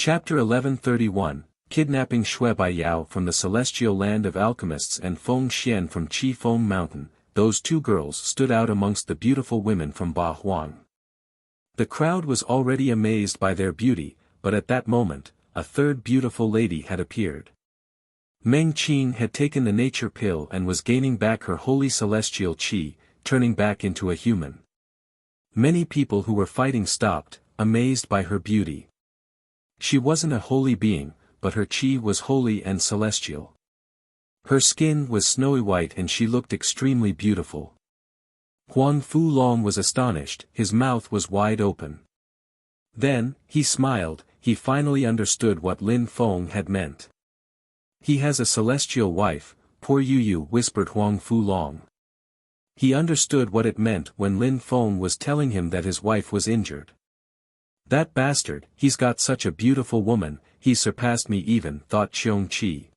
Chapter 1131, Kidnapping Shui by Yao from the Celestial Land of Alchemists and Feng Xian from Qi Feng Mountain. Those two girls stood out amongst the beautiful women from Ba Huang. The crowd was already amazed by their beauty, but at that moment, a third beautiful lady had appeared. Meng Qing had taken the nature pill and was gaining back her holy celestial qi, turning back into a human. Many people who were fighting stopped, amazed by her beauty. She wasn't a holy being, but her qi was holy and celestial. Her skin was snowy white and she looked extremely beautiful. Huang Fulong was astonished, his mouth was wide open. Then, he smiled, he finally understood what Lin Feng had meant. He has a celestial wife, poor Yu, whispered Huang Fulong. He understood what it meant when Lin Feng was telling him that his wife was injured. That bastard, he's got such a beautiful woman, he surpassed me even, thought Qiong Qi.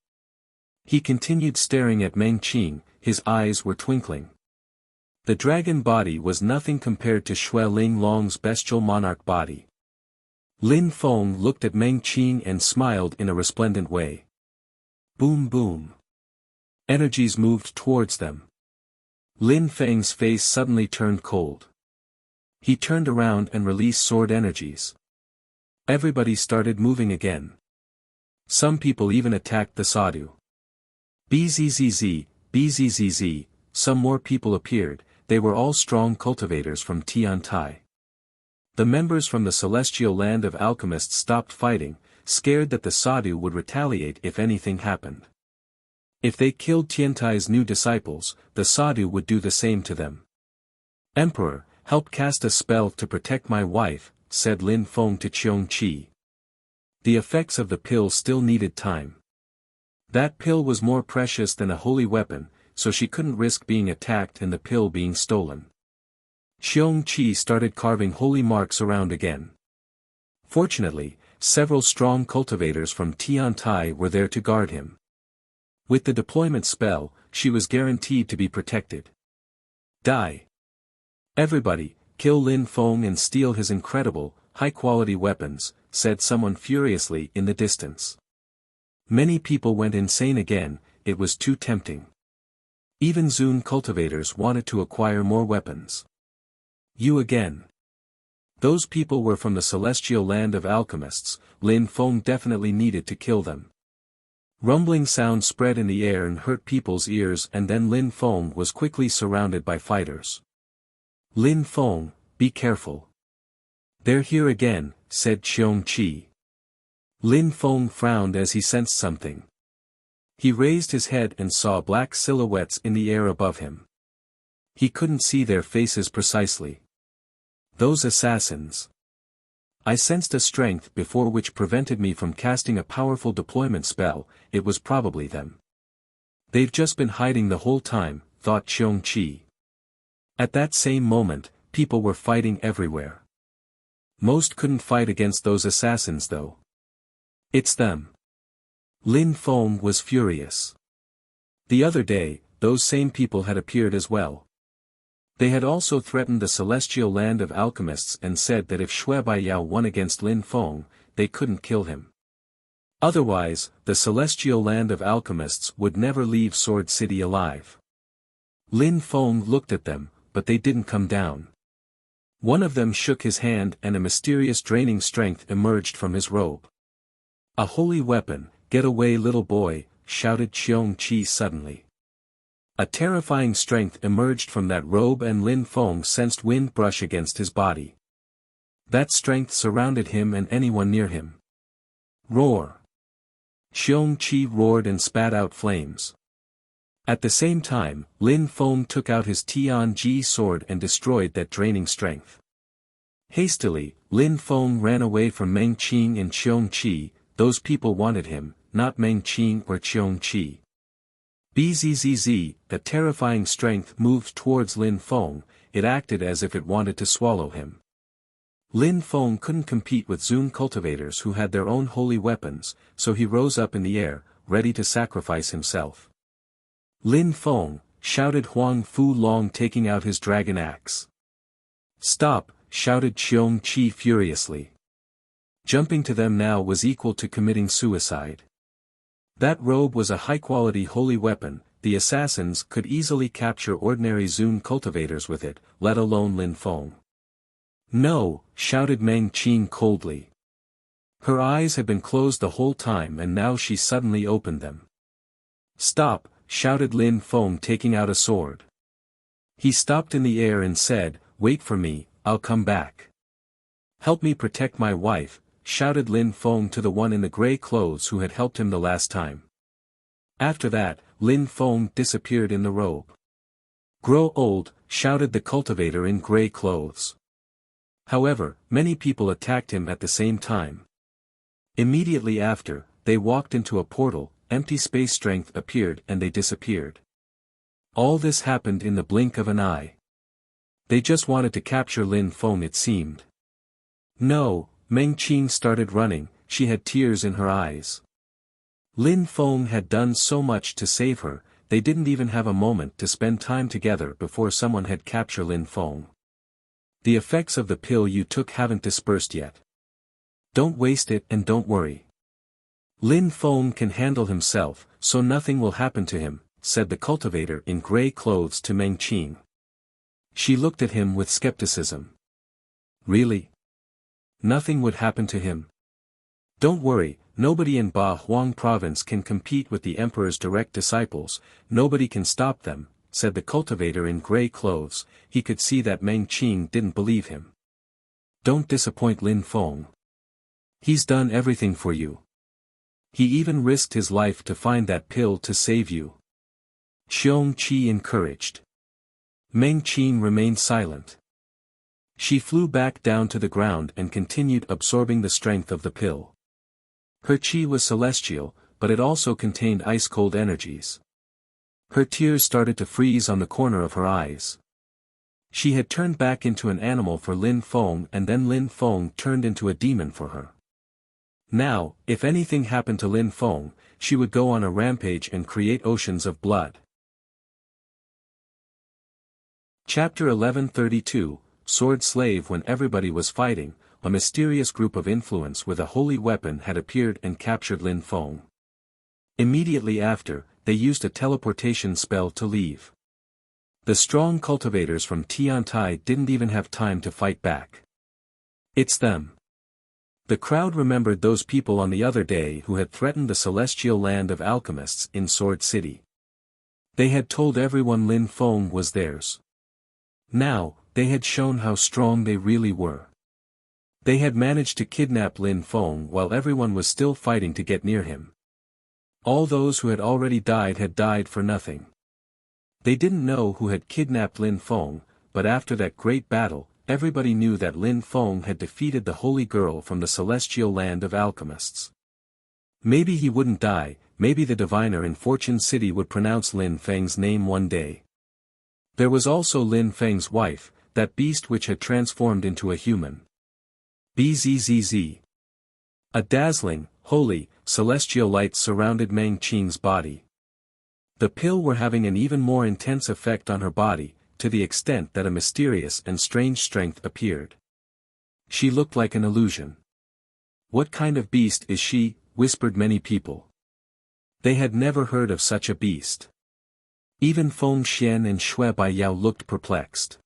He continued staring at Meng Qing, his eyes were twinkling. The dragon body was nothing compared to Shui Ling Long's bestial monarch body. Lin Feng looked at Meng Qing and smiled in a resplendent way. Boom boom. Energies moved towards them. Lin Feng's face suddenly turned cold. He turned around and released sword energies. Everybody started moving again. Some people even attacked the sadhu. Bzzz, bzzz, some more people appeared, they were all strong cultivators from Tiantai. The members from the celestial land of alchemists stopped fighting, scared that the sadhu would retaliate if anything happened. If they killed Tiantai's new disciples, the sadhu would do the same to them. Emperor, help cast a spell to protect my wife, said Lin Feng to Qiong Qi. The effects of the pill still needed time. That pill was more precious than a holy weapon, so she couldn't risk being attacked and the pill being stolen. Qiong Qi started carving holy marks around again. Fortunately, several strong cultivators from Tiantai were there to guard him. With the deployment spell, she was guaranteed to be protected. Die! Everybody, kill Lin Feng and steal his incredible, high-quality weapons, said someone furiously in the distance. Many people went insane again, it was too tempting. Even Zun cultivators wanted to acquire more weapons. You again. Those people were from the celestial land of alchemists, Lin Feng definitely needed to kill them. Rumbling sound spread in the air and hurt people's ears, and then Lin Feng was quickly surrounded by fighters. Lin Feng, be careful. They're here again, said Qiong Qi. Lin Feng frowned as he sensed something. He raised his head and saw black silhouettes in the air above him. He couldn't see their faces precisely. Those assassins. I sensed a strength before which prevented me from casting a powerful deployment spell, it was probably them. They've just been hiding the whole time, thought Qiong Qi. At that same moment, people were fighting everywhere. Most couldn't fight against those assassins though. It's them. Lin Feng was furious. The other day, those same people had appeared as well. They had also threatened the celestial land of alchemists and said that if Shui Baiyao won against Lin Feng, they couldn't kill him. Otherwise, the celestial land of alchemists would never leave Sword City alive. Lin Feng looked at them, but they didn't come down. One of them shook his hand and a mysterious draining strength emerged from his robe. A holy weapon, get away little boy, shouted Qiong Qi suddenly. A terrifying strength emerged from that robe and Lin Feng sensed wind brush against his body. That strength surrounded him and anyone near him. Roar! Qiong Qi roared and spat out flames. At the same time, Lin Feng took out his Tianji sword and destroyed that draining strength. Hastily, Lin Feng ran away from Meng Qing and Qiong Qi, those people wanted him, not Meng Qing or Qiong Qi. Bzzz, the terrifying strength moved towards Lin Feng, it acted as if it wanted to swallow him. Lin Feng couldn't compete with Zun cultivators who had their own holy weapons, so he rose up in the air, ready to sacrifice himself. Lin Feng, shouted Huang Fulong taking out his dragon axe. Stop, shouted Qiong Qi furiously. Jumping to them now was equal to committing suicide. That robe was a high-quality holy weapon. The assassins could easily capture ordinary Zun cultivators with it, let alone Lin Feng. No, shouted Meng Qing coldly. Her eyes had been closed the whole time and now she suddenly opened them. Stop, shouted Lin Feng taking out a sword. He stopped in the air and said, wait for me, I'll come back. Help me protect my wife, shouted Lin Feng to the one in the grey clothes who had helped him the last time. After that, Lin Feng disappeared in the robe. Grow old, shouted the cultivator in grey clothes. However, many people attacked him at the same time. Immediately after, they walked into a portal, empty space strength appeared and they disappeared. All this happened in the blink of an eye. They just wanted to capture Lin Feng, it seemed. No, Meng Qing started running, she had tears in her eyes. Lin Feng had done so much to save her, they didn't even have a moment to spend time together before someone had captured Lin Feng. The effects of the pill you took haven't dispersed yet. Don't waste it and don't worry. Lin Feng can handle himself, so nothing will happen to him, said the cultivator in grey clothes to Meng Qing. She looked at him with skepticism. Really? Nothing would happen to him? Don't worry, nobody in Ba Huang province can compete with the emperor's direct disciples, nobody can stop them, said the cultivator in grey clothes. He could see that Meng Qing didn't believe him. Don't disappoint Lin Feng. He's done everything for you. He even risked his life to find that pill to save you. Xiong Qi encouraged. Meng Qing remained silent. She flew back down to the ground and continued absorbing the strength of the pill. Her qi was celestial, but it also contained ice-cold energies. Her tears started to freeze on the corner of her eyes. She had turned back into an animal for Lin Feng and then Lin Feng turned into a demon for her. Now, if anything happened to Lin Feng, she would go on a rampage and create oceans of blood. Chapter 1132, Sword Slave. When everybody was fighting, a mysterious group of influence with a holy weapon had appeared and captured Lin Feng. Immediately after, they used a teleportation spell to leave. The strong cultivators from Tiantai didn't even have time to fight back. It's them. The crowd remembered those people on the other day who had threatened the celestial land of alchemists in Sword City. They had told everyone Lin Feng was theirs. Now, they had shown how strong they really were. They had managed to kidnap Lin Feng while everyone was still fighting to get near him. All those who had already died had died for nothing. They didn't know who had kidnapped Lin Feng, but after that great battle, everybody knew that Lin Feng had defeated the holy girl from the celestial land of alchemists. Maybe he wouldn't die, maybe the diviner in Fortune City would pronounce Lin Feng's name one day. There was also Lin Feng's wife, that beast which had transformed into a human. Bzzz. A dazzling, holy, celestial light surrounded Meng Qing's body. The pill were having an even more intense effect on her body, to the extent that a mysterious and strange strength appeared. She looked like an illusion. What kind of beast is she? Whispered many people. They had never heard of such a beast. Even Feng Xian and Shui Baiyao looked perplexed.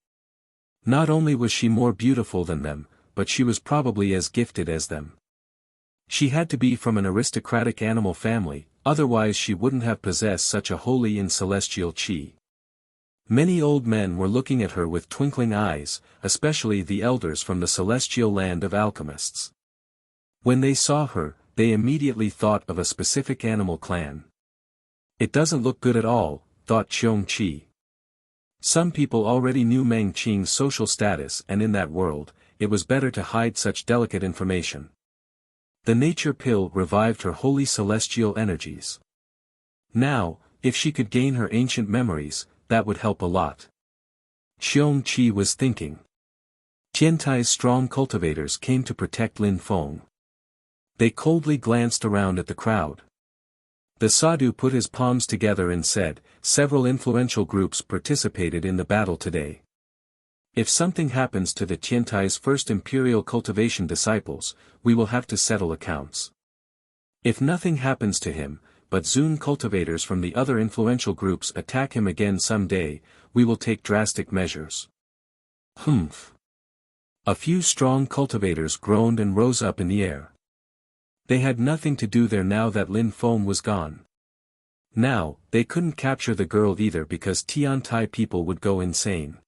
Not only was she more beautiful than them, but she was probably as gifted as them. She had to be from an aristocratic animal family, otherwise she wouldn't have possessed such a holy and celestial qi. Many old men were looking at her with twinkling eyes, especially the elders from the celestial land of alchemists. When they saw her, they immediately thought of a specific animal clan. It doesn't look good at all, thought Xiong Qi. Some people already knew Meng Qing's social status, and in that world, it was better to hide such delicate information. The nature pill revived her holy celestial energies. Now, if she could gain her ancient memories, that would help a lot. Xiong Qi was thinking. Tiantai's strong cultivators came to protect Lin Feng. They coldly glanced around at the crowd. The sadhu put his palms together and said, several influential groups participated in the battle today. If something happens to the Tiantai's first imperial cultivation disciples, we will have to settle accounts. If nothing happens to him, but Zun cultivators from the other influential groups attack him again someday, we will take drastic measures. Humph. A few strong cultivators groaned and rose up in the air. They had nothing to do there now that Lin Feng was gone. Now, they couldn't capture the girl either because Tiantai people would go insane.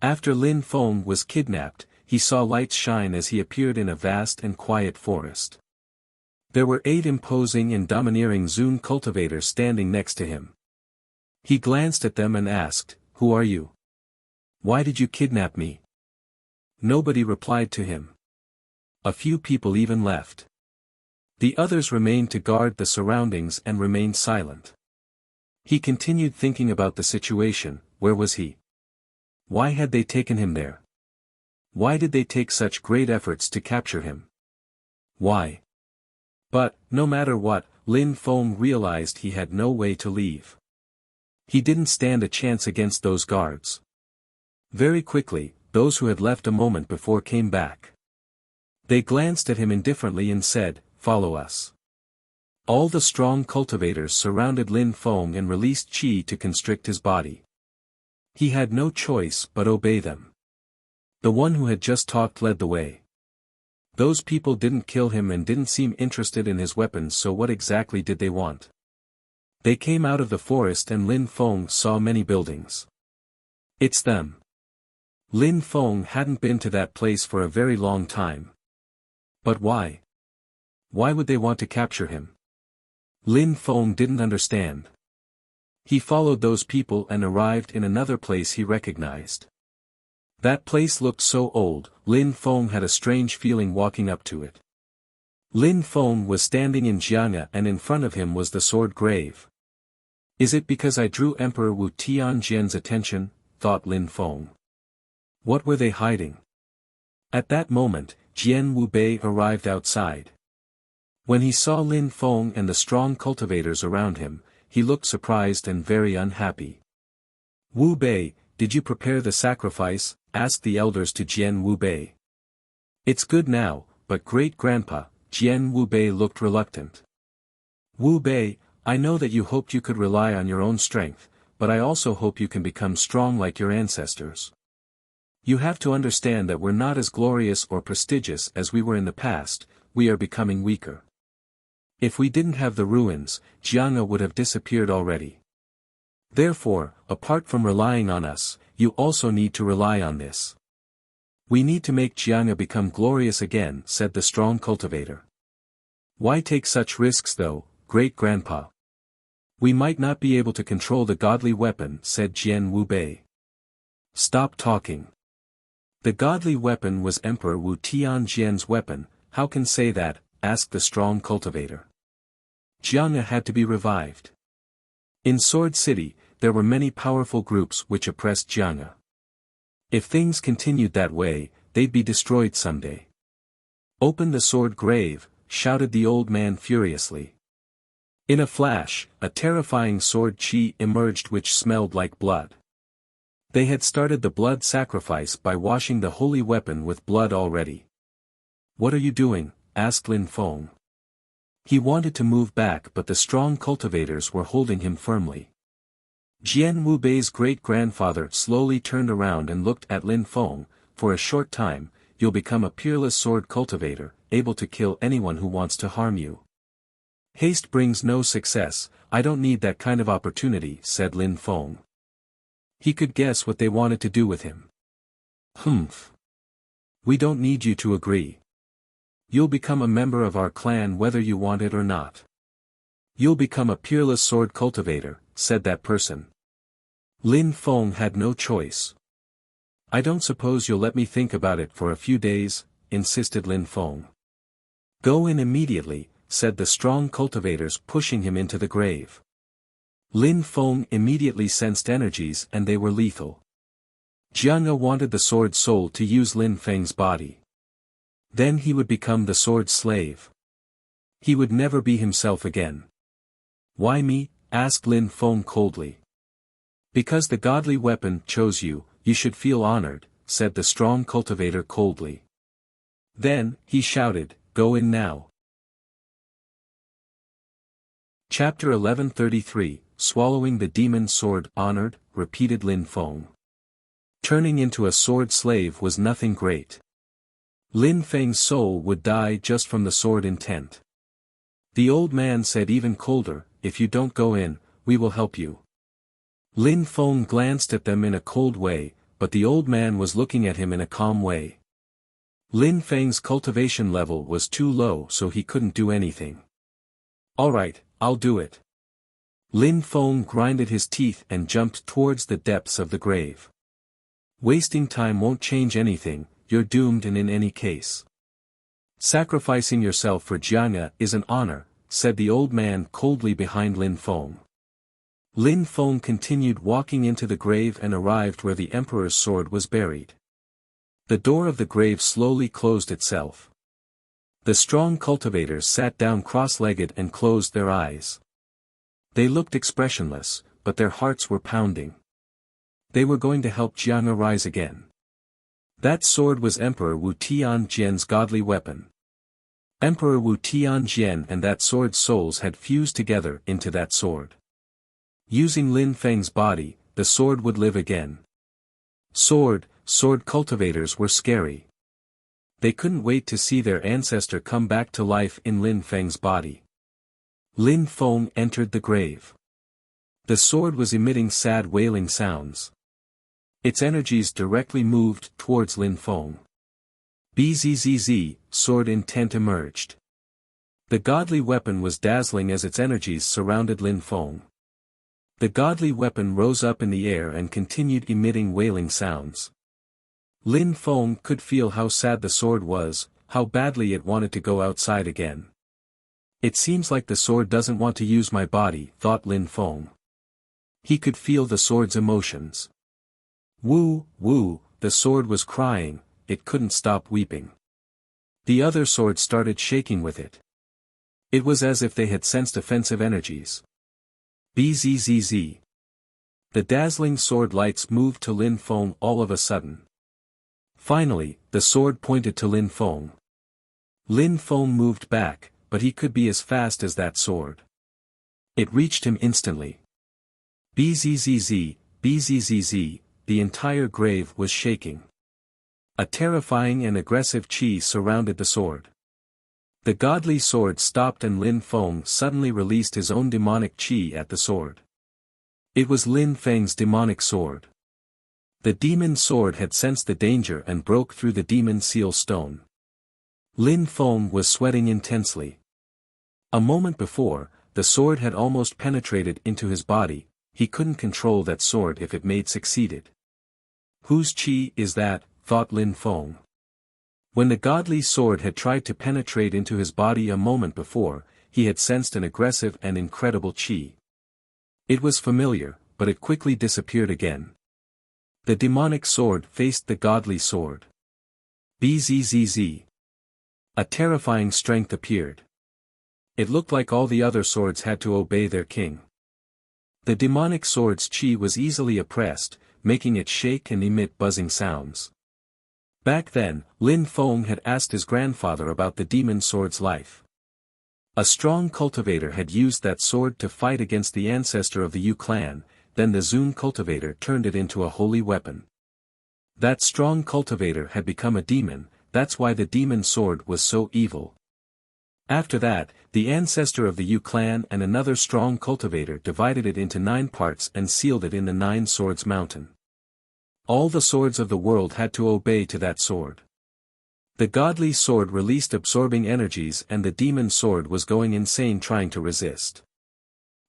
After Lin Feng was kidnapped, he saw lights shine as he appeared in a vast and quiet forest. There were 8 imposing and domineering Zun cultivators standing next to him. He glanced at them and asked, "Who are you? Why did you kidnap me?" Nobody replied to him. A few people even left. The others remained to guard the surroundings and remained silent. He continued thinking about the situation. Where was he? Why had they taken him there? Why did they take such great efforts to capture him? Why? But, no matter what, Lin Feng realized he had no way to leave. He didn't stand a chance against those guards. Very quickly, those who had left a moment before came back. They glanced at him indifferently and said, "Follow us." All the strong cultivators surrounded Lin Feng and released qi to constrict his body. He had no choice but obey them. The one who had just talked led the way. Those people didn't kill him and didn't seem interested in his weapons, so what exactly did they want? They came out of the forest and Lin Feng saw many buildings. It's them. Lin Feng hadn't been to that place for a very long time. But why? Why would they want to capture him? Lin Feng didn't understand. He followed those people and arrived in another place he recognized. That place looked so old, Lin Feng had a strange feeling walking up to it. Lin Feng was standing in Jiang'e and in front of him was the sword grave. Is it because I drew Emperor Wu Tianjian's attention, thought Lin Feng. What were they hiding? At that moment, Jian Wu Bei arrived outside. When he saw Lin Feng and the strong cultivators around him, he looked surprised and very unhappy. "Wu Bei, did you prepare the sacrifice?" asked the elders to Jian Wu Bei. "It's good now, but great-grandpa," Jian Wu Bei looked reluctant. "Wu Bei, I know that you hoped you could rely on your own strength, but I also hope you can become strong like your ancestors. You have to understand that we're not as glorious or prestigious as we were in the past, we are becoming weaker. If we didn't have the ruins, Jiang'e would have disappeared already. Therefore, apart from relying on us, you also need to rely on this. We need to make Jiang'e become glorious again," said the strong cultivator. "Why take such risks though, great-grandpa? We might not be able to control the godly weapon," said Jian Wu Bei. "Stop talking. The godly weapon was Emperor Wu Tianjian's weapon, how can say that?" asked the strong cultivator. Jiang'e had to be revived. In Sword City, there were many powerful groups which oppressed Jiang'e. If things continued that way, they'd be destroyed someday. "Open the sword grave," shouted the old man furiously. In a flash, a terrifying sword qi emerged which smelled like blood. They had started the blood sacrifice by washing the holy weapon with blood already. "What are you doing?" asked Lin Feng. He wanted to move back but the strong cultivators were holding him firmly. Jian Wu Bei's great-grandfather slowly turned around and looked at Lin Feng. "For a short time, you'll become a peerless sword cultivator, able to kill anyone who wants to harm you." "Haste brings no success, I don't need that kind of opportunity," said Lin Feng. He could guess what they wanted to do with him. "Humph. We don't need you to agree. You'll become a member of our clan whether you want it or not. You'll become a peerless sword cultivator," said that person. Lin Feng had no choice. "I don't suppose you'll let me think about it for a few days," insisted Lin Feng. "Go in immediately," said the strong cultivators pushing him into the grave. Lin Feng immediately sensed energies and they were lethal. Jiang'e wanted the sword soul to use Lin Feng's body. Then he would become the sword slave. He would never be himself again. "Why me?" asked Lin Feng coldly. "Because the godly weapon chose you, you should feel honored," said the strong cultivator coldly. Then, he shouted, "Go in now." Chapter 1133, Swallowing the Demon Sword. Honored, repeated Lin Feng. Turning into a sword slave was nothing great. Lin Feng's soul would die just from the sword intent. The old man said even colder, "If you don't go in, we will help you." Lin Feng glanced at them in a cold way, but the old man was looking at him in a calm way. Lin Feng's cultivation level was too low, so he couldn't do anything. "Alright, I'll do it." Lin Feng grinded his teeth and jumped towards the depths of the grave. "Wasting time won't change anything, you're doomed in any case. Sacrificing yourself for Jianya is an honor," said the old man coldly behind Lin Feng. Lin Feng continued walking into the grave and arrived where the emperor's sword was buried. The door of the grave slowly closed itself. The strong cultivators sat down cross-legged and closed their eyes. They looked expressionless, but their hearts were pounding. They were going to help Jianya rise again. That sword was Emperor Wu Tianjian's godly weapon. Emperor Wu Tianjian and that sword's souls had fused together into that sword. Using Lin Feng's body, the sword would live again. Sword cultivators were scary. They couldn't wait to see their ancestor come back to life in Lin Feng's body. Lin Feng entered the grave. The sword was emitting sad wailing sounds. Its energies directly moved towards Lin Feng. Bzzz, sword intent emerged. The godly weapon was dazzling as its energies surrounded Lin Feng. The godly weapon rose up in the air and continued emitting wailing sounds. Lin Feng could feel how sad the sword was, how badly it wanted to go outside again. "It seems like the sword doesn't want to use my body," thought Lin Feng. He could feel the sword's emotions. Woo, woo, the sword was crying, it couldn't stop weeping. The other swords started shaking with it. It was as if they had sensed offensive energies. Bzzz. The dazzling sword lights moved to Lin Feng all of a sudden. Finally, the sword pointed to Lin Feng. Lin Feng moved back, but he could be as fast as that sword. It reached him instantly. Bzzz, bzzz, the entire grave was shaking. A terrifying and aggressive chi surrounded the sword. The godly sword stopped and Lin Feng suddenly released his own demonic chi at the sword. It was Lin Feng's demonic sword. The demon sword had sensed the danger and broke through the demon seal stone. Lin Feng was sweating intensely. A moment before, the sword had almost penetrated into his body, he couldn't control that sword if it made succeeded. Whose chi is that, thought Lin Feng. When the godly sword had tried to penetrate into his body a moment before, he had sensed an aggressive and incredible chi. It was familiar, but it quickly disappeared again. The demonic sword faced the godly sword. Bzzz. A terrifying strength appeared. It looked like all the other swords had to obey their king. The demonic sword's chi was easily oppressed, making it shake and emit buzzing sounds. Back then, Lin Feng had asked his grandfather about the demon sword's life. A strong cultivator had used that sword to fight against the ancestor of the Yu clan, then the Zun cultivator turned it into a holy weapon. That strong cultivator had become a demon, that's why the demon sword was so evil. After that, the ancestor of the Yu clan and another strong cultivator divided it into 9 parts and sealed it in the 9 Swords Mountain. All the swords of the world had to obey to that sword. The godly sword released absorbing energies and the demon sword was going insane trying to resist.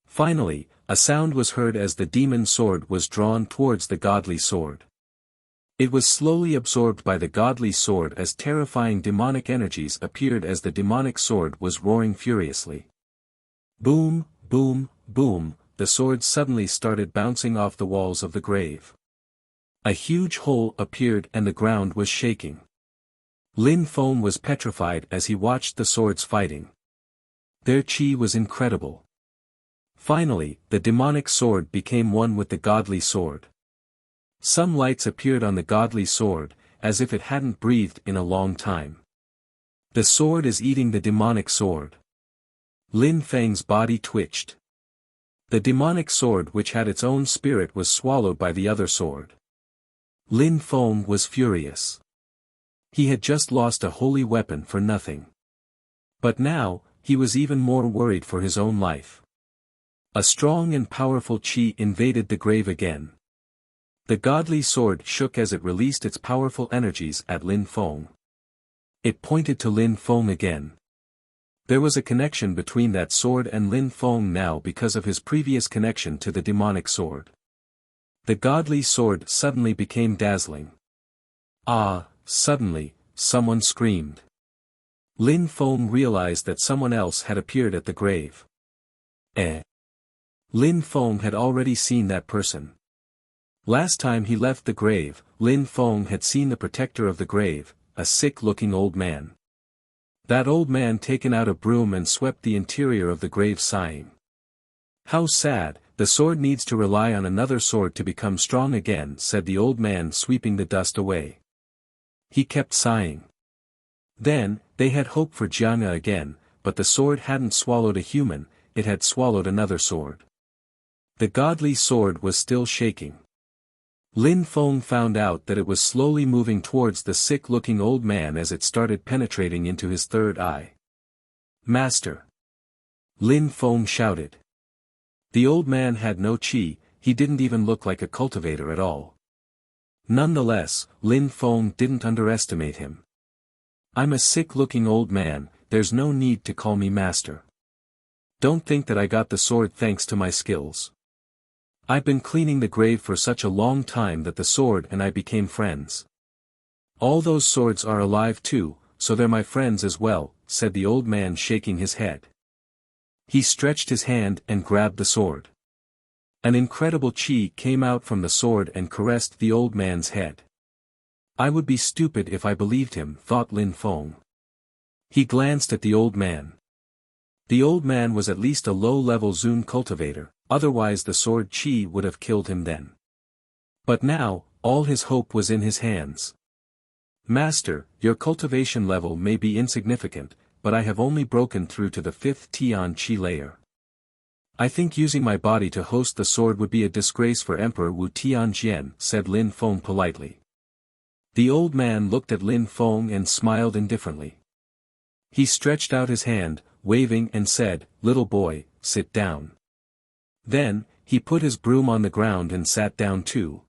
Finally, a sound was heard as the demon sword was drawn towards the godly sword. It was slowly absorbed by the godly sword as terrifying demonic energies appeared as the demonic sword was roaring furiously. Boom, boom, boom, the sword suddenly started bouncing off the walls of the grave. A huge hole appeared and the ground was shaking. Lin Feng was petrified as he watched the swords fighting. Their chi was incredible. Finally, the demonic sword became one with the godly sword. Some lights appeared on the godly sword, as if it hadn't breathed in a long time. The sword is eating the demonic sword. Lin Feng's body twitched. The demonic sword which had its own spirit was swallowed by the other sword. Lin Feng was furious. He had just lost a holy weapon for nothing. But now, he was even more worried for his own life. A strong and powerful qi invaded the grave again. The godly sword shook as it released its powerful energies at Lin Feng. It pointed to Lin Feng again. There was a connection between that sword and Lin Feng now because of his previous connection to the demonic sword. The godly sword suddenly became dazzling. Ah, suddenly, someone screamed. Lin Feng realized that someone else had appeared at the grave. Lin Feng had already seen that person. Last time he left the grave, Lin Feng had seen the protector of the grave, a sick-looking old man. That old man taken out a broom and swept the interior of the grave sighing. How sad, the sword needs to rely on another sword to become strong again, said the old man sweeping the dust away. He kept sighing. Then, they had hope for Jiang'e again, but the sword hadn't swallowed a human, it had swallowed another sword. The godly sword was still shaking. Lin Feng found out that it was slowly moving towards the sick-looking old man as it started penetrating into his third eye. Master! Lin Feng shouted. The old man had no qi, he didn't even look like a cultivator at all. Nonetheless, Lin Feng didn't underestimate him. I'm a sick-looking old man, there's no need to call me master. Don't think that I got the sword thanks to my skills. I've been cleaning the grave for such a long time that the sword and I became friends. All those swords are alive too, so they're my friends as well, said the old man shaking his head. He stretched his hand and grabbed the sword. An incredible qi came out from the sword and caressed the old man's head. I would be stupid if I believed him, thought Lin Feng. He glanced at the old man. The old man was at least a low-level Zun cultivator, otherwise the sword qi would have killed him then. But now, all his hope was in his hands. Master, your cultivation level may be insignificant, but I have only broken through to the 5th Tian qi layer. I think using my body to host the sword would be a disgrace for Emperor Wu Tianjian, said Lin Feng politely. The old man looked at Lin Feng and smiled indifferently. He stretched out his hand, waving and said, "Little boy, sit down." Then, he put his broom on the ground and sat down too.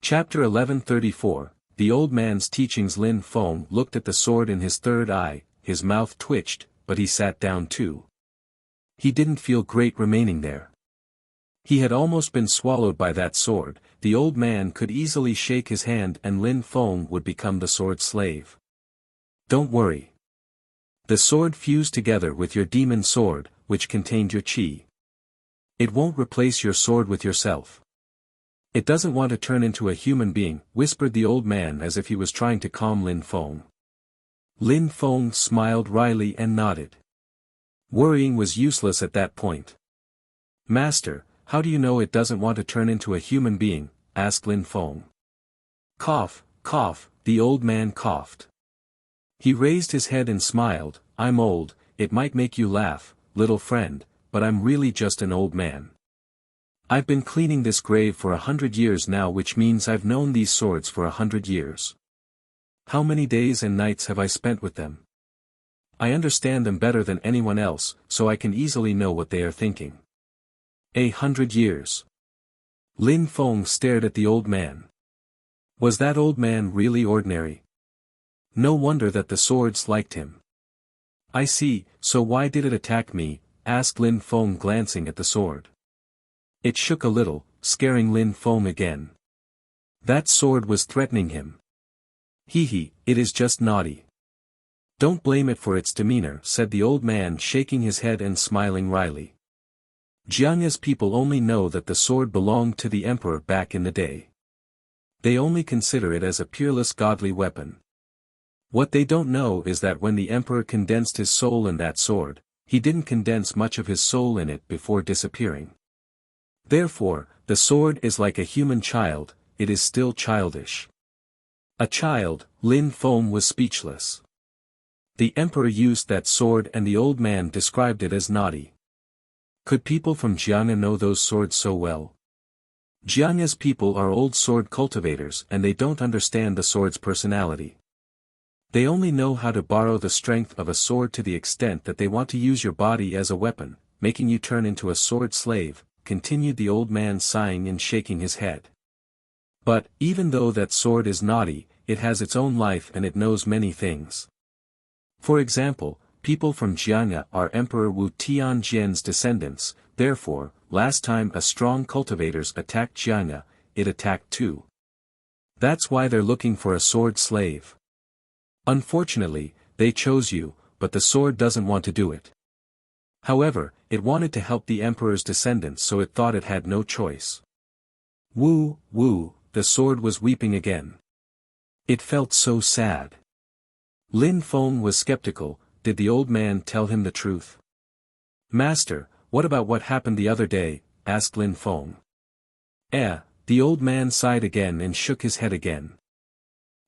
Chapter 1134, The Old Man's Teachings. Lin Feng looked at the sword in his third eye, his mouth twitched, but he sat down too. He didn't feel great remaining there. He had almost been swallowed by that sword, the old man could easily shake his hand and Lin Feng would become the sword's slave. Don't worry. The sword fused together with your demon sword, which contained your qi. It won't replace your sword with yourself. It doesn't want to turn into a human being, whispered the old man as if he was trying to calm Lin Feng. Lin Feng smiled wryly and nodded. Worrying was useless at that point. Master, how do you know it doesn't want to turn into a human being? Asked Lin Feng. Cough, cough, the old man coughed. He raised his head and smiled. I'm old, it might make you laugh, little friend, but I'm really just an old man. I've been cleaning this grave for 100 years now, which means I've known these swords for 100 years. How many days and nights have I spent with them? I understand them better than anyone else, so I can easily know what they are thinking. 100 years. Lin Feng stared at the old man. Was that old man really ordinary? No wonder that the swords liked him. I see, so why did it attack me? Asked Lin Feng glancing at the sword. It shook a little, scaring Lin Feng again. That sword was threatening him. Hee, it is just naughty. Don't blame it for its demeanor, said the old man shaking his head and smiling wryly. Jiang'e's people only know that the sword belonged to the emperor back in the day. They only consider it as a peerless godly weapon. What they don't know is that when the emperor condensed his soul in that sword, he didn't condense much of his soul in it before disappearing. Therefore, The sword is like a human child, it is still childish. A child, Lin Feng was speechless. The emperor used that sword and the old man described it as naughty. Could people from Jiangnan know those swords so well? Jiangna's people are old sword cultivators and they don't understand the sword's personality. They only know how to borrow the strength of a sword to the extent that they want to use your body as a weapon, making you turn into a sword slave, continued the old man sighing and shaking his head. But, even though that sword is naughty, it has its own life and it knows many things. For example, people from Jiangnan are Emperor Wu Tianjian's descendants, therefore, last time a strong cultivators attacked Jiangnan, it attacked too. That's why they're looking for a sword slave. Unfortunately, they chose you, but the sword doesn't want to do it. However, it wanted to help the emperor's descendants so it thought it had no choice. Woo, the sword was weeping again. It felt so sad. Lin Feng was skeptical. Did the old man tell him the truth? Master, what about what happened the other day? Asked Lin Feng. The old man sighed again and shook his head again.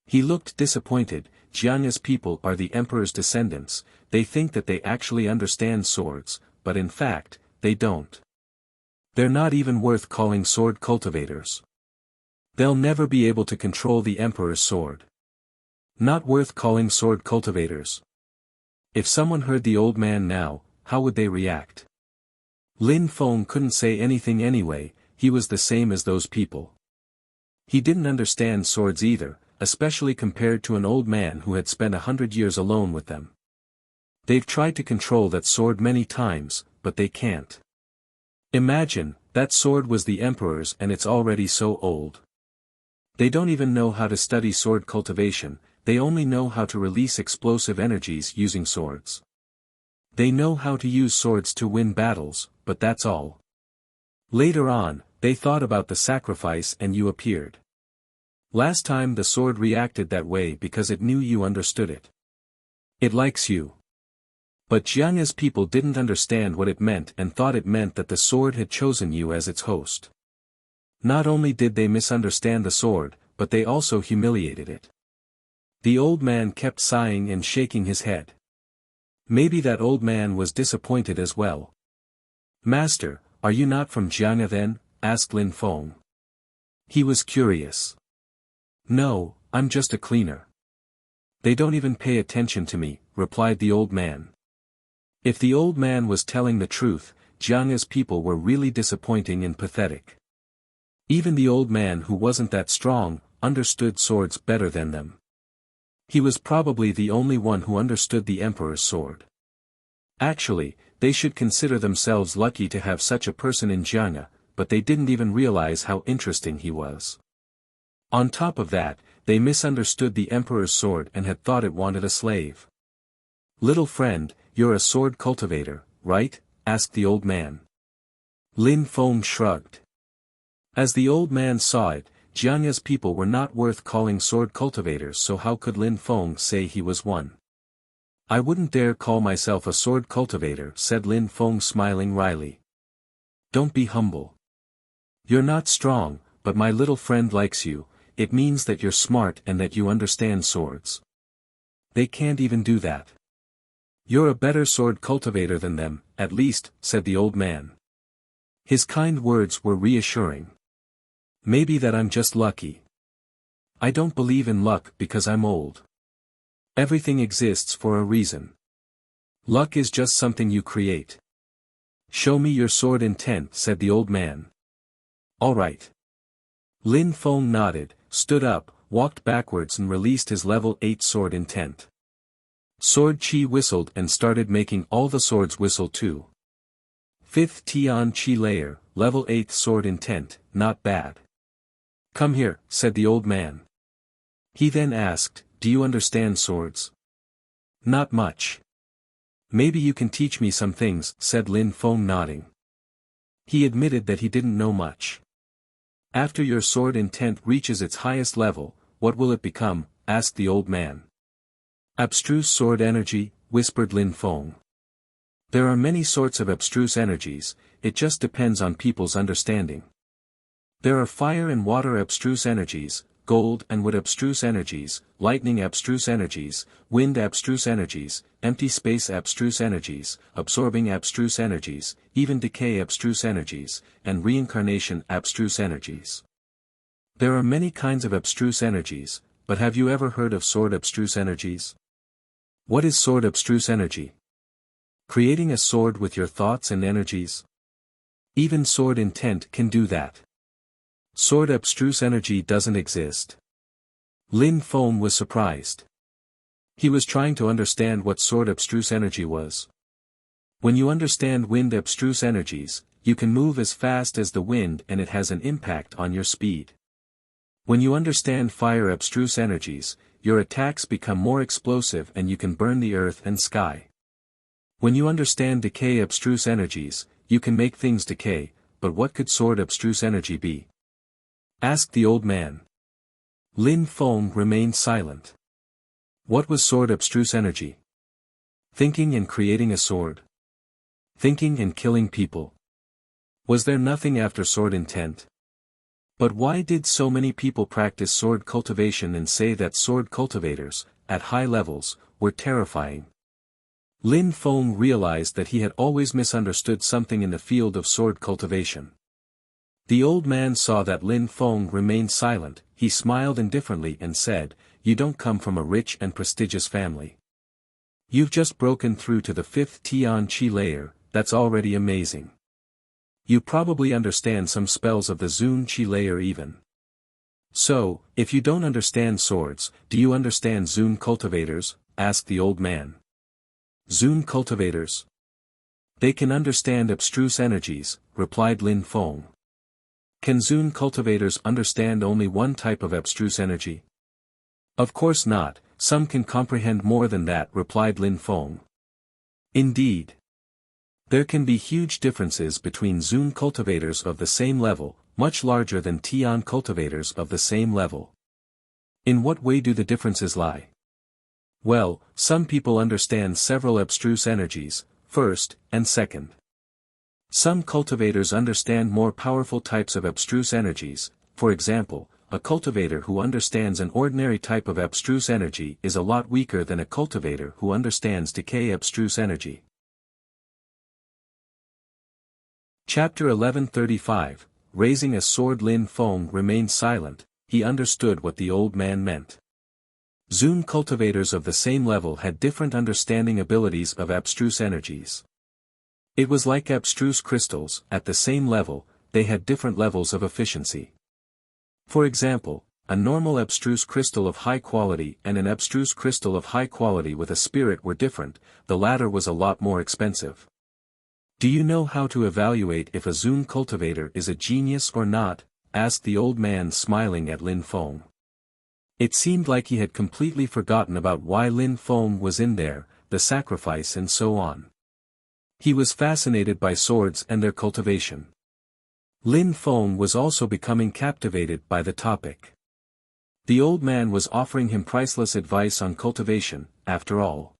He looked disappointed. Jiangna's people are the emperor's descendants, they think that they actually understand swords, but in fact, they don't. They're not even worth calling sword cultivators. They'll never be able to control the emperor's sword. Not worth calling sword cultivators. If someone heard the old man now, how would they react? Lin Feng couldn't say anything anyway, he was the same as those people. He didn't understand swords either, especially compared to an old man who had spent 100 years alone with them. They've tried to control that sword many times, but they can't. Imagine, that sword was the emperor's and it's already so old. They don't even know how to study sword cultivation, they only know how to release explosive energies using swords. They know how to use swords to win battles, but that's all. Later on, they thought about the sacrifice and you appeared. Last time the sword reacted that way because it knew you understood it. It likes you. But Jiangna's people didn't understand what it meant and thought it meant that the sword had chosen you as its host. Not only did they misunderstand the sword, but they also humiliated it. The old man kept sighing and shaking his head. Maybe that old man was disappointed as well. Master, are you not from Jiangnan then? Asked Lin Feng. He was curious. No, I'm just a cleaner. They don't even pay attention to me, replied the old man. If the old man was telling the truth, Jiangna's people were really disappointing and pathetic. Even the old man who wasn't that strong, understood swords better than them. He was probably the only one who understood the emperor's sword. Actually, they should consider themselves lucky to have such a person in Jiangnan, but they didn't even realize how interesting he was. On top of that, they misunderstood the emperor's sword and had thought it wanted a slave. Little friend, you're a sword cultivator, right? Asked the old man. Lin Feng shrugged. As the old man saw it, Jiangna's people were not worth calling sword cultivators, so how could Lin Feng say he was one? I wouldn't dare call myself a sword cultivator, said Lin Feng smiling wryly. Don't be humble. You're not strong, but my little friend likes you. It means that you're smart and that you understand swords. They can't even do that. You're a better sword cultivator than them, at least, said the old man. His kind words were reassuring. Maybe that I'm just lucky. I don't believe in luck because I'm old. Everything exists for a reason. Luck is just something you create. Show me your sword intent, said the old man. All right. Lin Feng nodded, stood up, walked backwards and released his level 8 sword intent. Sword Qi whistled and started making all the swords whistle too. 5th Tian Qi layer, level 8 sword intent, not bad. Come here, said the old man. He then asked, do you understand swords? Not much. Maybe you can teach me some things, said Lin Feng nodding. He admitted that he didn't know much. After your sword intent reaches its highest level, what will it become? Asked the old man. Abstruse sword energy, whispered Lin Feng. There are many sorts of abstruse energies, it just depends on people's understanding. There are fire and water abstruse energies, gold and wood abstruse energies, lightning abstruse energies, wind abstruse energies, empty space abstruse energies, absorbing abstruse energies, even decay abstruse energies, and reincarnation abstruse energies. There are many kinds of abstruse energies, but have you ever heard of sword abstruse energies? What is sword abstruse energy? Creating a sword with your thoughts and energies? Even sword intent can do that. Sword abstruse energy doesn't exist. Lin Feng was surprised. He was trying to understand what sword abstruse energy was. When you understand wind abstruse energies, you can move as fast as the wind and it has an impact on your speed. When you understand fire abstruse energies, your attacks become more explosive and you can burn the earth and sky. When you understand decay abstruse energies, you can make things decay, but what could sword abstruse energy be? Asked the old man. Lin Feng remained silent. What was sword abstruse energy? Thinking and creating a sword. Thinking and killing people. Was there nothing after sword intent? But why did so many people practice sword cultivation and say that sword cultivators, at high levels, were terrifying? Lin Feng realized that he had always misunderstood something in the field of sword cultivation. The old man saw that Lin Feng remained silent, he smiled indifferently and said, "You don't come from a rich and prestigious family. You've just broken through to the 5th Tian Qi layer, that's already amazing. You probably understand some spells of the Zun Qi layer even. So, if you don't understand swords, do you understand Zun cultivators?" asked the old man. Zun cultivators? They can understand abstruse energies, replied Lin Feng. Can Zun cultivators understand only one type of abstruse energy? Of course not, some can comprehend more than that, replied Lin Feng. Indeed. There can be huge differences between Zun cultivators of the same level, much larger than Tian cultivators of the same level. In what way do the differences lie? Well, some people understand several abstruse energies, first, and second. Some cultivators understand more powerful types of abstruse energies, for example, a cultivator who understands an ordinary type of abstruse energy is a lot weaker than a cultivator who understands decay abstruse energy. Chapter 1135, Raising a Sword. Lin Feng remained silent, he understood what the old man meant. Zun cultivators of the same level had different understanding abilities of abstruse energies. It was like abstruse crystals, at the same level, they had different levels of efficiency. For example, a normal abstruse crystal of high quality and an abstruse crystal of high quality with a spirit were different, the latter was a lot more expensive. Do you know how to evaluate if a Zun cultivator is a genius or not? Asked the old man, smiling at Lin Feng. It seemed like he had completely forgotten about why Lin Feng was in there, the sacrifice and so on. He was fascinated by swords and their cultivation. Lin Feng was also becoming captivated by the topic. The old man was offering him priceless advice on cultivation, after all.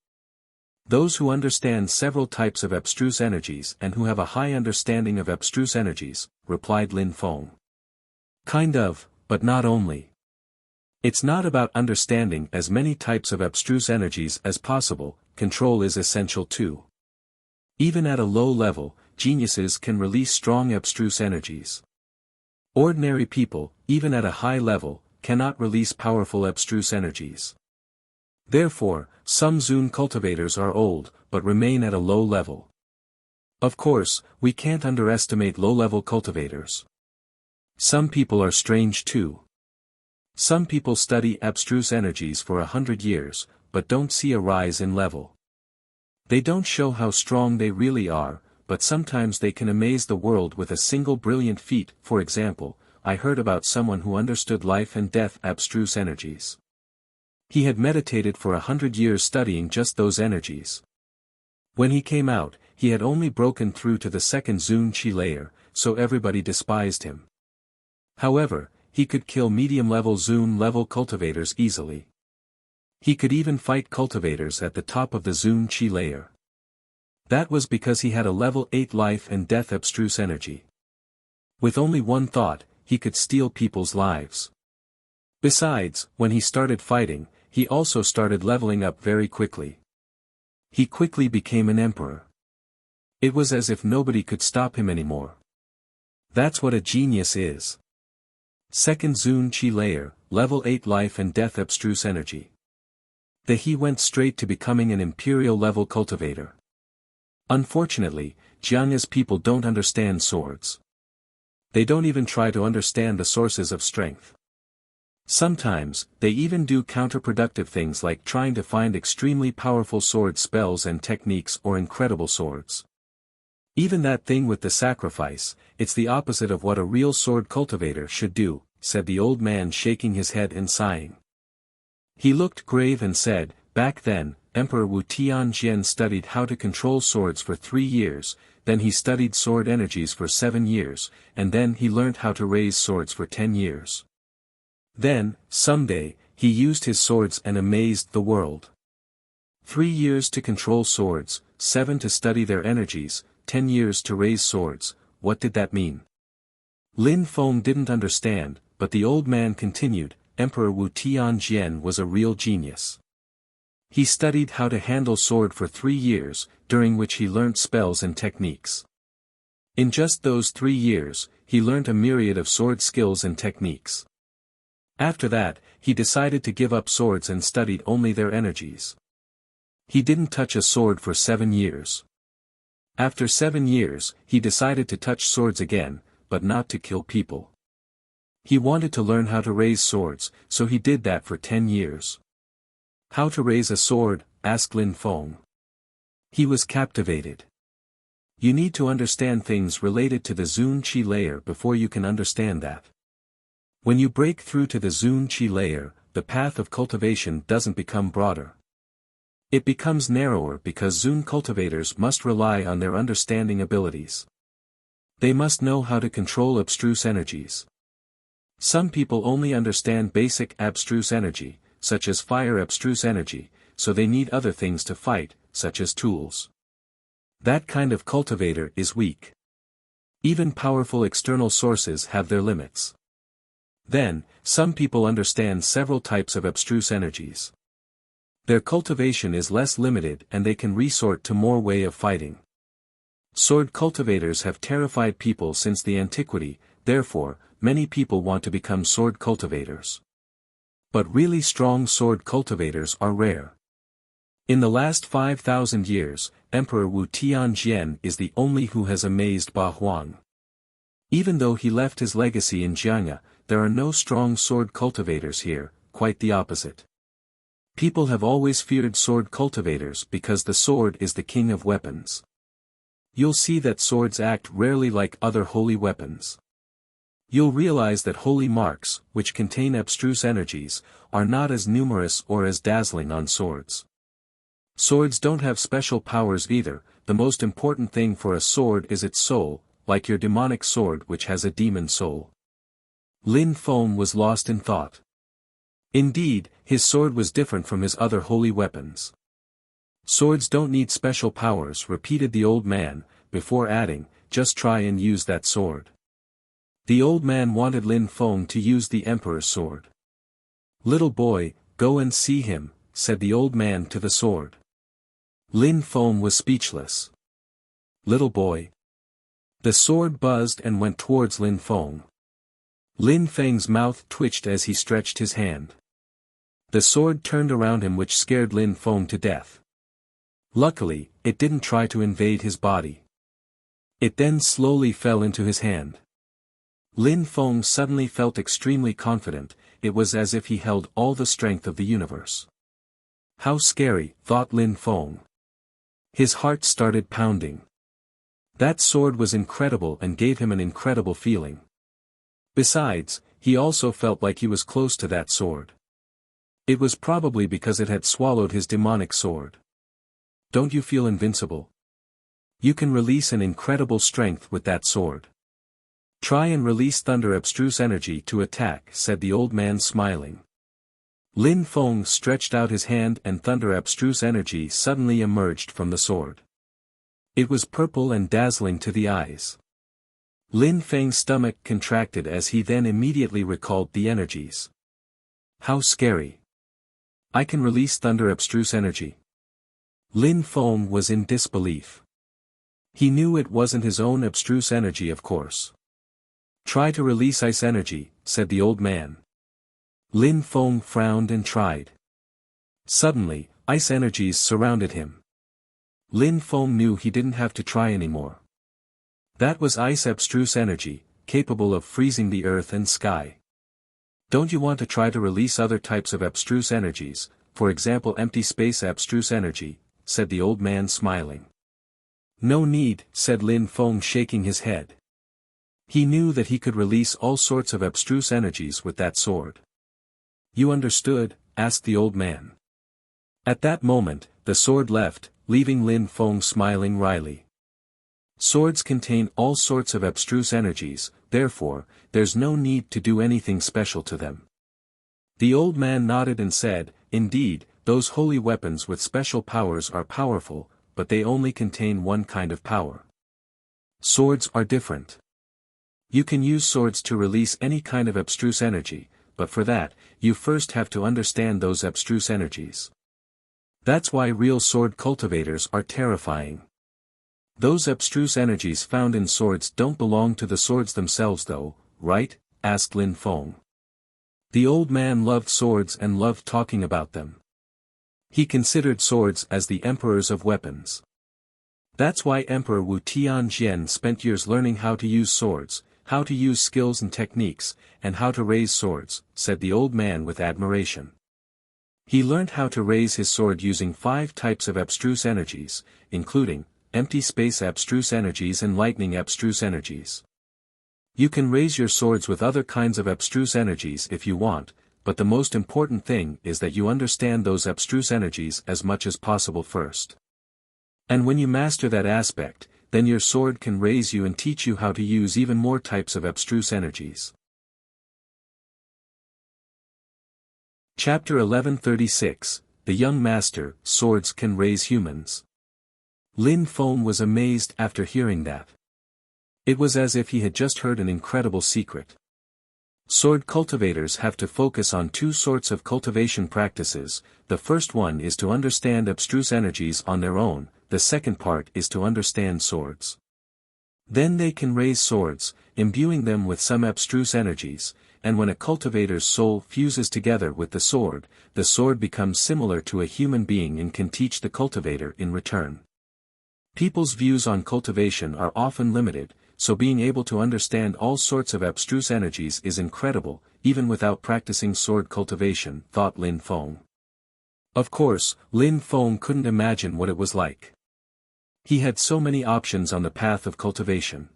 Those who understand several types of abstruse energies and who have a high understanding of abstruse energies, replied Lin Feng. Kind of, but not only. It's not about understanding as many types of abstruse energies as possible, control is essential too. Even at a low level, geniuses can release strong abstruse energies. Ordinary people, even at a high level, cannot release powerful abstruse energies. Therefore, some Zun cultivators are old, but remain at a low level. Of course, we can't underestimate low-level cultivators. Some people are strange too. Some people study abstruse energies for 100 years, but don't see a rise in level. They don't show how strong they really are, but sometimes they can amaze the world with a single brilliant feat. For example, I heard about someone who understood life and death abstruse energies. He had meditated for 100 years studying just those energies. When he came out, he had only broken through to the 2nd Zun Qi layer, so everybody despised him. However, he could kill medium-level Zun-level cultivators easily. He could even fight cultivators at the top of the Zun Qi layer. That was because he had a level 8 life and death abstruse energy. With only one thought, he could steal people's lives. Besides, when he started fighting, he also started leveling up very quickly. He quickly became an emperor. It was as if nobody could stop him anymore. That's what a genius is. Second Zun Qi layer, level 8 life and death abstruse energy. He went straight to becoming an imperial level cultivator. Unfortunately, Jiangya's people don't understand swords. They don't even try to understand the sources of strength. Sometimes, they even do counterproductive things like trying to find extremely powerful sword spells and techniques or incredible swords. Even that thing with the sacrifice, it's the opposite of what a real sword cultivator should do, said the old man, shaking his head and sighing. He looked grave and said, back then, Emperor Wu Tianjian studied how to control swords for 3 years, then he studied sword energies for 7 years, and then he learned how to raise swords for 10 years. Then, someday, he used his swords and amazed the world. 3 years to control swords, 7 to study their energies, 10 years to raise swords. What did that mean? Lin Feng didn't understand, but the old man continued, Emperor Wu Tianjian was a real genius. He studied how to handle sword for 3 years, during which he learnt spells and techniques. In just those 3 years, he learnt a myriad of sword skills and techniques. After that, he decided to give up swords and studied only their energies. He didn't touch a sword for 7 years. After 7 years, he decided to touch swords again, but not to kill people. He wanted to learn how to raise swords, so he did that for 10 years. How to raise a sword? Asked Lin Feng. He was captivated. You need to understand things related to the Zun Qi layer before you can understand that. When you break through to the Zun Qi layer, the path of cultivation doesn't become broader. It becomes narrower because Zun cultivators must rely on their understanding abilities. They must know how to control abstruse energies. Some people only understand basic abstruse energy, such as fire abstruse energy, so they need other things to fight, such as tools. That kind of cultivator is weak. Even powerful external sources have their limits. Then, some people understand several types of abstruse energies. Their cultivation is less limited and they can resort to more way of fighting. Sword cultivators have terrified people since the antiquity, therefore, many people want to become sword cultivators. But really strong sword cultivators are rare. In the last 5,000 years, Emperor Wu Tianjian is the only who has amazed Ba Huang. Even though he left his legacy in Jiangya, there are no strong sword cultivators here, quite the opposite. People have always feared sword cultivators because the sword is the king of weapons. You'll see that swords act rarely like other holy weapons. You'll realize that holy marks, which contain abstruse energies, are not as numerous or as dazzling on swords. Swords don't have special powers either, the most important thing for a sword is its soul, like your demonic sword which has a demon soul. Lin Feng was lost in thought. Indeed, his sword was different from his other holy weapons. Swords don't need special powers, repeated the old man, before adding, just try and use that sword. The old man wanted Lin Feng to use the emperor's sword. Little boy, go and see him, said the old man to the sword. Lin Feng was speechless. Little boy. The sword buzzed and went towards Lin Feng. Lin Feng's mouth twitched as he stretched his hand. The sword turned around him, which scared Lin Feng to death. Luckily, it didn't try to invade his body. It then slowly fell into his hand. Lin Feng suddenly felt extremely confident, it was as if he held all the strength of the universe. How scary, thought Lin Feng. His heart started pounding. That sword was incredible and gave him an incredible feeling. Besides, he also felt like he was close to that sword. It was probably because it had swallowed his demonic sword. Don't you feel invincible? You can release an incredible strength with that sword. Try and release thunder abstruse energy to attack, said the old man, smiling. Lin Feng stretched out his hand and thunder abstruse energy suddenly emerged from the sword. It was purple and dazzling to the eyes. Lin Feng's stomach contracted as he then immediately recalled the energies. How scary. I can release thunder abstruse energy. Lin Feng was in disbelief. He knew it wasn't his own abstruse energy, of course. Try to release ice energy, said the old man. Lin Feng frowned and tried. Suddenly, ice energies surrounded him. Lin Feng knew he didn't have to try anymore. That was ice abstruse energy, capable of freezing the earth and sky. Don't you want to try to release other types of abstruse energies, for example empty space abstruse energy, said the old man smiling. No need, said Lin Feng shaking his head. He knew that he could release all sorts of abstruse energies with that sword. You understood? Asked the old man. At that moment, the sword left, leaving Lin Feng smiling wryly. Swords contain all sorts of abstruse energies, therefore, there's no need to do anything special to them. The old man nodded and said, indeed, those holy weapons with special powers are powerful, but they only contain one kind of power. Swords are different. You can use swords to release any kind of abstruse energy, but for that, you first have to understand those abstruse energies. That's why real sword cultivators are terrifying. Those abstruse energies found in swords don't belong to the swords themselves though, right? Asked Lin Feng. The old man loved swords and loved talking about them. He considered swords as the emperors of weapons. That's why Emperor Wu Tianjian spent years learning how to use swords, how to use skills and techniques, and how to raise swords, said the old man with admiration. He learned how to raise his sword using 5 types of abstruse energies, including empty space abstruse energies and lightning abstruse energies. You can raise your swords with other kinds of abstruse energies if you want, but the most important thing is that you understand those abstruse energies as much as possible first. And when you master that aspect, then your sword can raise you and teach you how to use even more types of abstruse energies. Chapter 1136, The Young Master, Swords Can Raise Humans. Lin Feng was amazed after hearing that. It was as if he had just heard an incredible secret. Sword cultivators have to focus on 2 sorts of cultivation practices. The first one is to understand abstruse energies on their own, the second part is to understand swords. Then they can raise swords, imbuing them with some abstruse energies, and when a cultivator's soul fuses together with the sword becomes similar to a human being and can teach the cultivator in return. People's views on cultivation are often limited, so being able to understand all sorts of abstruse energies is incredible, even without practicing sword cultivation, thought Lin Feng. Of course, Lin Feng couldn't imagine what it was like. He had so many options on the path of cultivation.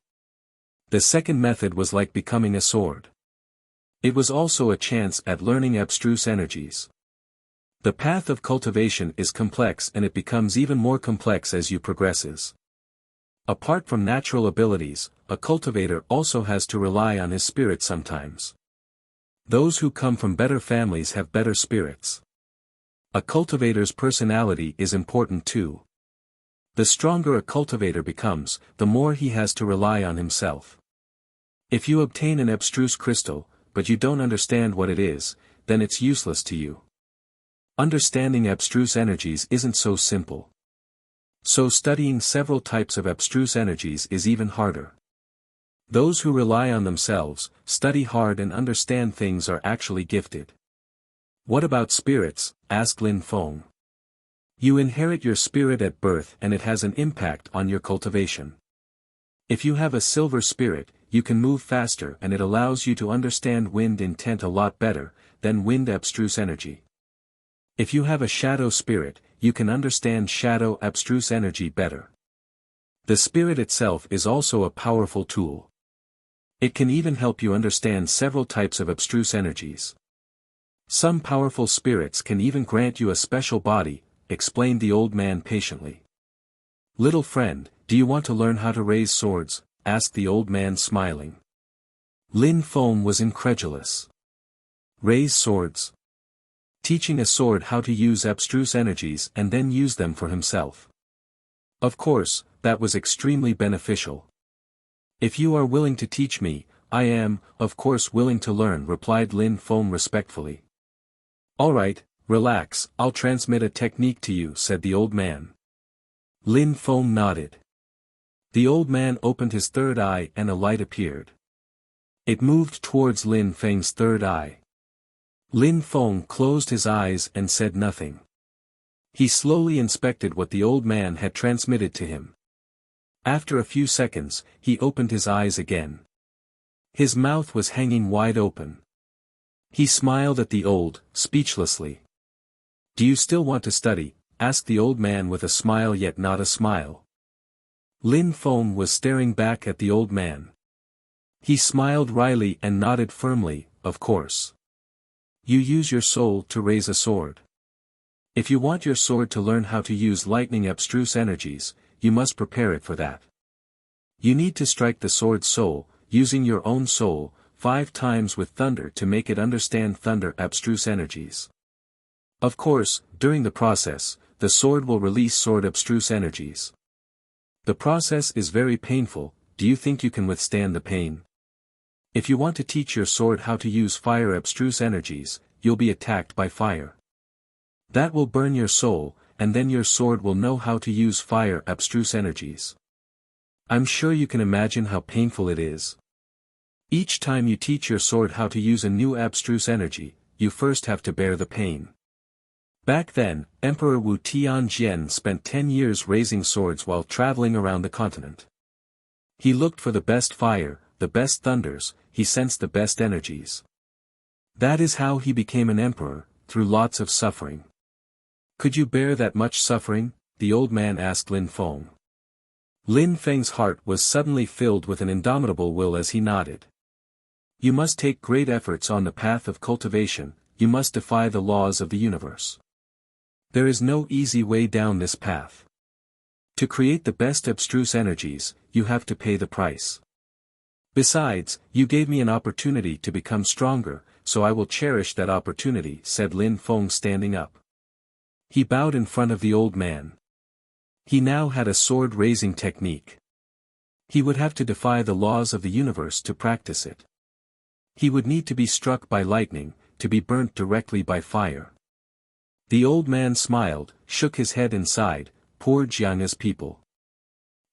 The second method was like becoming a sword. It was also a chance at learning abstruse energies. The path of cultivation is complex and it becomes even more complex as you progresses. Apart from natural abilities, a cultivator also has to rely on his spirit sometimes. Those who come from better families have better spirits. A cultivator's personality is important too. The stronger a cultivator becomes, the more he has to rely on himself. If you obtain an abstruse crystal, but you don't understand what it is, then it's useless to you. Understanding abstruse energies isn't so simple. So studying several types of abstruse energies is even harder. Those who rely on themselves, study hard and understand things are actually gifted. What about spirits? Asked Lin Feng. You inherit your spirit at birth and it has an impact on your cultivation. If you have a silver spirit, you can move faster and it allows you to understand wind intent a lot better than wind abstruse energy. If you have a shadow spirit, you can understand shadow abstruse energy better. The spirit itself is also a powerful tool. It can even help you understand several types of abstruse energies. Some powerful spirits can even grant you a special body, explained the old man patiently. Little friend, do you want to learn how to raise swords? Asked the old man smiling. Lin Feng was incredulous. Raise swords? Teaching a sword how to use abstruse energies and then use them for himself. Of course, that was extremely beneficial. If you are willing to teach me, I am, of course, willing to learn, replied Lin Feng respectfully. Alright, relax, I'll transmit a technique to you, said the old man. Lin Feng nodded. The old man opened his third eye and a light appeared. It moved towards Lin Feng's third eye. Lin Feng closed his eyes and said nothing. He slowly inspected what the old man had transmitted to him. After a few seconds, he opened his eyes again. His mouth was hanging wide open. He smiled at the old, speechlessly. Do you still want to study? Asked the old man with a smile yet not a smile. Lin Feng was staring back at the old man. He smiled wryly and nodded firmly, of course. You use your soul to raise a sword. If you want your sword to learn how to use lightning abstruse energies, you must prepare it for that. You need to strike the sword's soul, using your own soul, 5 times with thunder to make it understand thunder abstruse energies. Of course, during the process, the sword will release sword abstruse energies. The process is very painful. Do you think you can withstand the pain? If you want to teach your sword how to use fire abstruse energies, you'll be attacked by fire. That will burn your soul, and then your sword will know how to use fire abstruse energies. I'm sure you can imagine how painful it is. Each time you teach your sword how to use a new abstruse energy, you first have to bear the pain. Back then, Emperor Wu Tianjian spent 10 years raising swords while traveling around the continent. He looked for the best fire, the best thunders, he sensed the best energies. That is how he became an emperor, through lots of suffering. Could you bear that much suffering? The old man asked Lin Feng. Lin Feng's heart was suddenly filled with an indomitable will as he nodded. You must take great efforts on the path of cultivation, you must defy the laws of the universe. There is no easy way down this path. To create the best abstruse energies, you have to pay the price. Besides, you gave me an opportunity to become stronger, so I will cherish that opportunity, said Lin Feng standing up. He bowed in front of the old man. He now had a sword-raising technique. He would have to defy the laws of the universe to practice it. He would need to be struck by lightning, to be burnt directly by fire. The old man smiled, shook his head and sighed, poor Jiangna's people.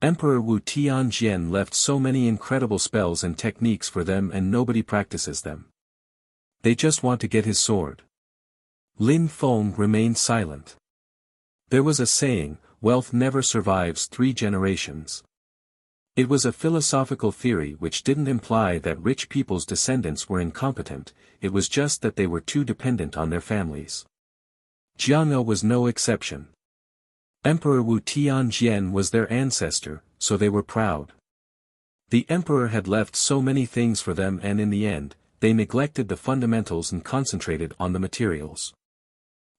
Emperor Wu Tianjian left so many incredible spells and techniques for them and nobody practices them. They just want to get his sword. Lin Feng remained silent. There was a saying, wealth never survives 3 generations. It was a philosophical theory which didn't imply that rich people's descendants were incompetent, it was just that they were too dependent on their families. Jiangna was no exception. Emperor Wu Tianjian was their ancestor, so they were proud. The emperor had left so many things for them and in the end, they neglected the fundamentals and concentrated on the materials.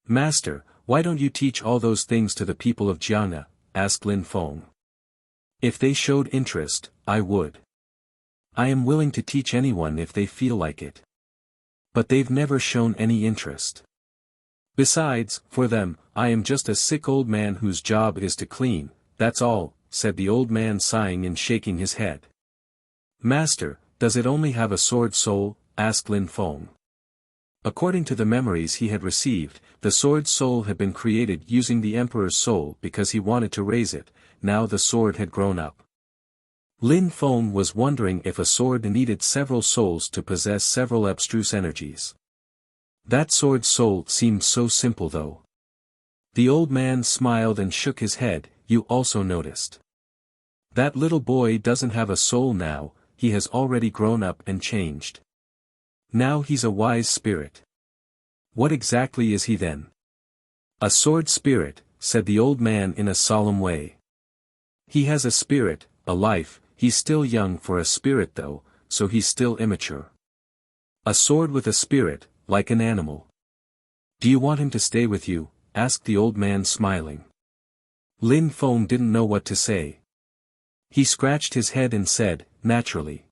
Master, why don't you teach all those things to the people of Jiangna? Asked Lin Feng. If they showed interest, I would. I am willing to teach anyone if they feel like it. But they've never shown any interest. Besides, for them, I am just a sick old man whose job is to clean, that's all, said the old man sighing and shaking his head. Master, does it only have a sword soul? Asked Lin Feng. According to the memories he had received, the sword's soul had been created using the emperor's soul because he wanted to raise it, now the sword had grown up. Lin Feng was wondering if a sword needed several souls to possess several abstruse energies. That sword's soul seemed so simple though. The old man smiled and shook his head, you also noticed. That little boy doesn't have a soul now, he has already grown up and changed. Now he's a wise spirit. What exactly is he then? A sword spirit, said the old man in a solemn way. He has a spirit, a life, he's still young for a spirit though, so he's still immature. A sword with a spirit, like an animal. Do you want him to stay with you? Asked the old man smiling. Lin Feng didn't know what to say. He scratched his head and said, naturally.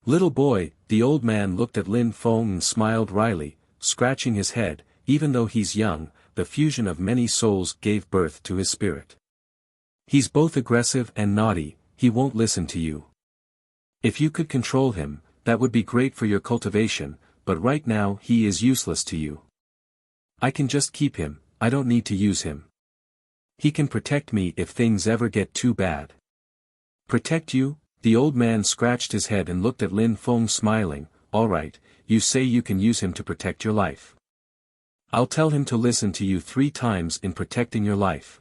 Little boy, the old man looked at Lin Feng and smiled wryly, scratching his head, even though he's young, the fusion of many souls gave birth to his spirit. He's both aggressive and naughty, he won't listen to you. If you could control him, that would be great for your cultivation, but right now he is useless to you. I can just keep him, I don't need to use him. He can protect me if things ever get too bad. Protect you? The old man scratched his head and looked at Lin Feng smiling. All right, you say you can use him to protect your life. I'll tell him to listen to you 3 times in protecting your life.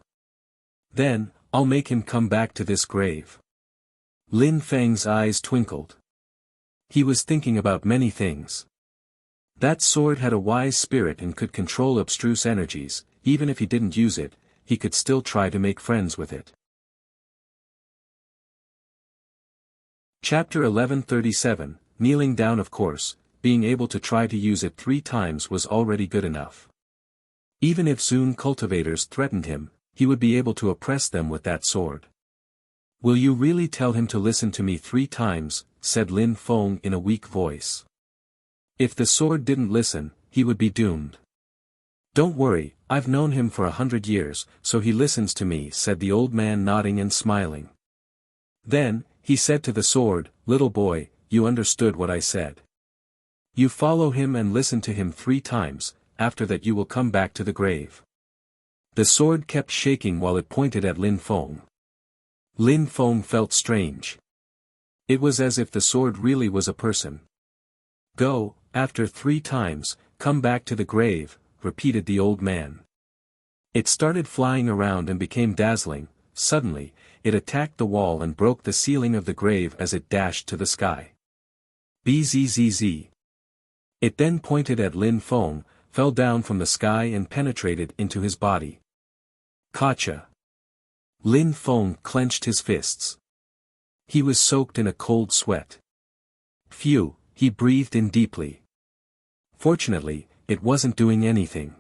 Then, I'll make him come back to this grave. Lin Feng's eyes twinkled. He was thinking about many things. That sword had a wise spirit and could control abstruse energies. Even if he didn't use it, he could still try to make friends with it. Chapter 1137, Kneeling down. Of course, being able to try to use it 3 times was already good enough. Even if Zun cultivators threatened him, he would be able to oppress them with that sword. Will you really tell him to listen to me 3 times, said Lin Feng in a weak voice. If the sword didn't listen, he would be doomed. Don't worry, I've known him for 100 years, so he listens to me, said the old man, nodding and smiling. Then, he said to the sword, little boy, you understood what I said. You follow him and listen to him 3 times, after that you will come back to the grave. The sword kept shaking while it pointed at Lin Feng. Lin Feng felt strange. It was as if the sword really was a person. Go, after 3 times, come back to the grave, repeated the old man. It started flying around and became dazzling. Suddenly, it attacked the wall and broke the ceiling of the grave as it dashed to the sky. Bzzz. It then pointed at Lin Feng, fell down from the sky and penetrated into his body. Gotcha. Lin Feng clenched his fists. He was soaked in a cold sweat. Phew, he breathed in deeply. Fortunately, it wasn't doing anything.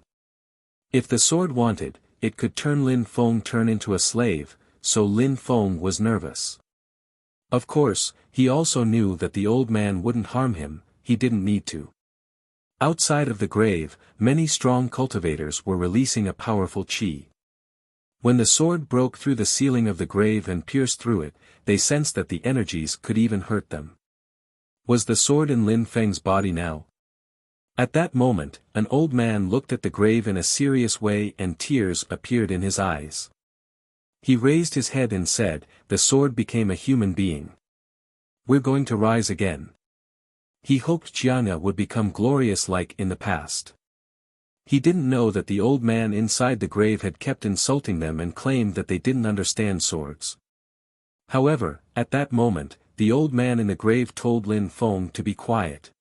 If the sword wanted, it could turn Lin Feng into a slave, so Lin Feng was nervous. Of course, he also knew that the old man wouldn't harm him, he didn't need to. Outside of the grave, many strong cultivators were releasing a powerful qi. When the sword broke through the ceiling of the grave and pierced through it, they sensed that the energies could even hurt them. Was the sword in Lin Feng's body now? At that moment, an old man looked at the grave in a serious way and tears appeared in his eyes. He raised his head and said, the sword became a human being. We're going to rise again. He hoped Jianya would become glorious like in the past. He didn't know that the old man inside the grave had kept insulting them and claimed that they didn't understand swords. However, at that moment, the old man in the grave told Lin Feng to be quiet.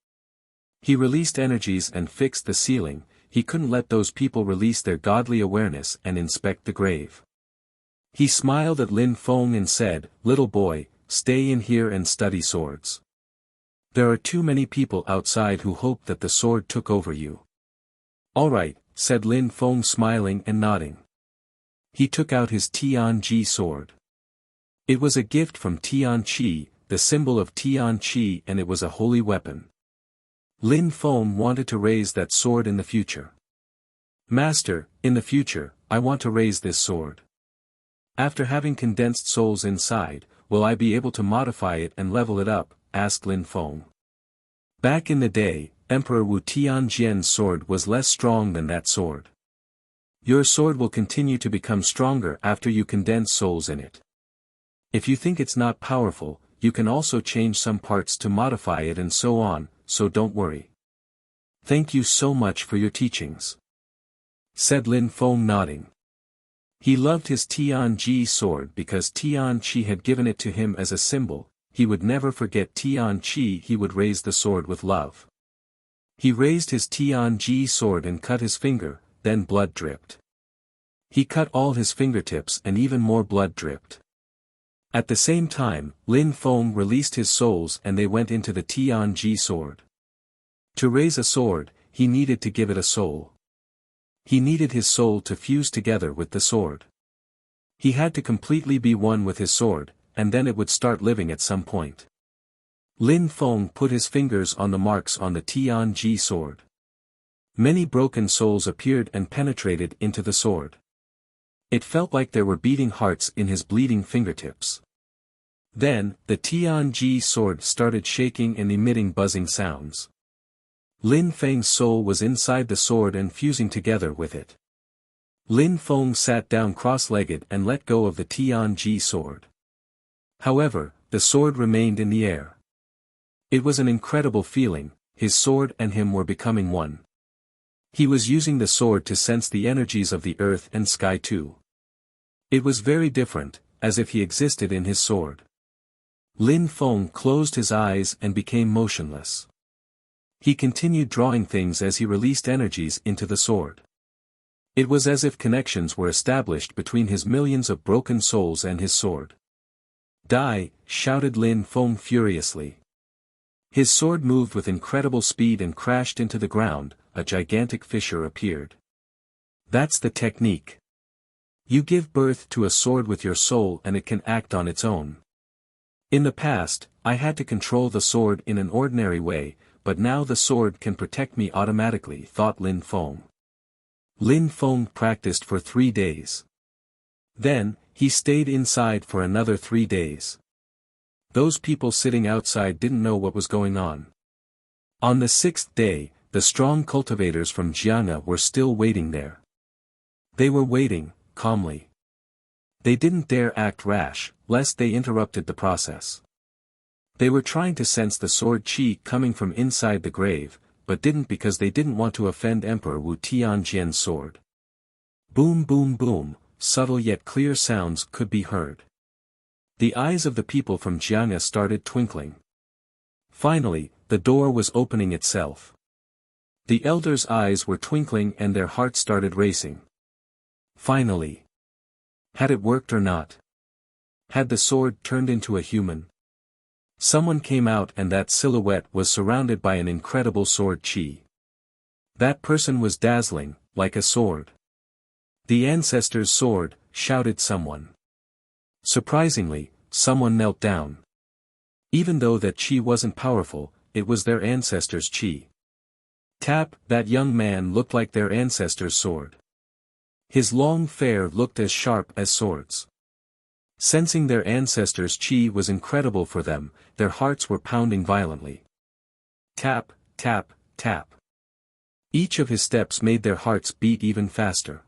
He released energies and fixed the ceiling. He couldn't let those people release their godly awareness and inspect the grave. He smiled at Lin Feng and said, little boy, stay in here and study swords. There are too many people outside who hope that the sword took over you. All right, said Lin Feng, smiling and nodding. He took out his Tianji sword. It was a gift from Tianqi, the symbol of Tianqi, and it was a holy weapon. Lin Feng wanted to raise that sword in the future. Master, in the future, I want to raise this sword. After having condensed souls inside, will I be able to modify it and level it up? Asked Lin Feng. Back in the day, Emperor Wu Tianjian's sword was less strong than that sword. Your sword will continue to become stronger after you condense souls in it. If you think it's not powerful, you can also change some parts to modify it and so on, so don't worry. Thank you so much for your teachings, said Lin Feng, nodding. He loved his Tianji sword because Tianqi had given it to him as a symbol. He would never forget Tianqi. He would raise the sword with love. He raised his Tianji sword and cut his finger, then blood dripped. He cut all his fingertips and even more blood dripped. At the same time, Lin Feng released his souls and they went into the Tianji sword. To raise a sword, he needed to give it a soul. He needed his soul to fuse together with the sword. He had to completely be one with his sword, and then it would start living at some point. Lin Feng put his fingers on the marks on the Tianji sword. Many broken souls appeared and penetrated into the sword. It felt like there were beating hearts in his bleeding fingertips. Then, the Tianji sword started shaking and emitting buzzing sounds. Lin Feng's soul was inside the sword and fusing together with it. Lin Feng sat down cross-legged and let go of the Tianji sword. However, the sword remained in the air. It was an incredible feeling, his sword and him were becoming one. He was using the sword to sense the energies of the earth and sky too. It was very different, as if he existed in his sword. Lin Feng closed his eyes and became motionless. He continued drawing things as he released energies into the sword. It was as if connections were established between his millions of broken souls and his sword. Die! Shouted Lin Feng furiously. His sword moved with incredible speed and crashed into the ground. A gigantic fissure appeared. That's the technique. You give birth to a sword with your soul and it can act on its own. In the past, I had to control the sword in an ordinary way, but now the sword can protect me automatically, thought Lin Feng. Lin Feng practiced for 3 days. Then, he stayed inside for another 3 days. Those people sitting outside didn't know what was going on. On the 6th day, the strong cultivators from Jiang'e were still waiting there. They were waiting, calmly. They didn't dare act rash, lest they interrupted the process. They were trying to sense the sword qi coming from inside the grave, but didn't because they didn't want to offend Emperor Wu Tianjian's sword. Boom boom boom, subtle yet clear sounds could be heard. The eyes of the people from Jiang'e started twinkling. Finally, the door was opening itself. The elders' eyes were twinkling and their hearts started racing. Finally. Had it worked or not? Had the sword turned into a human? Someone came out and that silhouette was surrounded by an incredible sword qi. That person was dazzling, like a sword. The ancestor's sword, shouted someone. Surprisingly, someone knelt down. Even though that qi wasn't powerful, it was their ancestor's qi. Tap, that young man looked like their ancestor's sword. His long hair looked as sharp as swords. Sensing their ancestors' qi was incredible for them, their hearts were pounding violently. Tap, tap, tap. Each of his steps made their hearts beat even faster.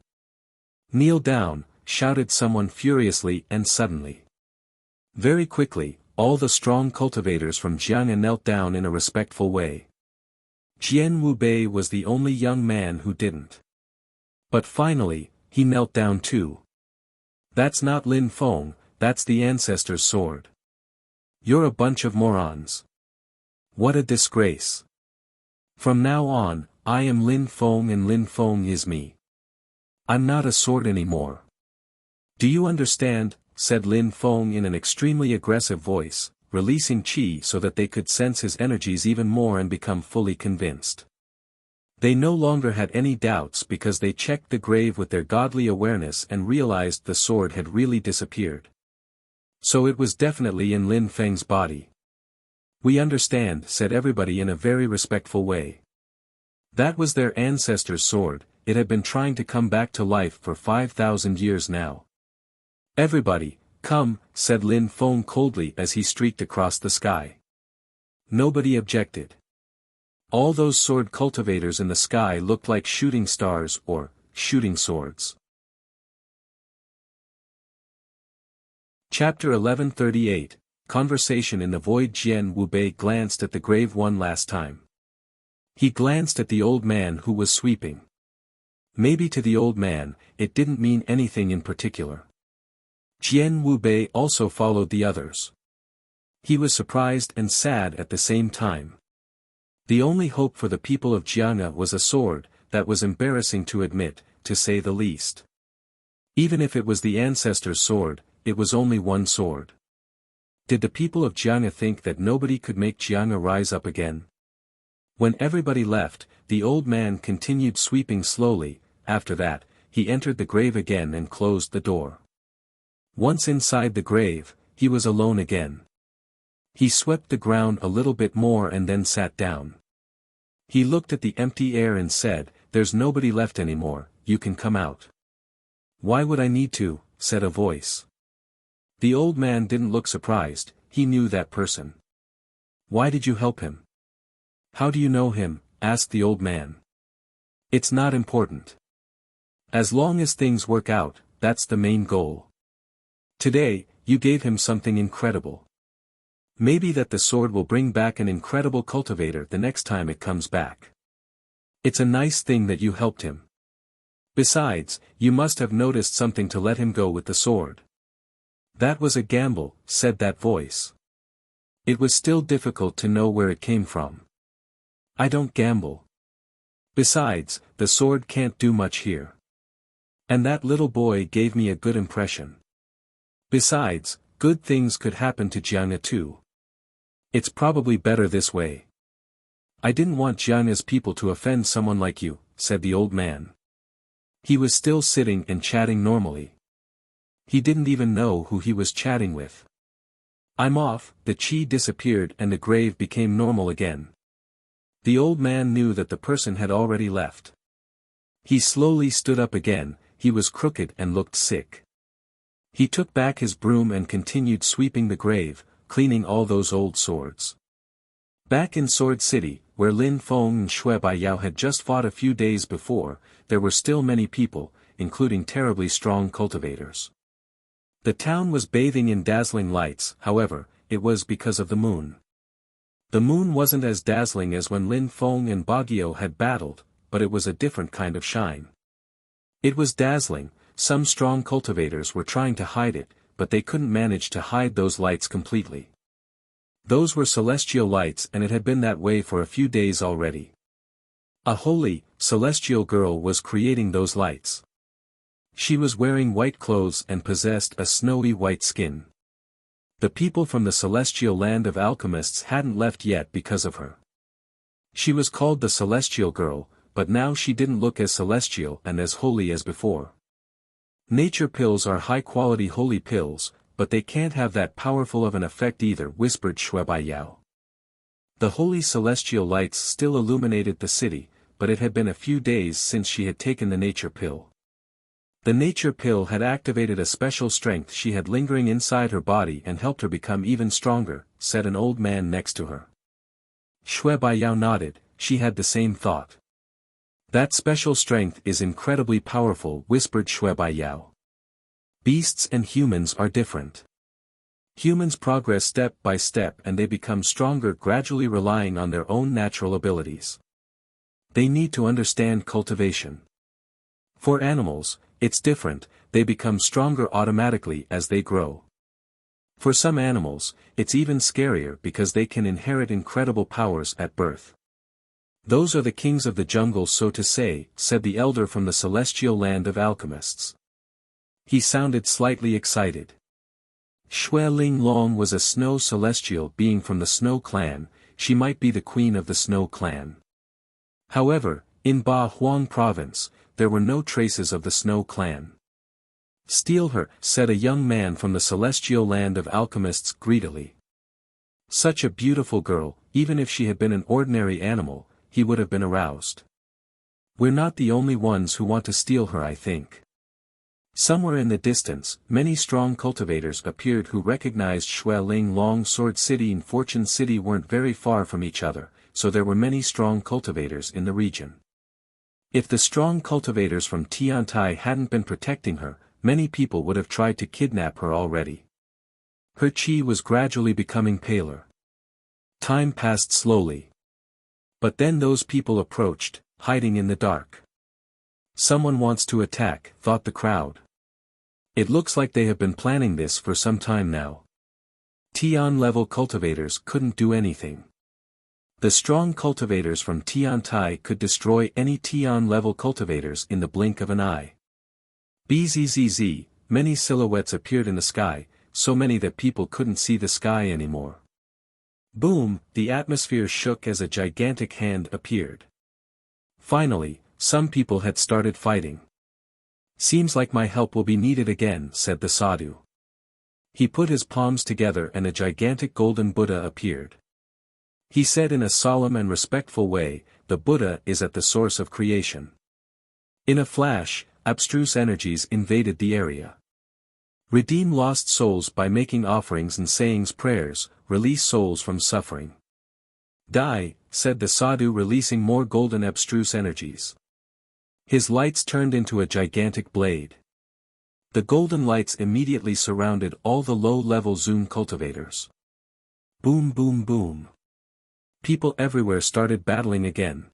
Kneel down, shouted someone furiously and suddenly. Very quickly, all the strong cultivators from Jiang'e knelt down in a respectful way. Jian Wubei was the only young man who didn't. But finally, he knelt down too. That's not Lin Feng, that's the ancestor's sword. You're a bunch of morons. What a disgrace. From now on, I am Lin Feng and Lin Feng is me. I'm not a sword anymore. Do you understand? Said Lin Feng in an extremely aggressive voice, releasing qi so that they could sense his energies even more and become fully convinced. They no longer had any doubts because they checked the grave with their godly awareness and realized the sword had really disappeared. So it was definitely in Lin Feng's body. We understand, said everybody in a very respectful way. That was their ancestor's sword, it had been trying to come back to life for 5,000 years now. Everybody, come, said Lin Feng coldly as he streaked across the sky. Nobody objected. All those sword cultivators in the sky looked like shooting stars or shooting swords. Chapter 1138, Conversation in the Void. Jian Wubei glanced at the grave one last time. He glanced at the old man who was sweeping. Maybe to the old man, it didn't mean anything in particular. Jian Wubei also followed the others. He was surprised and sad at the same time. The only hope for the people of Jiang'e was a sword, that was embarrassing to admit, to say the least. Even if it was the ancestor's sword, it was only one sword. Did the people of Jiang'e think that nobody could make Jiang'e rise up again? When everybody left, the old man continued sweeping slowly. After that, he entered the grave again and closed the door. Once inside the grave, he was alone again. He swept the ground a little bit more and then sat down. He looked at the empty air and said, "There's nobody left anymore, you can come out." "Why would I need to?" said a voice. The old man didn't look surprised, he knew that person. Why did you help him? How do you know him? Asked the old man. It's not important. As long as things work out, that's the main goal. Today, you gave him something incredible. Maybe that the sword will bring back an incredible cultivator the next time it comes back. It's a nice thing that you helped him. Besides, you must have noticed something to let him go with the sword. That was a gamble, said that voice. It was still difficult to know where it came from. I don't gamble. Besides, the sword can't do much here. And that little boy gave me a good impression. Besides, good things could happen to Jiangna too. It's probably better this way. I didn't want Jiangna's people to offend someone like you, said the old man. He was still sitting and chatting normally. He didn't even know who he was chatting with. I'm off. The chi disappeared and the grave became normal again. The old man knew that the person had already left. He slowly stood up again, he was crooked and looked sick. He took back his broom and continued sweeping the grave, cleaning all those old swords. Back in Sword City, where Lin Feng and Shui Baiyao had just fought a few days before, there were still many people, including terribly strong cultivators. The town was bathing in dazzling lights, however, it was because of the moon. The moon wasn't as dazzling as when Lin Feng and Baguio had battled, but it was a different kind of shine. It was dazzling. Some strong cultivators were trying to hide it, but they couldn't manage to hide those lights completely. Those were celestial lights and it had been that way for a few days already. A holy, celestial girl was creating those lights. She was wearing white clothes and possessed a snowy white skin. The people from the celestial land of alchemists hadn't left yet because of her. She was called the Celestial Girl, but now she didn't look as celestial and as holy as before. Nature pills are high-quality holy pills, but they can't have that powerful of an effect either, whispered Shui Baiyao. The holy celestial lights still illuminated the city, but it had been a few days since she had taken the nature pill. The nature pill had activated a special strength she had lingering inside her body and helped her become even stronger, said an old man next to her. Shui Baiyao nodded, she had the same thought. That special strength is incredibly powerful, whispered Shui Baiyao. Beasts and humans are different. Humans progress step by step and they become stronger gradually relying on their own natural abilities. They need to understand cultivation. For animals, it's different, they become stronger automatically as they grow. For some animals, it's even scarier because they can inherit incredible powers at birth. Those are the kings of the jungle, so to say, said the elder from the celestial land of alchemists. He sounded slightly excited. Shui Ling Long was a snow celestial being from the Snow Clan, she might be the queen of the Snow Clan. However, in Ba Huang province, there were no traces of the Snow Clan. Steal her, said a young man from the celestial land of alchemists greedily. Such a beautiful girl, even if she had been an ordinary animal, he would have been aroused. We're not the only ones who want to steal her, I think. Somewhere in the distance, many strong cultivators appeared who recognized Shui Ling Long. Sword City and Fortune City weren't very far from each other, so there were many strong cultivators in the region. If the strong cultivators from Tiantai hadn't been protecting her, many people would have tried to kidnap her already. Her chi was gradually becoming paler. Time passed slowly. But then those people approached, hiding in the dark. Someone wants to attack, thought the crowd. It looks like they have been planning this for some time now. Tian-level cultivators couldn't do anything. The strong cultivators from Tiantai could destroy any Tian-level cultivators in the blink of an eye. Bzzz, many silhouettes appeared in the sky, so many that people couldn't see the sky anymore. Boom, the atmosphere shook as a gigantic hand appeared. Finally, some people had started fighting. Seems like my help will be needed again, said the sadhu. He put his palms together and a gigantic golden Buddha appeared. He said in a solemn and respectful way, the Buddha is at the source of creation. In a flash, abstruse energies invaded the area. Redeem lost souls by making offerings and saying prayers, release souls from suffering. Die, said the sadhu, releasing more golden abstruse energies. His lights turned into a gigantic blade. The golden lights immediately surrounded all the low-level Zoom cultivators. Boom boom boom. People everywhere started battling again.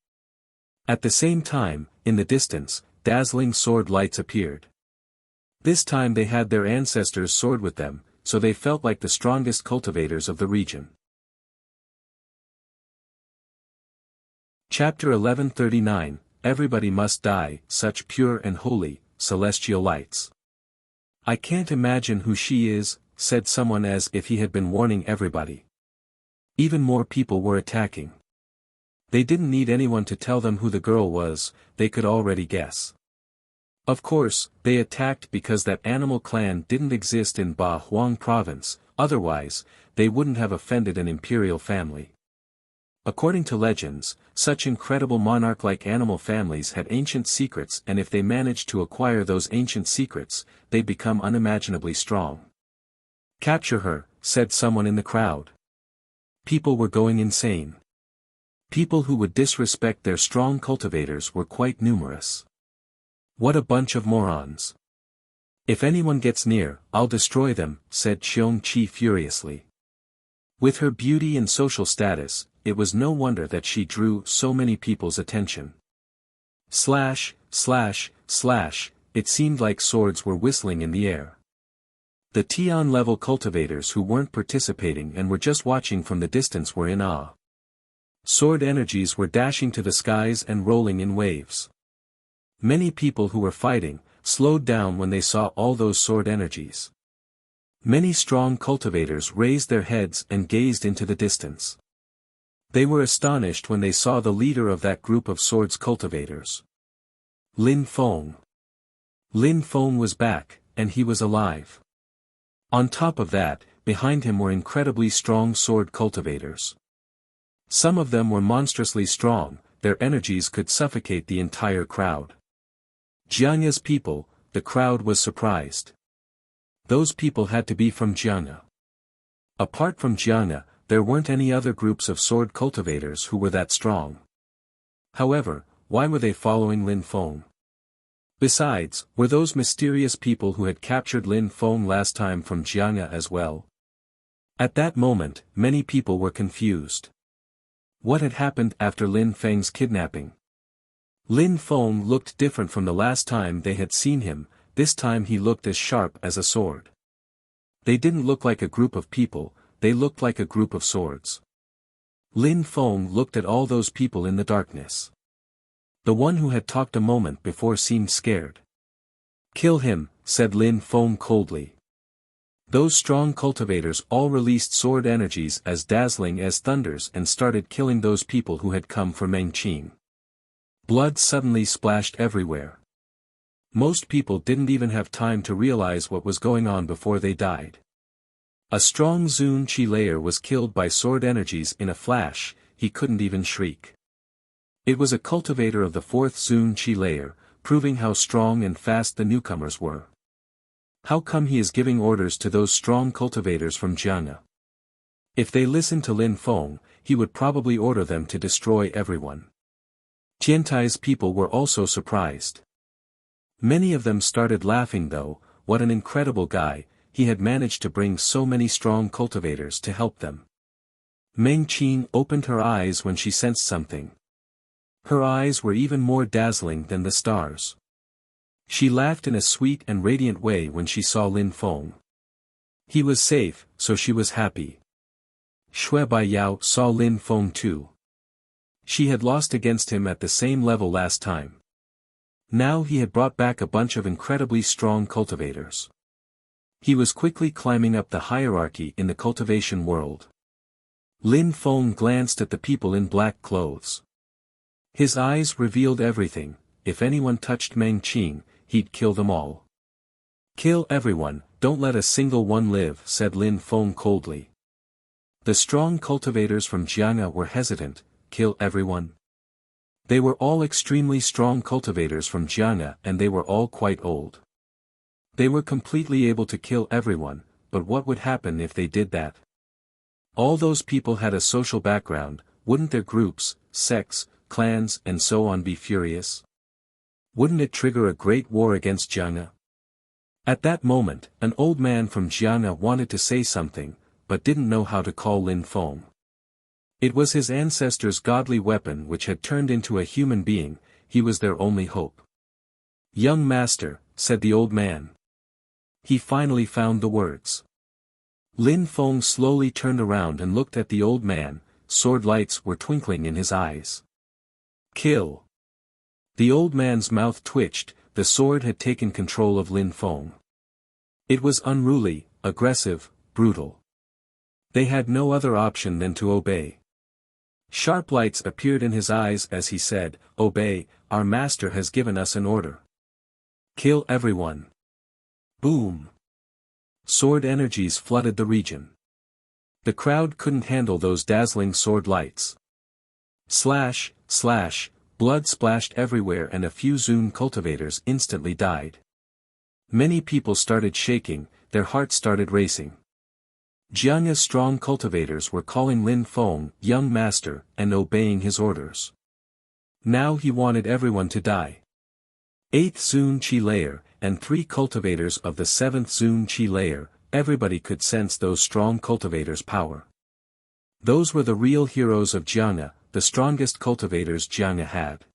At the same time, in the distance, dazzling sword lights appeared. This time they had their ancestors' sword with them, so they felt like the strongest cultivators of the region. Chapter 1139, Everybody Must Die, Such Pure and Holy, Celestial Lights. I can't imagine who she is, said someone as if he had been warning everybody. Even more people were attacking. They didn't need anyone to tell them who the girl was, they could already guess. Of course, they attacked because that animal clan didn't exist in Ba Huang province, otherwise, they wouldn't have offended an imperial family. According to legends, such incredible monarch-like animal families had ancient secrets, and if they managed to acquire those ancient secrets, they'd become unimaginably strong. Capture her, said someone in the crowd. People were going insane. People who would disrespect their strong cultivators were quite numerous. What a bunch of morons. If anyone gets near, I'll destroy them, said Xiong Qi furiously. With her beauty and social status, it was no wonder that she drew so many people's attention. Slash, slash, slash, it seemed like swords were whistling in the air. The Tian-level cultivators who weren't participating and were just watching from the distance were in awe. Sword energies were dashing to the skies and rolling in waves. Many people who were fighting, slowed down when they saw all those sword energies. Many strong cultivators raised their heads and gazed into the distance. They were astonished when they saw the leader of that group of swords cultivators. Lin Feng. Lin Feng was back, and he was alive. On top of that, behind him were incredibly strong sword cultivators. Some of them were monstrously strong, their energies could suffocate the entire crowd. Jiangya's people, the crowd was surprised. Those people had to be from Jiangya. Apart from Jiangya, there weren't any other groups of sword cultivators who were that strong. However, why were they following Lin Feng? Besides, were those mysterious people who had captured Lin Feng last time from Jiangya as well? At that moment, many people were confused. What had happened after Lin Feng's kidnapping? Lin Feng looked different from the last time they had seen him, this time he looked as sharp as a sword. They didn't look like a group of people, they looked like a group of swords. Lin Feng looked at all those people in the darkness. The one who had talked a moment before seemed scared. Kill him, said Lin Feng coldly. Those strong cultivators all released sword energies as dazzling as thunders and started killing those people who had come for Meng Qing. Blood suddenly splashed everywhere. Most people didn't even have time to realize what was going on before they died. A strong Zun Qi layer was killed by sword energies in a flash, he couldn't even shriek. It was a cultivator of the fourth Zun Qi layer, proving how strong and fast the newcomers were. How come he is giving orders to those strong cultivators from Jiangya? If they listened to Lin Feng, he would probably order them to destroy everyone. Tiantai's people were also surprised. Many of them started laughing though, what an incredible guy, he had managed to bring so many strong cultivators to help them. Meng Qing opened her eyes when she sensed something. Her eyes were even more dazzling than the stars. She laughed in a sweet and radiant way when she saw Lin Feng. He was safe, so she was happy. Shui Baiyao saw Lin Feng too. She had lost against him at the same level last time. Now he had brought back a bunch of incredibly strong cultivators. He was quickly climbing up the hierarchy in the cultivation world. Lin Feng glanced at the people in black clothes. His eyes revealed everything, if anyone touched Meng Qing, he'd kill them all. Kill everyone, don't let a single one live, said Lin Feng coldly. The strong cultivators from Jiangya were hesitant, kill everyone. They were all extremely strong cultivators from Jiangya and they were all quite old. They were completely able to kill everyone, but what would happen if they did that? All those people had a social background, wouldn't their groups, sects, clans and so on be furious? Wouldn't it trigger a great war against Jiang'e? At that moment, an old man from Jiang'e wanted to say something, but didn't know how to call Lin Feng. It was his ancestors' godly weapon which had turned into a human being, he was their only hope. "Young master," said the old man. He finally found the words. Lin Feng slowly turned around and looked at the old man, sword lights were twinkling in his eyes. "Kill." The old man's mouth twitched, the sword had taken control of Lin Feng. It was unruly, aggressive, brutal. They had no other option than to obey. Sharp lights appeared in his eyes as he said, "Obey, our master has given us an order. Kill everyone." Boom! Sword energies flooded the region. The crowd couldn't handle those dazzling sword lights. Slash, slash, blood splashed everywhere and a few Zun cultivators instantly died. Many people started shaking, their hearts started racing. Jiang'e's strong cultivators were calling Lin Feng, "young master," and obeying his orders. Now he wanted everyone to die. 8th Zun Qi layer, and 3 cultivators of the 7th Zun Qi layer, everybody could sense those strong cultivators' power. Those were the real heroes of Jiang'e, the strongest cultivators Jiang'e had.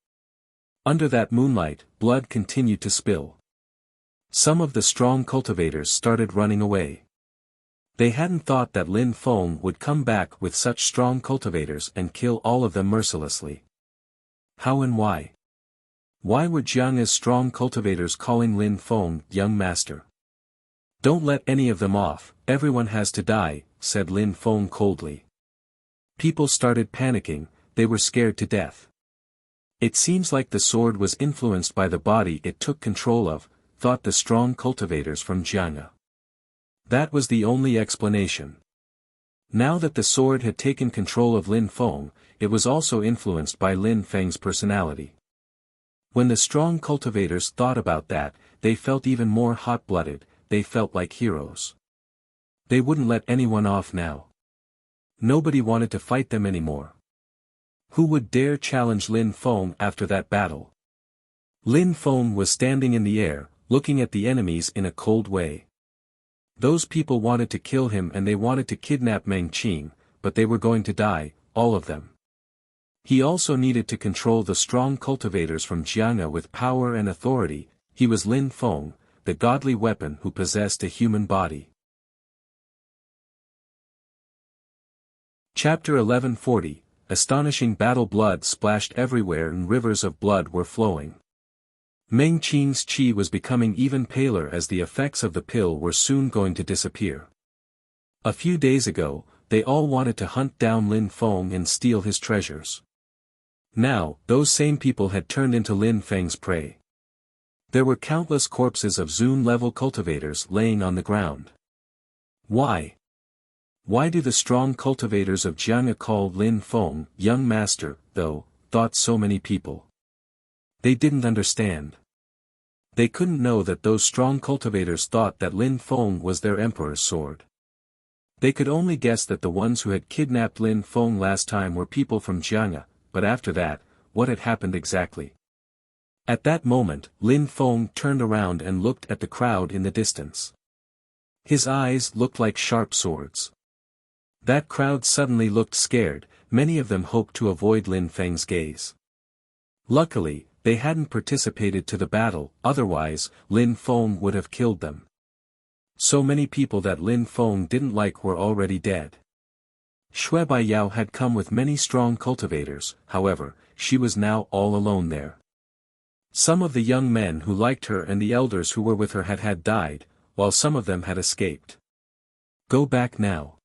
Under that moonlight, blood continued to spill. Some of the strong cultivators started running away. They hadn't thought that Lin Feng would come back with such strong cultivators and kill all of them mercilessly. How and why? Why were Jiang'e's strong cultivators calling Lin Feng, "young master"? "Don't let any of them off, everyone has to die," said Lin Feng coldly. People started panicking, they were scared to death. It seems like the sword was influenced by the body it took control of, thought the strong cultivators from Jiang'e. That was the only explanation. Now that the sword had taken control of Lin Feng, it was also influenced by Lin Feng's personality. When the strong cultivators thought about that, they felt even more hot-blooded, they felt like heroes. They wouldn't let anyone off now. Nobody wanted to fight them anymore. Who would dare challenge Lin Feng after that battle? Lin Feng was standing in the air, looking at the enemies in a cold way. Those people wanted to kill him and they wanted to kidnap Meng Qing, but they were going to die, all of them. He also needed to control the strong cultivators from Jiang'e with power and authority. He was Lin Feng, the godly weapon who possessed a human body. Chapter 1140, Astonishing battle. Blood splashed everywhere and rivers of blood were flowing. Meng Qing's qi was becoming even paler as the effects of the pill were soon going to disappear. A few days ago, they all wanted to hunt down Lin Feng and steal his treasures. Now, those same people had turned into Lin Feng's prey. There were countless corpses of Zun-level cultivators laying on the ground. Why? Why do the strong cultivators of Jiang'e call Lin Feng, "young master," though, thought so many people. They didn't understand. They couldn't know that those strong cultivators thought that Lin Feng was their emperor's sword. They could only guess that the ones who had kidnapped Lin Feng last time were people from Jiang'e, but after that, what had happened exactly? At that moment, Lin Feng turned around and looked at the crowd in the distance. His eyes looked like sharp swords. That crowd suddenly looked scared, many of them hoped to avoid Lin Feng's gaze. Luckily, they hadn't participated to the battle, otherwise, Lin Feng would have killed them. So many people that Lin Feng didn't like were already dead. Xue Baiyao had come with many strong cultivators, however, she was now all alone there. Some of the young men who liked her and the elders who were with her had died, while some of them had escaped. "Go back now.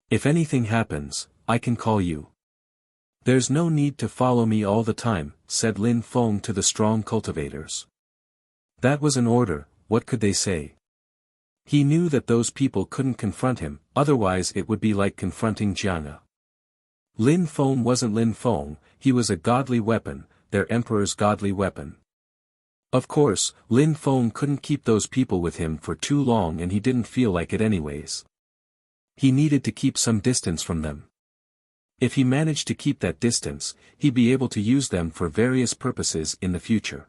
If anything happens, I can call you. There's no need to follow me all the time," said Lin Feng to the strong cultivators. That was an order, what could they say? He knew that those people couldn't confront him, otherwise it would be like confronting Jiang'e. Lin Feng wasn't Lin Feng, he was a godly weapon, their emperor's godly weapon. Of course, Lin Feng couldn't keep those people with him for too long and he didn't feel like it anyways. He needed to keep some distance from them. If he managed to keep that distance, he'd be able to use them for various purposes in the future.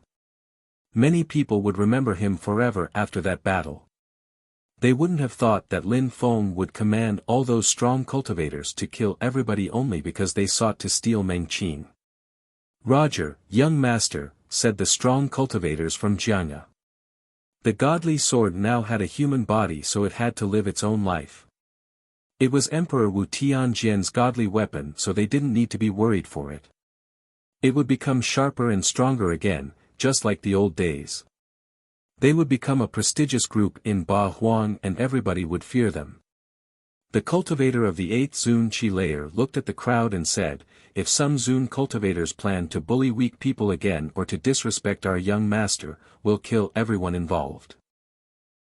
Many people would remember him forever after that battle. They wouldn't have thought that Lin Feng would command all those strong cultivators to kill everybody only because they sought to steal Mengqing. Roger, young master, said the strong cultivators from Jiang'e. The godly sword now had a human body, so it had to live its own life. It was Emperor Wu Tianjian's godly weapon, so they didn't need to be worried for it. It would become sharper and stronger again, just like the old days. They would become a prestigious group in Ba Huang and everybody would fear them. The cultivator of the 8th Zun Qi layer looked at the crowd and said, if some Zun cultivators plan to bully weak people again or to disrespect our young master, we'll kill everyone involved.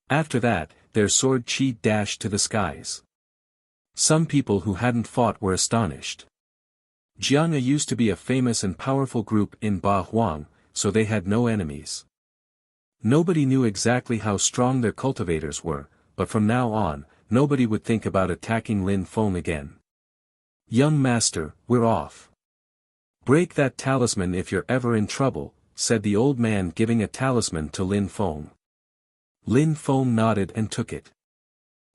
After that, their sword Qi dashed to the skies. Some people who hadn't fought were astonished. Jiang'e used to be a famous and powerful group in Ba Huang, so they had no enemies. Nobody knew exactly how strong their cultivators were, but from now on, nobody would think about attacking Lin Feng again. Young master, we're off. Break that talisman if you're ever in trouble, said the old man, giving a talisman to Lin Feng. Lin Feng nodded and took it.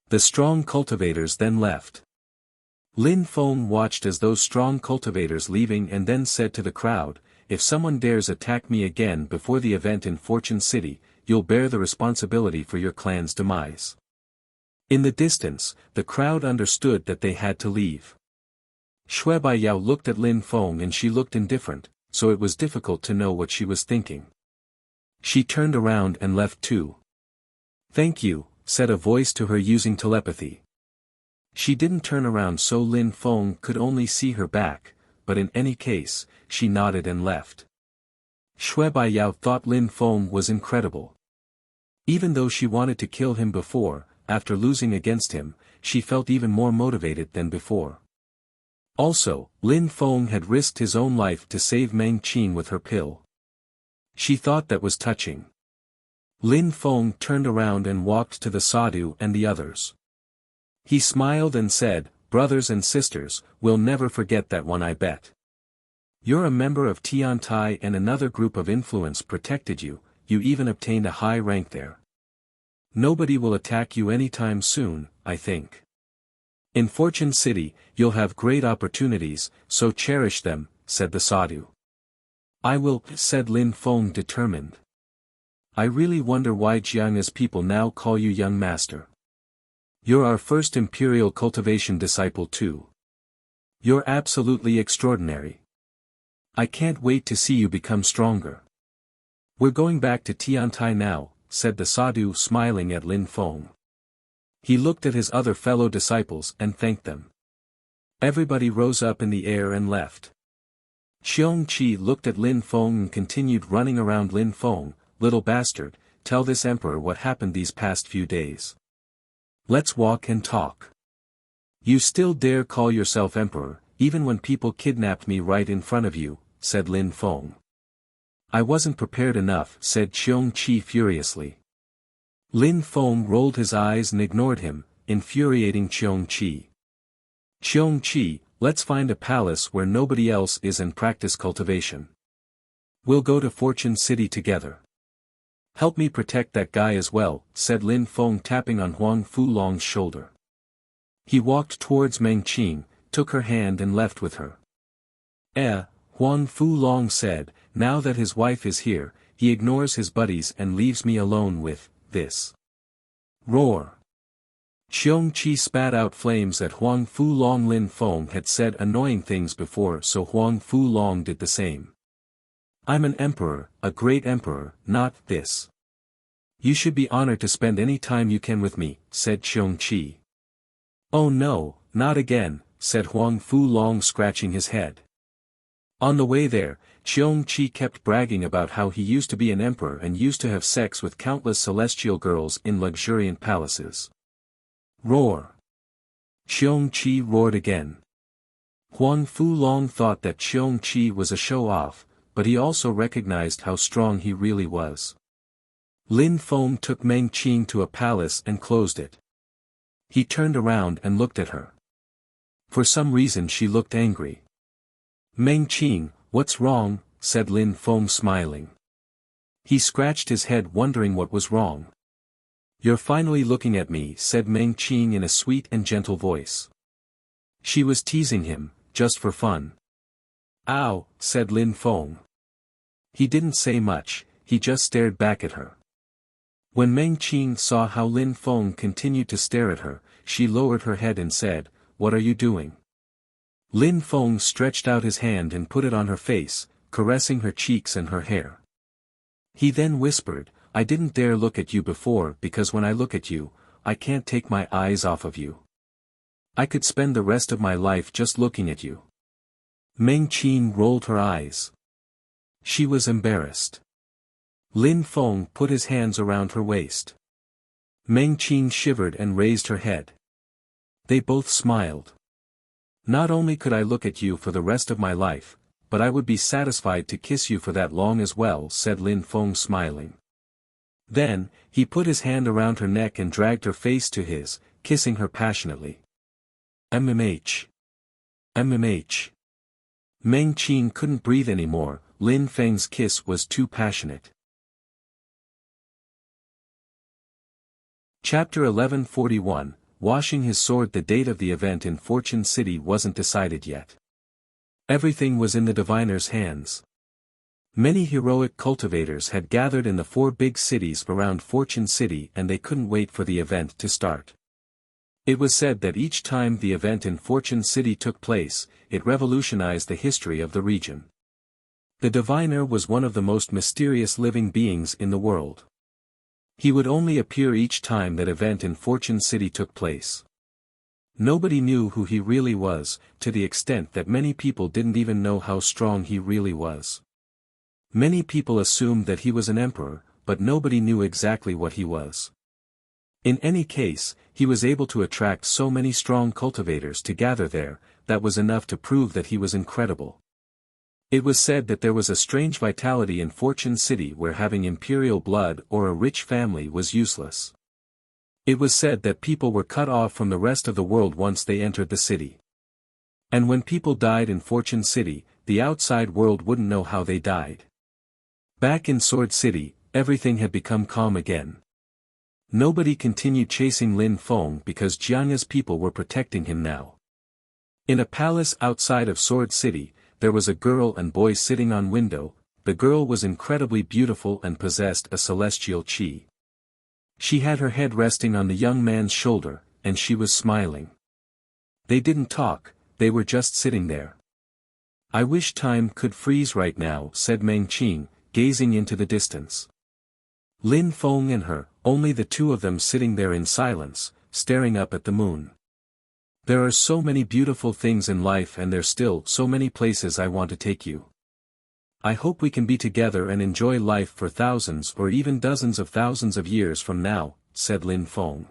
The strong cultivators then left. Lin Feng watched as those strong cultivators leaving and then said to the crowd, if someone dares attack me again before the event in Fortune City, you'll bear the responsibility for your clan's demise. In the distance, the crowd understood that they had to leave. Shui Baiyao looked at Lin Feng and she looked indifferent, so it was difficult to know what she was thinking. She turned around and left too. Thank you, said a voice to her using telepathy. She didn't turn around so Lin Feng could only see her back, but in any case, she nodded and left. Shui Baiyao thought Lin Feng was incredible. Even though she wanted to kill him before, after losing against him, she felt even more motivated than before. Also, Lin Feng had risked his own life to save Mengqing with her pill. She thought that was touching. Lin Feng turned around and walked to the sadhu and the others. He smiled and said, brothers and sisters, we'll never forget that one, I bet. You're a member of Tiantai and another group of influence protected you, you even obtained a high rank there. Nobody will attack you anytime soon, I think. In Fortune City, you'll have great opportunities, so cherish them, said the sadhu. I will, said Lin Feng determined. I really wonder why Jiang'e's people now call you young master. You're our first imperial cultivation disciple too. You're absolutely extraordinary. I can't wait to see you become stronger. We're going back to Tiantai now, said the sadhu smiling at Lin Feng. He looked at his other fellow disciples and thanked them. Everybody rose up in the air and left. Xiong Qi looked at Lin Feng and continued running around Lin Feng, little bastard, tell this emperor what happened these past few days. Let's walk and talk. You still dare call yourself emperor, even when people kidnapped me right in front of you, said Lin Feng. I wasn't prepared enough, said Xiong Qi furiously. Lin Feng rolled his eyes and ignored him, infuriating Xiong Qi. Xiong Qi, let's find a palace where nobody else is and practice cultivation. We'll go to Fortune City together. Help me protect that guy as well, said Lin Feng tapping on Huang Fulong's shoulder. He walked towards Mengqing, took her hand and left with her. Huang Fulong said, now that his wife is here, he ignores his buddies and leaves me alone with this. Roar. Xiong Qi spat out flames at Huang Fulong. Lin Feng had said annoying things before, so Huang Fulong did the same. I'm an emperor, a great emperor, not this. You should be honored to spend any time you can with me, said Xiong Qi. Oh no, not again, said Huang Fulong, scratching his head. On the way there, Xiong Qi kept bragging about how he used to be an emperor and used to have sex with countless celestial girls in luxuriant palaces. Roar. Xiong Qi roared again. Huang Fulong thought that Xiong Qi was a show-off, but he also recognized how strong he really was. Lin Feng took Meng Qing to a palace and closed it. He turned around and looked at her. For some reason she looked angry. "Meng Qing, what's wrong?" said Lin Feng smiling. He scratched his head wondering what was wrong. "You're finally looking at me," said Meng Qing in a sweet and gentle voice. She was teasing him, just for fun. "Ow," said Lin Feng. He didn't say much, he just stared back at her. When Meng Qing saw how Lin Feng continued to stare at her, she lowered her head and said, "What are you doing?" Lin Feng stretched out his hand and put it on her face, caressing her cheeks and her hair. He then whispered, "I didn't dare look at you before because when I look at you, I can't take my eyes off of you. I could spend the rest of my life just looking at you." Meng Qing rolled her eyes. She was embarrassed. Lin Feng put his hands around her waist. Meng Qing shivered and raised her head. They both smiled. "Not only could I look at you for the rest of my life, but I would be satisfied to kiss you for that long as well," said Lin Feng smiling. Then, he put his hand around her neck and dragged her face to his, kissing her passionately. MMH. MMH. Meng Qing couldn't breathe anymore, Lin Feng's kiss was too passionate. Chapter 1141, Washing his sword. The date of the event in Fortune City wasn't decided yet. Everything was in the diviner's hands. Many heroic cultivators had gathered in the 4 big cities around Fortune City and they couldn't wait for the event to start. It was said that each time the event in Fortune City took place, it revolutionized the history of the region. The diviner was one of the most mysterious living beings in the world. He would only appear each time that event in Fortune City took place. Nobody knew who he really was, to the extent that many people didn't even know how strong he really was. Many people assumed that he was an emperor, but nobody knew exactly what he was. In any case, he was able to attract so many strong cultivators to gather there, that was enough to prove that he was incredible. It was said that there was a strange vitality in Fortune City where having imperial blood or a rich family was useless. It was said that people were cut off from the rest of the world once they entered the city. And when people died in Fortune City, the outside world wouldn't know how they died. Back in Sword City, everything had become calm again. Nobody continued chasing Lin Feng because Jianya's people were protecting him now. In a palace outside of Sword City, there was a girl and boy sitting on window. The girl was incredibly beautiful and possessed a celestial chi. She had her head resting on the young man's shoulder, and she was smiling. They didn't talk, they were just sitting there. "I wish time could freeze right now," said Meng Qing, gazing into the distance. Lin Feng and her, only the two of them sitting there in silence, staring up at the moon. "There are so many beautiful things in life and there's still so many places I want to take you. I hope we can be together and enjoy life for thousands or even dozens of thousands of years from now," said Lin Feng.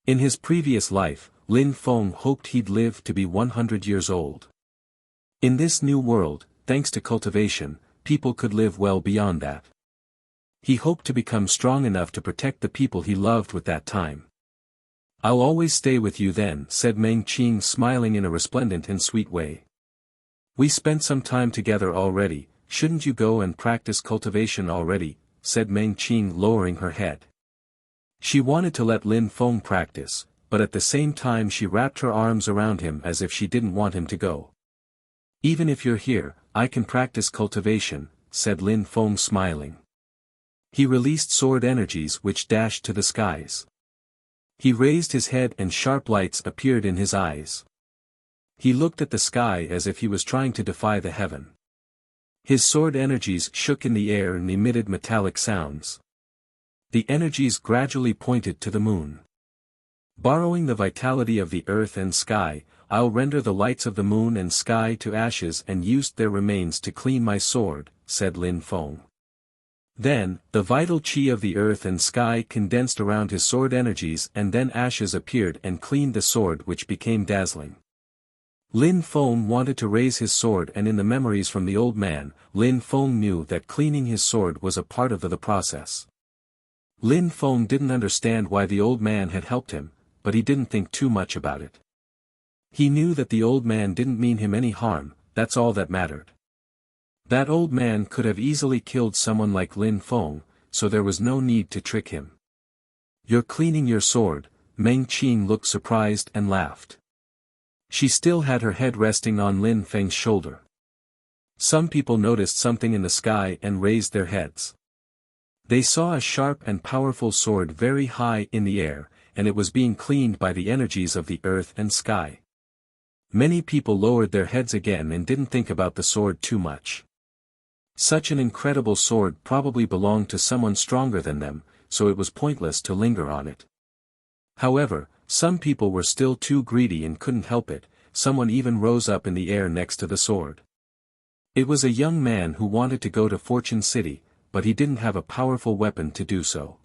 In his previous life, Lin Feng hoped he'd live to be 100 years old. In this new world, thanks to cultivation, people could live well beyond that. He hoped to become strong enough to protect the people he loved with that time. "I'll always stay with you then," said Meng Qing smiling in a resplendent and sweet way. "We spent some time together already, shouldn't you go and practice cultivation already?" said Meng Qing lowering her head. She wanted to let Lin Feng practice, but at the same time she wrapped her arms around him as if she didn't want him to go. "Even if you're here, I can practice cultivation," said Lin Feng smiling. He released sword energies which dashed to the skies. He raised his head and sharp lights appeared in his eyes. He looked at the sky as if he was trying to defy the heaven. His sword energies shook in the air and emitted metallic sounds. The energies gradually pointed to the moon. "Borrowing the vitality of the earth and sky, I'll render the lights of the moon and sky to ashes and used their remains to clean my sword," said Lin Feng. Then, the vital chi of the earth and sky condensed around his sword energies and then ashes appeared and cleaned the sword which became dazzling. Lin Feng wanted to raise his sword, and in the memories from the old man, Lin Feng knew that cleaning his sword was a part of the process. Lin Feng didn't understand why the old man had helped him, but he didn't think too much about it. He knew that the old man didn't mean him any harm, that's all that mattered. That old man could have easily killed someone like Lin Feng, so there was no need to trick him. "You're cleaning your sword," Meng Qing looked surprised and laughed. She still had her head resting on Lin Feng's shoulder. Some people noticed something in the sky and raised their heads. They saw a sharp and powerful sword very high in the air, and it was being cleaned by the energies of the earth and sky. Many people lowered their heads again and didn't think about the sword too much. Such an incredible sword probably belonged to someone stronger than them, so it was pointless to linger on it. However, some people were still too greedy and couldn't help it. Someone even rose up in the air next to the sword. It was a young man who wanted to go to Fortune City, but he didn't have a powerful weapon to do so.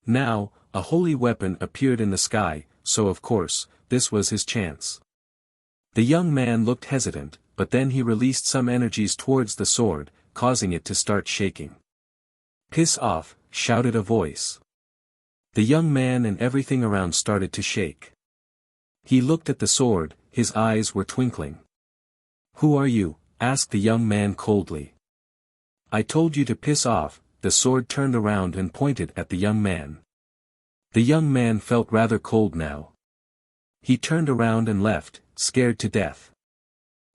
Now, a holy weapon appeared in the sky, so of course, this was his chance. The young man looked hesitant, but then he released some energies towards the sword, causing it to start shaking. "Piss off," shouted a voice. The young man and everything around started to shake. He looked at the sword, his eyes were twinkling. "Who are you?" asked the young man coldly. "I told you to piss off." The sword turned around and pointed at the young man. The young man felt rather cold now. He turned around and left, scared to death.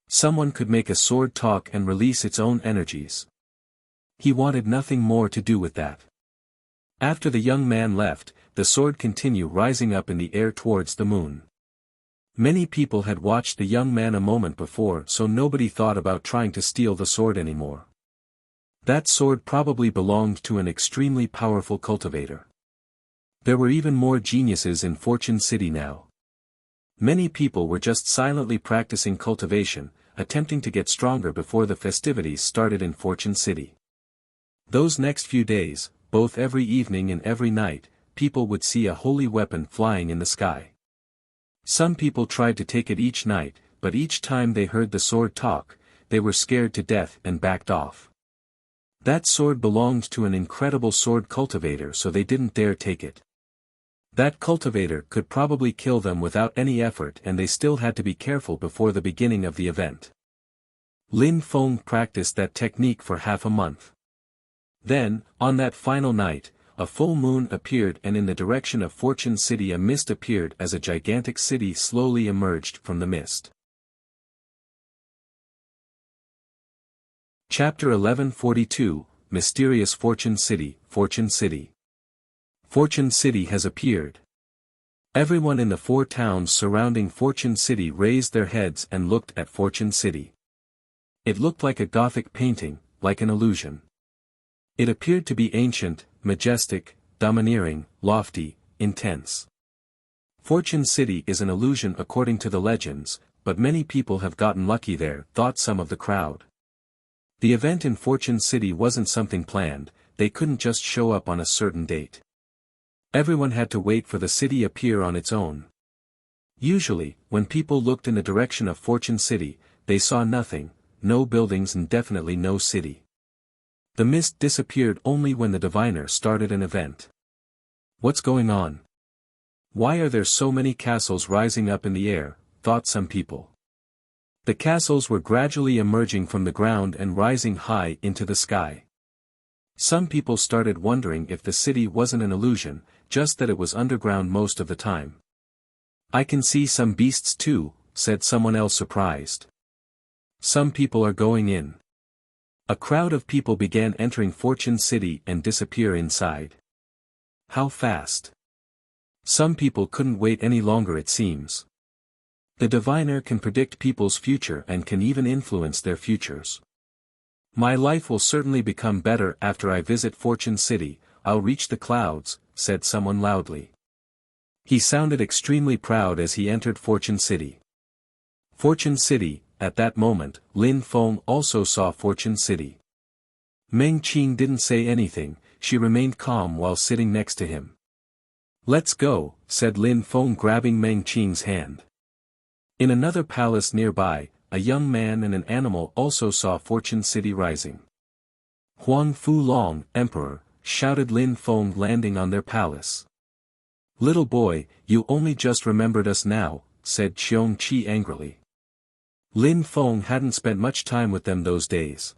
Someone could make a sword talk and release its own energies. He wanted nothing more to do with that. After the young man left, the sword continued rising up in the air towards the moon. Many people had watched the young man a moment before, so nobody thought about trying to steal the sword anymore. That sword probably belonged to an extremely powerful cultivator. There were even more geniuses in Fortune City now. Many people were just silently practicing cultivation, attempting to get stronger before the festivities started in Fortune City. Those next few days, both every evening and every night, people would see a holy weapon flying in the sky. Some people tried to take it each night, but each time they heard the sword talk, they were scared to death and backed off. That sword belonged to an incredible sword cultivator, so they didn't dare take it. That cultivator could probably kill them without any effort, and they still had to be careful before the beginning of the event. Lin Feng practiced that technique for half a month. Then, on that final night, a full moon appeared, and in the direction of Fortune City a mist appeared as a gigantic city slowly emerged from the mist. Chapter 1142, Mysterious Fortune City. Fortune City. Fortune City has appeared. Everyone in the 4 towns surrounding Fortune City raised their heads and looked at Fortune City. It looked like a Gothic painting, like an illusion. It appeared to be ancient, majestic, domineering, lofty, intense. Fortune City is an illusion according to the legends, but many people have gotten lucky there, thought some of the crowd. The event in Fortune City wasn't something planned, they couldn't just show up on a certain date. Everyone had to wait for the city appear on its own. Usually, when people looked in the direction of Fortune City, they saw nothing, no buildings and definitely no city. The mist disappeared only when the diviner started an event. What's going on? Why are there so many castles rising up in the air, thought some people. The castles were gradually emerging from the ground and rising high into the sky. Some people started wondering if the city wasn't an illusion, just that it was underground most of the time. "I can see some beasts too," said someone else surprised. "Some people are going in." A crowd of people began entering Fortune City and disappear inside. How fast? Some people couldn't wait any longer, it seems. The diviner can predict people's future and can even influence their futures. "My life will certainly become better after I visit Fortune City, I'll reach the clouds," said someone loudly. He sounded extremely proud as he entered Fortune City. Fortune City. At that moment, Lin Feng also saw Fortune City. Meng Qing didn't say anything, she remained calm while sitting next to him. "Let's go," said Lin Feng grabbing Meng Qing's hand. In another palace nearby, a young man and an animal also saw Fortune City rising. Huang Fu-long, Emperor, shouted Lin Feng, landing on their palace. Little boy, you only just remembered us now, said Qiong Qi angrily. Lin Feng hadn't spent much time with them those days.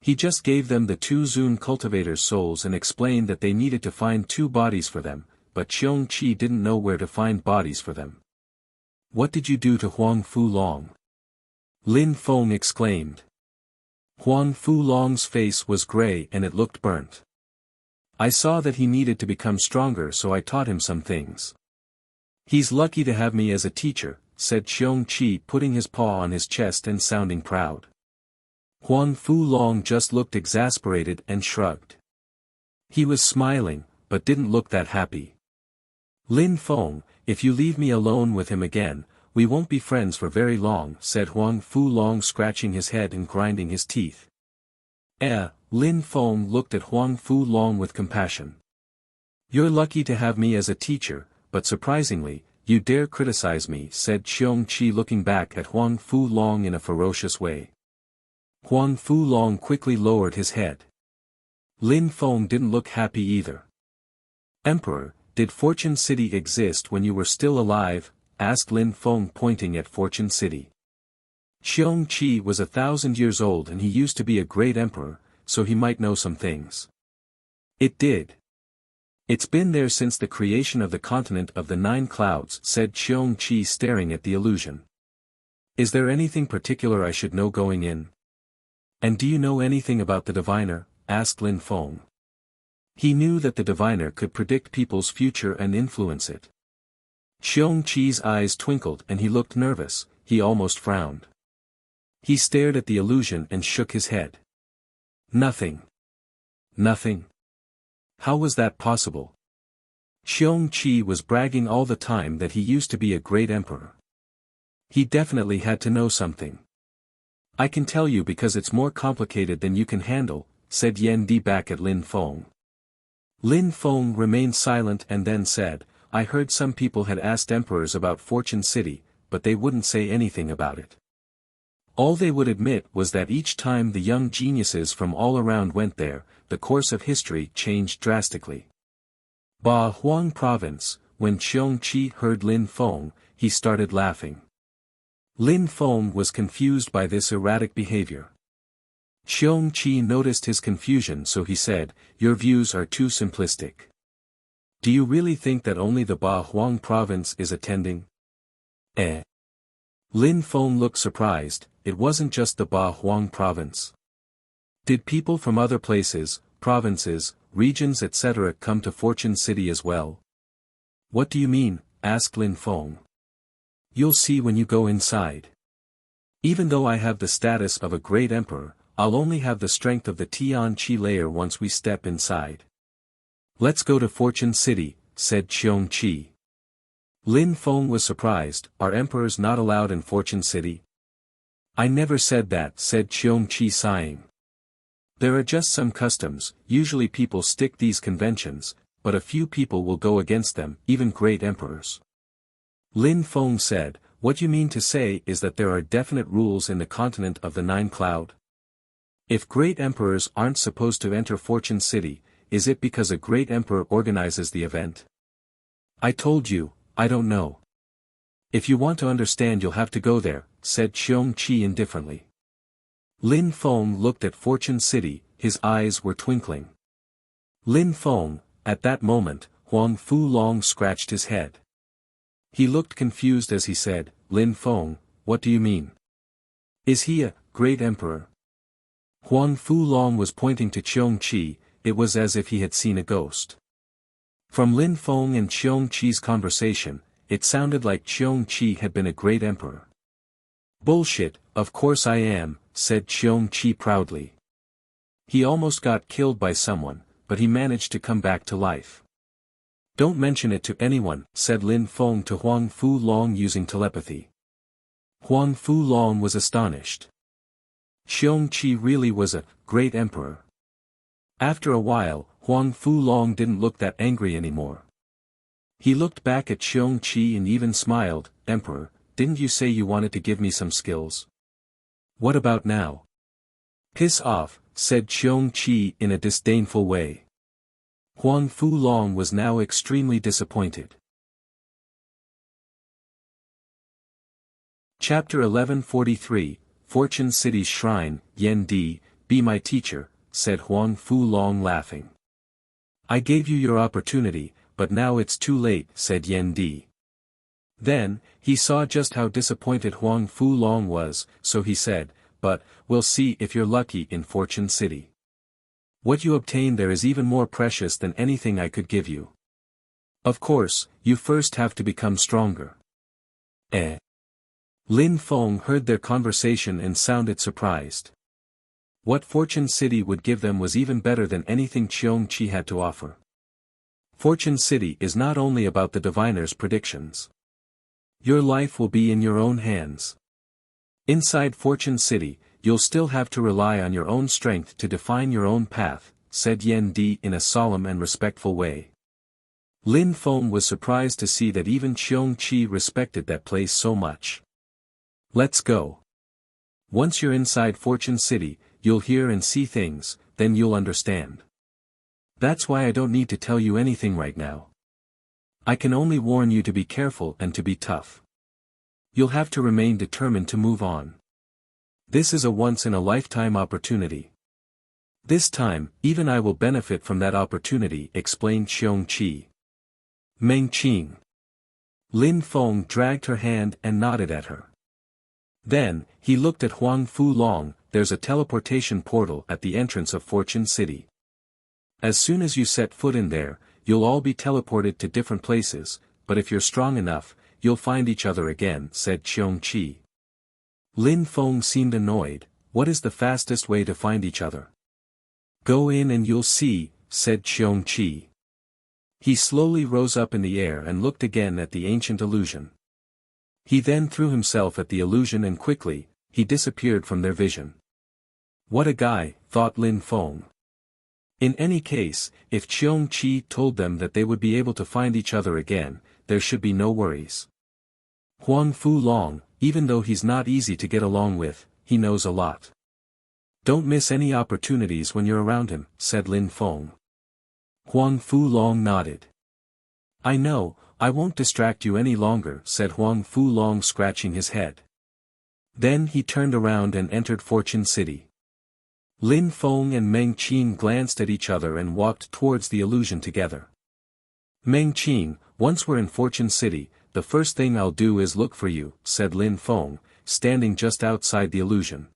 He just gave them the 2 Zun cultivators' souls and explained that they needed to find 2 bodies for them, but Qiong Qi didn't know where to find bodies for them. What did you do to Huang Fu-long? Lin Feng exclaimed. Huang Fu-long's face was gray and it looked burnt. I saw that he needed to become stronger, so I taught him some things. He's lucky to have me as a teacher, said Qiong Qi, putting his paw on his chest and sounding proud. Huang Fu-long just looked exasperated and shrugged. He was smiling, but didn't look that happy. Lin Feng, if you leave me alone with him again, we won't be friends for very long, said Huang Fu-long, scratching his head and grinding his teeth. Lin Feng looked at Huang Fu-long with compassion. You're lucky to have me as a teacher, but surprisingly, you dare criticize me, said Qiong Qi, looking back at Huang Fu-long in a ferocious way. Huang Fu-long quickly lowered his head. Lin Feng didn't look happy either. Emperor, did Fortune City exist when you were still alive? Asked Lin Feng, pointing at Fortune City. Qiong Qi was 1,000 years old and he used to be a great emperor, so he might know some things. It did. It's been there since the creation of the continent of the 9 clouds, said Qiong Qi, staring at the illusion. Is there anything particular I should know going in? And do you know anything about the diviner? Asked Lin Feng. He knew that the diviner could predict people's future and influence it. Qiong Qi's eyes twinkled and he looked nervous, he almost frowned. He stared at the illusion and shook his head. Nothing. Nothing? How was that possible? Qiong Qi was bragging all the time that he used to be a great emperor. He definitely had to know something. I can tell you because it's more complicated than you can handle, said Yan Di back at Lin Feng. Lin Feng remained silent and then said, I heard some people had asked emperors about Fortune City, but they wouldn't say anything about it. All they would admit was that each time the young geniuses from all around went there, the course of history changed drastically. Ba Huang Province, when Qiong Qi heard Lin Feng, he started laughing. Lin Feng was confused by this erratic behavior. Qiong Qi noticed his confusion, so he said, your views are too simplistic. Do you really think that only the Ba Huang Province is attending? Lin Feng looked surprised. It wasn't just the Ba Huang Province. Did people from other places, provinces, regions etc. come to Fortune City as well? What do you mean? Asked Lin Feng. You'll see when you go inside. Even though I have the status of a great emperor, I'll only have the strength of the Tian Qi layer once we step inside. Let's go to Fortune City, said Qiong Qi. Lin Feng was surprised. Are emperors not allowed in Fortune City? I never said that, said Qiong Qi, sighing. There are just some customs, usually people stick these conventions, but a few people will go against them, even great emperors. Lin Feng said, what you mean to say is that there are definite rules in the continent of the 9 cloud? If great emperors aren't supposed to enter Fortune City, is it because a great emperor organizes the event? I told you, I don't know. If you want to understand you'll have to go there, said Qiong Qi indifferently. Lin Feng looked at Fortune City, his eyes were twinkling. Lin Feng, at that moment, Huang Fu-long scratched his head. He looked confused as he said, Lin Feng, what do you mean? Is he a great emperor? Huang Fu-long was pointing to Qiong Qi, it was as if he had seen a ghost. From Lin Feng and Qiong Qi's conversation, it sounded like Qiong Qi had been a great emperor. Bullshit, of course I am, said Qiong Qi proudly. He almost got killed by someone, but he managed to come back to life. Don't mention it to anyone, said Lin Feng to Huang Fu-long using telepathy. Huang Fu-long was astonished. Qiong Qi really was a great emperor. After a while, Huang Fu-long didn't look that angry anymore. He looked back at Qiong Qi and even smiled, Emperor, didn't you say you wanted to give me some skills? What about now? Piss off, said Qiong Qi in a disdainful way. Huang Fulong was now extremely disappointed. Chapter 1143, Fortune City's Shrine, Yan Di, be my teacher, said Huang Fulong laughing. I gave you your opportunity, but now it's too late, said Yan Di. Then, he saw just how disappointed Huang Fulong was, so he said, but, we'll see if you're lucky in Fortune City. What you obtain there is even more precious than anything I could give you. Of course, you first have to become stronger. Lin Feng heard their conversation and sounded surprised. What Fortune City would give them was even better than anything Qiong Qi had to offer. Fortune City is not only about the diviner's predictions. Your life will be in your own hands. Inside Fortune City, you'll still have to rely on your own strength to define your own path, said Yan Di in a solemn and respectful way. Lin Feng was surprised to see that even Qiong Qi respected that place so much. Let's go. Once you're inside Fortune City, you'll hear and see things, then you'll understand. That's why I don't need to tell you anything right now. I can only warn you to be careful and to be tough. You'll have to remain determined to move on. This is a once-in-a-lifetime opportunity. This time, even I will benefit from that opportunity, explained Qiong Qi. Meng Qing. Lin Feng dragged her hand and nodded at her. Then, he looked at Huang Fulong. There's a teleportation portal at the entrance of Fortune City. As soon as you set foot in there, you'll all be teleported to different places, but if you're strong enough, you'll find each other again, said Qiong Qi. Lin Feng seemed annoyed. What is the fastest way to find each other? Go in and you'll see, said Qiong Qi. He slowly rose up in the air and looked again at the ancient illusion. He then threw himself at the illusion and quickly, he disappeared from their vision. What a guy, thought Lin Feng. In any case, if Qiong Qi told them that they would be able to find each other again, there should be no worries. Huang Fulong, even though he's not easy to get along with, he knows a lot. Don't miss any opportunities when you're around him, said Lin Feng. Huang Fulong nodded. I know, I won't distract you any longer, said Huang Fulong, scratching his head. Then he turned around and entered Fortune City. Lin Feng and Meng Qing glanced at each other and walked towards the illusion together. Meng Qing, once we're in Fortune City, the first thing I'll do is look for you, said Lin Feng, standing just outside the illusion.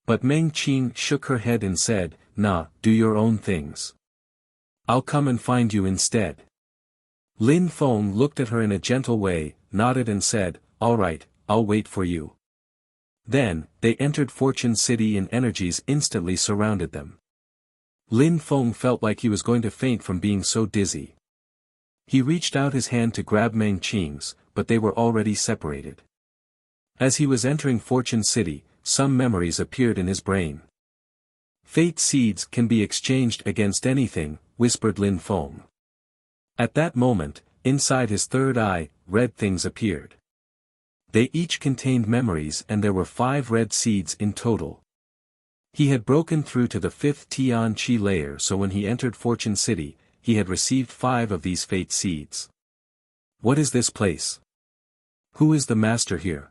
But Meng Qing shook her head and said, nah, do your own things. I'll come and find you instead. Lin Feng looked at her in a gentle way, nodded and said, all right, I'll wait for you. Then, they entered Fortune City and energies instantly surrounded them. Lin Feng felt like he was going to faint from being so dizzy. He reached out his hand to grab Meng Qing's, but they were already separated. As he was entering Fortune City, some memories appeared in his brain. Fate seeds can be exchanged against anything, whispered Lin Feng. At that moment, inside his third eye, red things appeared. They each contained memories and there were 5 red seeds in total. He had broken through to the 5th Tian Qi layer, so when he entered Fortune City, he had received 5 of these fate seeds. What is this place? Who is the master here?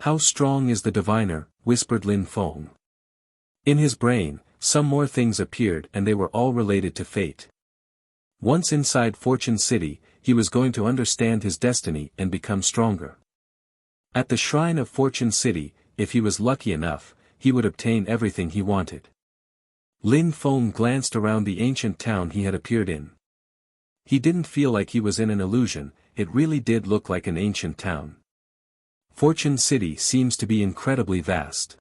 How strong is the diviner, whispered Lin Feng. In his brain, some more things appeared and they were all related to fate. Once inside Fortune City, he was going to understand his destiny and become stronger. At the shrine of Fortune City, if he was lucky enough, he would obtain everything he wanted. Lin Feng glanced around the ancient town he had appeared in. He didn't feel like he was in an illusion, it really did look like an ancient town. Fortune City seems to be incredibly vast.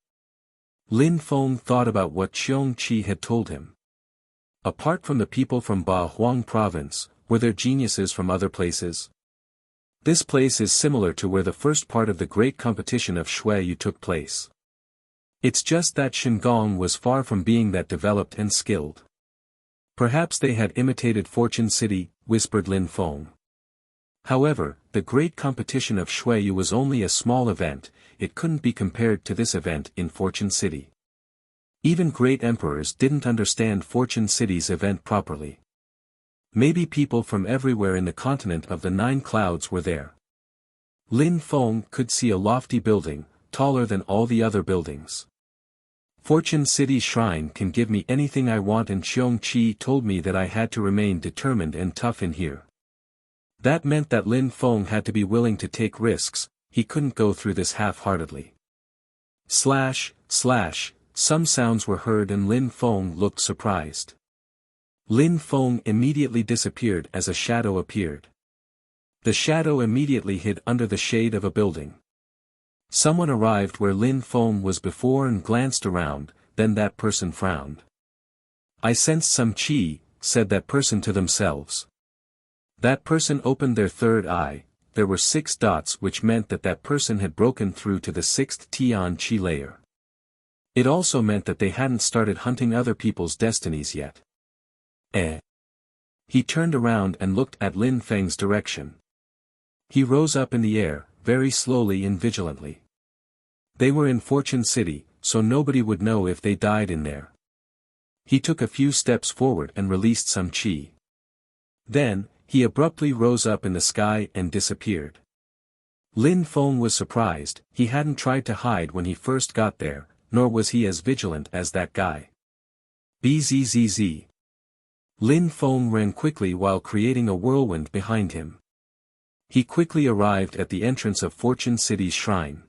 Lin Feng thought about what Qiong Qi had told him. Apart from the people from Ba Huang province, were there geniuses from other places? This place is similar to where the first part of the great competition of Shui Yu took place. It's just that Shingon was far from being that developed and skilled. Perhaps they had imitated Fortune City, whispered Lin Feng. However, the great competition of Shuiyu was only a small event, it couldn't be compared to this event in Fortune City. Even great emperors didn't understand Fortune City's event properly. Maybe people from everywhere in the continent of the 9 clouds were there. Lin Feng could see a lofty building, taller than all the other buildings. Fortune City's shrine can give me anything I want, and Xiong Qi told me that I had to remain determined and tough in here. That meant that Lin Feng had to be willing to take risks, he couldn't go through this half-heartedly. Slash, slash, some sounds were heard and Lin Feng looked surprised. Lin Feng immediately disappeared as a shadow appeared. The shadow immediately hid under the shade of a building. Someone arrived where Lin Feng was before and glanced around, then that person frowned. I sensed some qi, said that person to themselves. That person opened their third eye, there were 6 dots, which meant that that person had broken through to the 6th Tian Qi layer. It also meant that they hadn't started hunting other people's destinies yet. He turned around and looked at Lin Feng's direction. He rose up in the air, very slowly and vigilantly. They were in Fortune City, so nobody would know if they died in there. He took a few steps forward and released some qi. Then, he abruptly rose up in the sky and disappeared. Lin Feng was surprised, he hadn't tried to hide when he first got there, nor was he as vigilant as that guy. Bzzz. Lin Feng ran quickly while creating a whirlwind behind him. He quickly arrived at the entrance of Fortune City's shrine.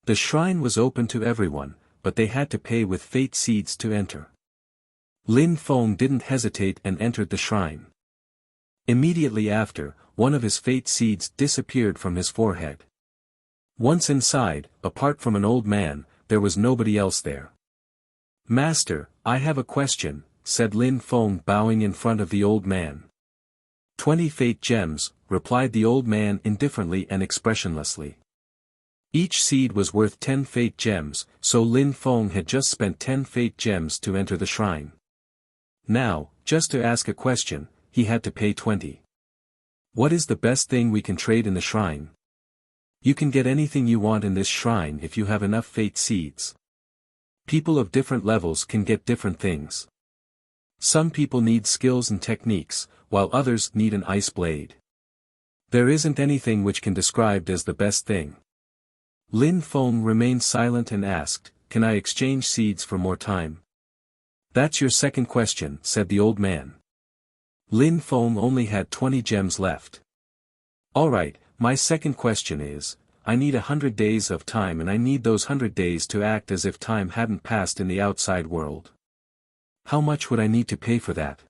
The shrine was open to everyone, but they had to pay with fate seeds to enter. Lin Feng didn't hesitate and entered the shrine. Immediately after, one of his fate seeds disappeared from his forehead. Once inside, apart from an old man, there was nobody else there. Master, I have a question, said Lin Feng bowing in front of the old man. 20 fate gems, replied the old man indifferently and expressionlessly. Each seed was worth 10 fate gems, so Lin Feng had just spent 10 fate gems to enter the shrine. Now, just to ask a question, he had to pay 20. What is the best thing we can trade in the shrine? You can get anything you want in this shrine if you have enough fate seeds. People of different levels can get different things. Some people need skills and techniques, while others need an ice blade. There isn't anything which can be described as the best thing. Lin Feng remained silent and asked, can I exchange seeds for more time? That's your second question, said the old man. Lin Feng only had 20 gems left. Alright, my second question is, I need 100 days of time and I need those 100 days to act as if time hadn't passed in the outside world. How much would I need to pay for that?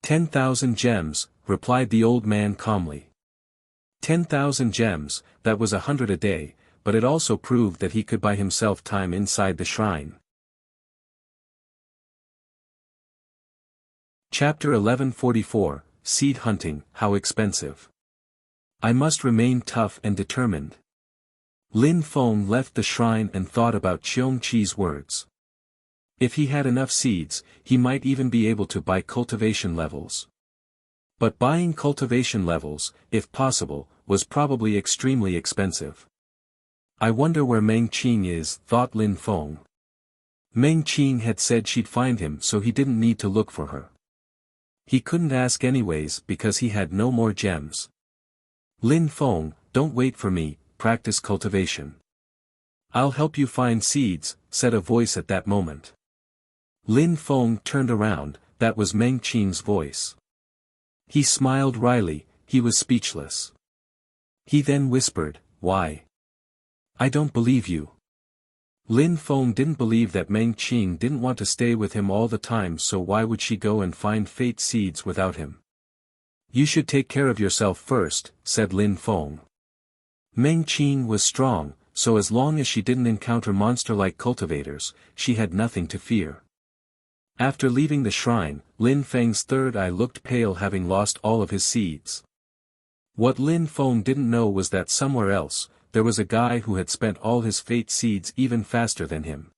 10,000 gems, replied the old man calmly. 10,000 gems, that was 100 a day, but it also proved that he could buy himself time inside the shrine. Chapter 1144, Seed Hunting, How Expensive. I must remain tough and determined. Lin Feng left the shrine and thought about Xiong Qi's words. If he had enough seeds, he might even be able to buy cultivation levels. But buying cultivation levels, if possible, was probably extremely expensive. I wonder where Meng Qing is, thought Lin Feng. Meng Qing had said she'd find him, so he didn't need to look for her. He couldn't ask anyways because he had no more gems. Lin Feng, don't wait for me, practice cultivation. I'll help you find seeds, said a voice at that moment. Lin Feng turned around, that was Meng Qing's voice. He smiled wryly, he was speechless. He then whispered, why? I don't believe you. Lin Feng didn't believe that Meng Qing didn't want to stay with him all the time, so why would she go and find fate seeds without him? You should take care of yourself first, said Lin Feng. Meng Qing was strong, so as long as she didn't encounter monster-like cultivators, she had nothing to fear. After leaving the shrine, Lin Feng's third eye looked pale, having lost all of his seeds. What Lin Feng didn't know was that somewhere else, there was a guy who had spent all his fate seeds even faster than him.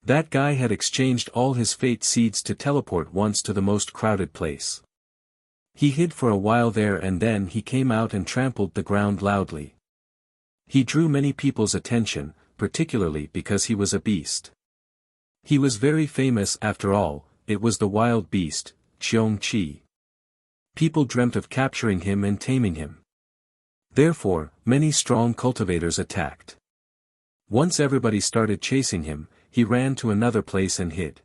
That guy had exchanged all his fate seeds to teleport once to the most crowded place. He hid for a while there and then he came out and trampled the ground loudly. He drew many people's attention, particularly because he was a beast. He was very famous after all, it was the wild beast, Qiongqi. People dreamt of capturing him and taming him. Therefore, many strong cultivators attacked. Once everybody started chasing him, he ran to another place and hid.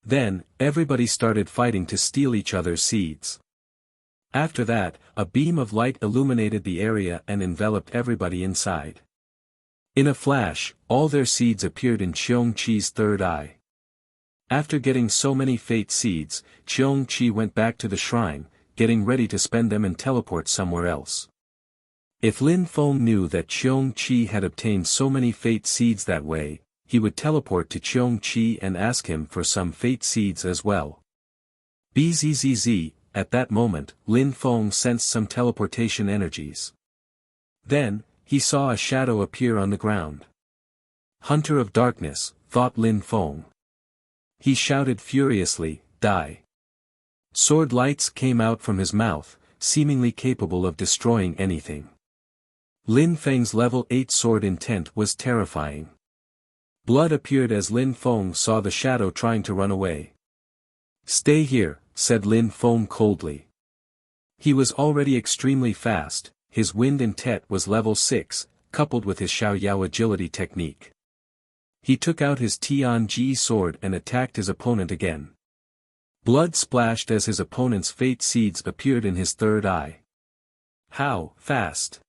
Then, everybody started fighting to steal each other's seeds. After that, a beam of light illuminated the area and enveloped everybody inside. In a flash, all their seeds appeared in Qiongqi's third eye. After getting so many fate seeds, Qiongqi went back to the shrine, getting ready to spend them and teleport somewhere else. If Lin Feng knew that Qiongqi had obtained so many fate seeds that way, he would teleport to Qiongqi and ask him for some fate seeds as well. Bzzz, at that moment, Lin Feng sensed some teleportation energies. Then, he saw a shadow appear on the ground. Hunter of Darkness, thought Lin Feng. He shouted furiously, "Die!" Sword lights came out from his mouth, seemingly capable of destroying anything. Lin Feng's level 8 sword intent was terrifying. Blood appeared as Lin Feng saw the shadow trying to run away. "Stay here," said Lin Feng coldly. He was already extremely fast, his wind intent was level 6, coupled with his Xiaoyao agility technique. He took out his Tianji sword and attacked his opponent again. Blood splashed as his opponent's fate seeds appeared in his third eye. How fast!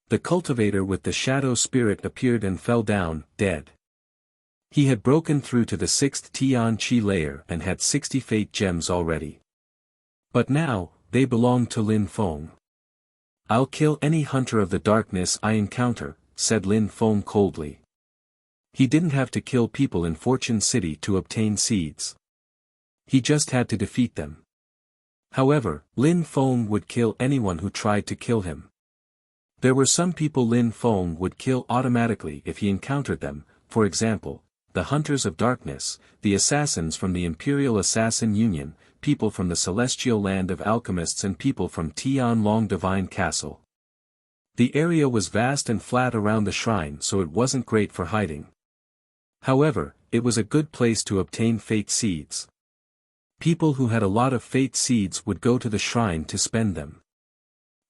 The cultivator with the shadow spirit appeared and fell down, dead. He had broken through to the 6th Tianqi layer and had 60 fate gems already. But now, they belonged to Lin Feng. "I'll kill any hunter of the darkness I encounter," said Lin Feng coldly. He didn't have to kill people in Fortune City to obtain seeds. He just had to defeat them. However, Lin Feng would kill anyone who tried to kill him. There were some people Lin Feng would kill automatically if he encountered them, for example, the Hunters of Darkness, the assassins from the Imperial Assassin Union, people from the Celestial Land of Alchemists and people from Tianlong Divine Castle. The area was vast and flat around the shrine so it wasn't great for hiding. However, it was a good place to obtain fate seeds. People who had a lot of fate seeds would go to the shrine to spend them.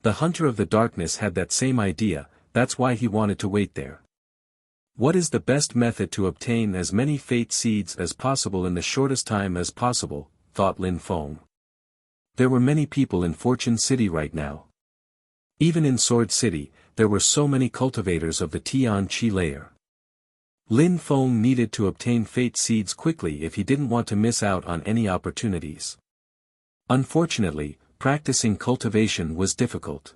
The Hunter of the Darkness had that same idea, that's why he wanted to wait there. What is the best method to obtain as many fate seeds as possible in the shortest time as possible, thought Lin Feng. There were many people in Fortune City right now. Even in Sword City, there were so many cultivators of the Tianqi layer. Lin Feng needed to obtain fate seeds quickly if he didn't want to miss out on any opportunities. Unfortunately, practicing cultivation was difficult.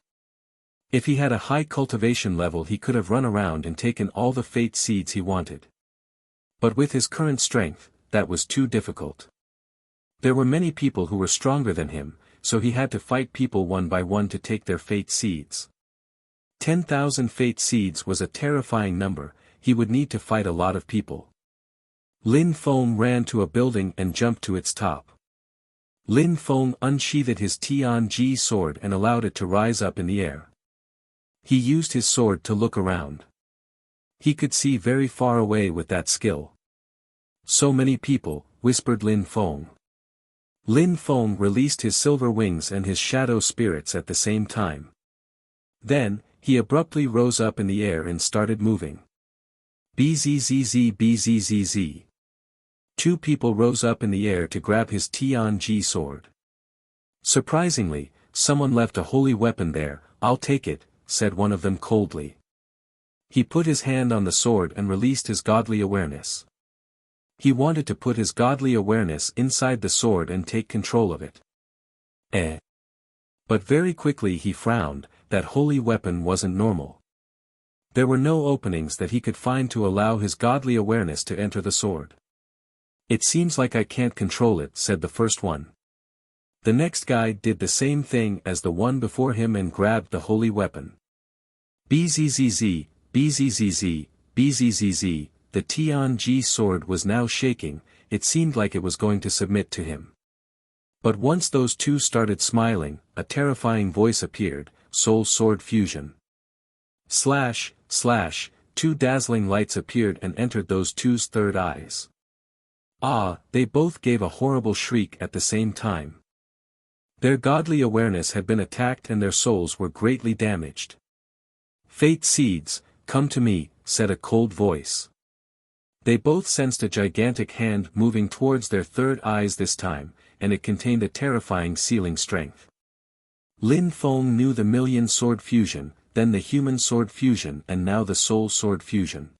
If he had a high cultivation level he could have run around and taken all the fate seeds he wanted. But with his current strength, that was too difficult. There were many people who were stronger than him, so he had to fight people one by one to take their fate seeds. 10,000 fate seeds was a terrifying number, he would need to fight a lot of people. Lin Feng ran to a building and jumped to its top. Lin Feng unsheathed his Tianji sword and allowed it to rise up in the air. He used his sword to look around. He could see very far away with that skill. "So many people," whispered Lin Feng. Lin Feng released his silver wings and his shadow spirits at the same time. Then, he abruptly rose up in the air and started moving. Bzzz bzzz. Two people rose up in the air to grab his Tianji sword. Surprisingly, someone left a holy weapon there. "I'll take it," said one of them coldly. He put his hand on the sword and released his godly awareness. He wanted to put his godly awareness inside the sword and take control of it. But very quickly he frowned, that holy weapon wasn't normal. There were no openings that he could find to allow his godly awareness to enter the sword. "It seems like I can't control it," said the first one. The next guy did the same thing as the one before him and grabbed the holy weapon. Bzzz, bzzz, bzzz, the Tianji sword was now shaking, it seemed like it was going to submit to him. But once those two started smiling, a terrifying voice appeared, Soul Sword Fusion. Slash, slash, two dazzling lights appeared and entered those two's third eyes. Ah, they both gave a horrible shriek at the same time. Their godly awareness had been attacked and their souls were greatly damaged. Fate Seeds, come to me, said a cold voice. They both sensed a gigantic hand moving towards their third eyes this time, and it contained a terrifying sealing strength. Lin Feng knew the Million Sword Fusion, then the Human Sword Fusion and now the Soul Sword Fusion.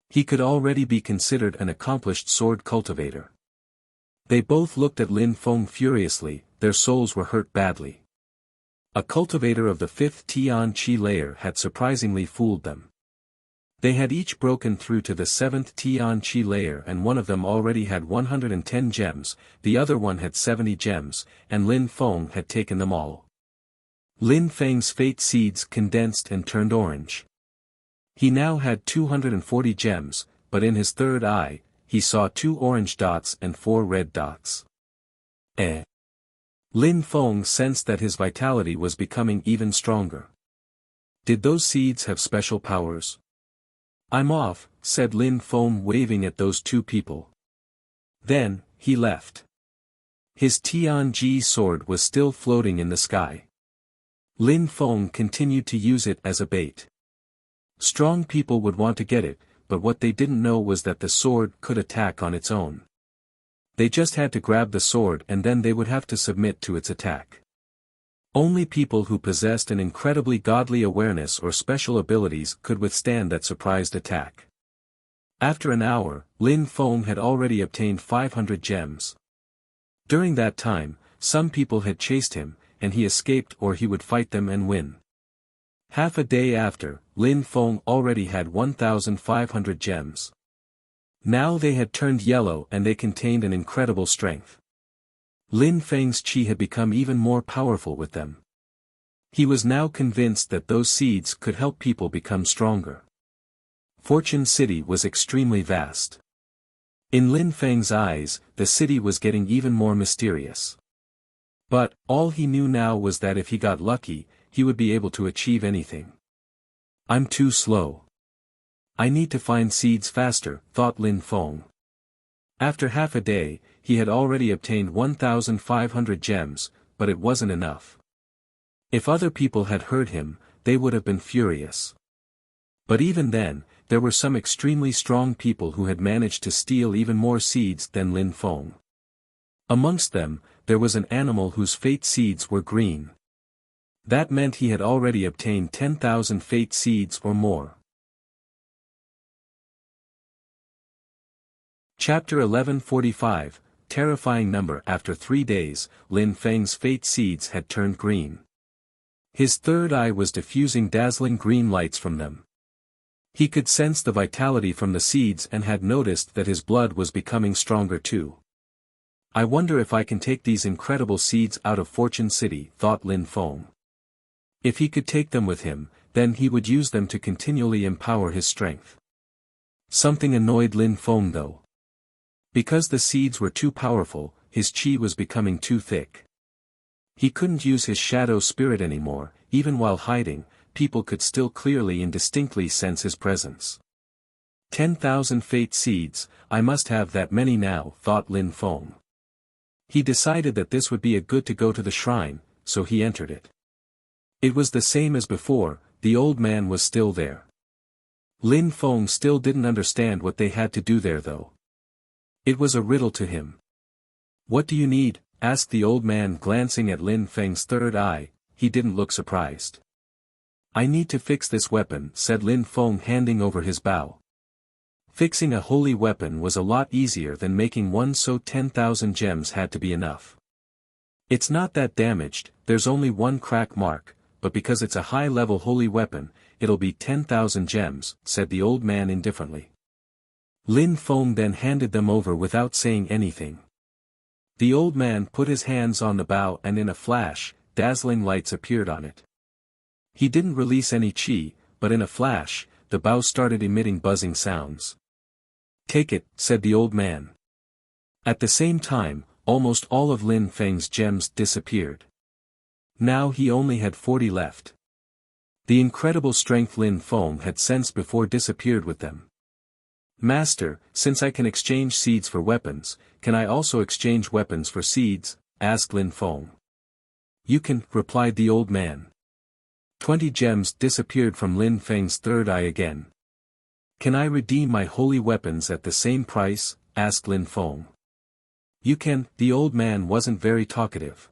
He could already be considered an accomplished sword cultivator. They both looked at Lin Feng furiously, their souls were hurt badly. A cultivator of the 5th Tian Qi layer had surprisingly fooled them. They had each broken through to the 7th Tian Qi layer and one of them already had 110 gems, the other one had 70 gems, and Lin Feng had taken them all. Lin Feng's fate seeds condensed and turned orange. He now had 240 gems, but in his third eye, he saw 2 orange dots and 4 red dots. Lin Feng sensed that his vitality was becoming even stronger. Did those seeds have special powers? I'm off, said Lin Feng waving at those two people. Then, he left. His Tianji sword was still floating in the sky. Lin Feng continued to use it as a bait. Strong people would want to get it, but what they didn't know was that the sword could attack on its own. They just had to grab the sword and then they would have to submit to its attack. Only people who possessed an incredibly godly awareness or special abilities could withstand that surprised attack. After an hour, Lin Feng had already obtained 500 gems. During that time, some people had chased him, and he escaped or he would fight them and win. Half a day after, Lin Feng already had 1,500 gems. Now they had turned yellow and they contained an incredible strength. Lin Feng's qi had become even more powerful with them. He was now convinced that those seeds could help people become stronger. Fortune City was extremely vast. In Lin Feng's eyes, the city was getting even more mysterious. But, all he knew now was that if he got lucky, he would be able to achieve anything. I'm too slow. I need to find seeds faster, thought Lin Feng. After half a day, he had already obtained 1,500 gems, but it wasn't enough. If other people had heard him, they would have been furious. But even then, there were some extremely strong people who had managed to steal even more seeds than Lin Feng. Amongst them, there was an animal whose fate seeds were green. That meant he had already obtained 10,000 fate seeds or more. Chapter 1145, Terrifying Number. After 3 days, Lin Feng's fate seeds had turned green. His third eye was diffusing dazzling green lights from them. He could sense the vitality from the seeds and had noticed that his blood was becoming stronger too. I wonder if I can take these incredible seeds out of Fortune City, thought Lin Feng. If he could take them with him, then he would use them to continually empower his strength. Something annoyed Lin Feng though. Because the seeds were too powerful, his qi was becoming too thick. He couldn't use his shadow spirit anymore, even while hiding, people could still clearly and distinctly sense his presence. 10,000 fate seeds, I must have that many now, thought Lin Feng. He decided that this would be a good to go to the shrine, so he entered it. It was the same as before, the old man was still there. Lin Feng still didn't understand what they had to do there though. It was a riddle to him. What do you need? Asked the old man glancing at Lin Feng's third eye. He didn't look surprised. I need to fix this weapon, said Lin Feng handing over his bow. Fixing a holy weapon was a lot easier than making one, so 10,000 gems had to be enough. It's not that damaged, there's only one crack mark, but because it's a high-level holy weapon, it'll be 10,000 gems, said the old man indifferently. Lin Feng then handed them over without saying anything. The old man put his hands on the bow and in a flash, dazzling lights appeared on it. He didn't release any qi, but in a flash, the bow started emitting buzzing sounds. Take it, said the old man. At the same time, almost all of Lin Feng's gems disappeared. Now he only had 40 left. The incredible strength Lin Feng had sensed before disappeared with them. "Master, since I can exchange seeds for weapons, can I also exchange weapons for seeds?" asked Lin Feng. "You can," replied the old man. 20 gems disappeared from Lin Feng's third eye again. "Can I redeem my holy weapons at the same price?" asked Lin Feng. "You can." The old man wasn't very talkative.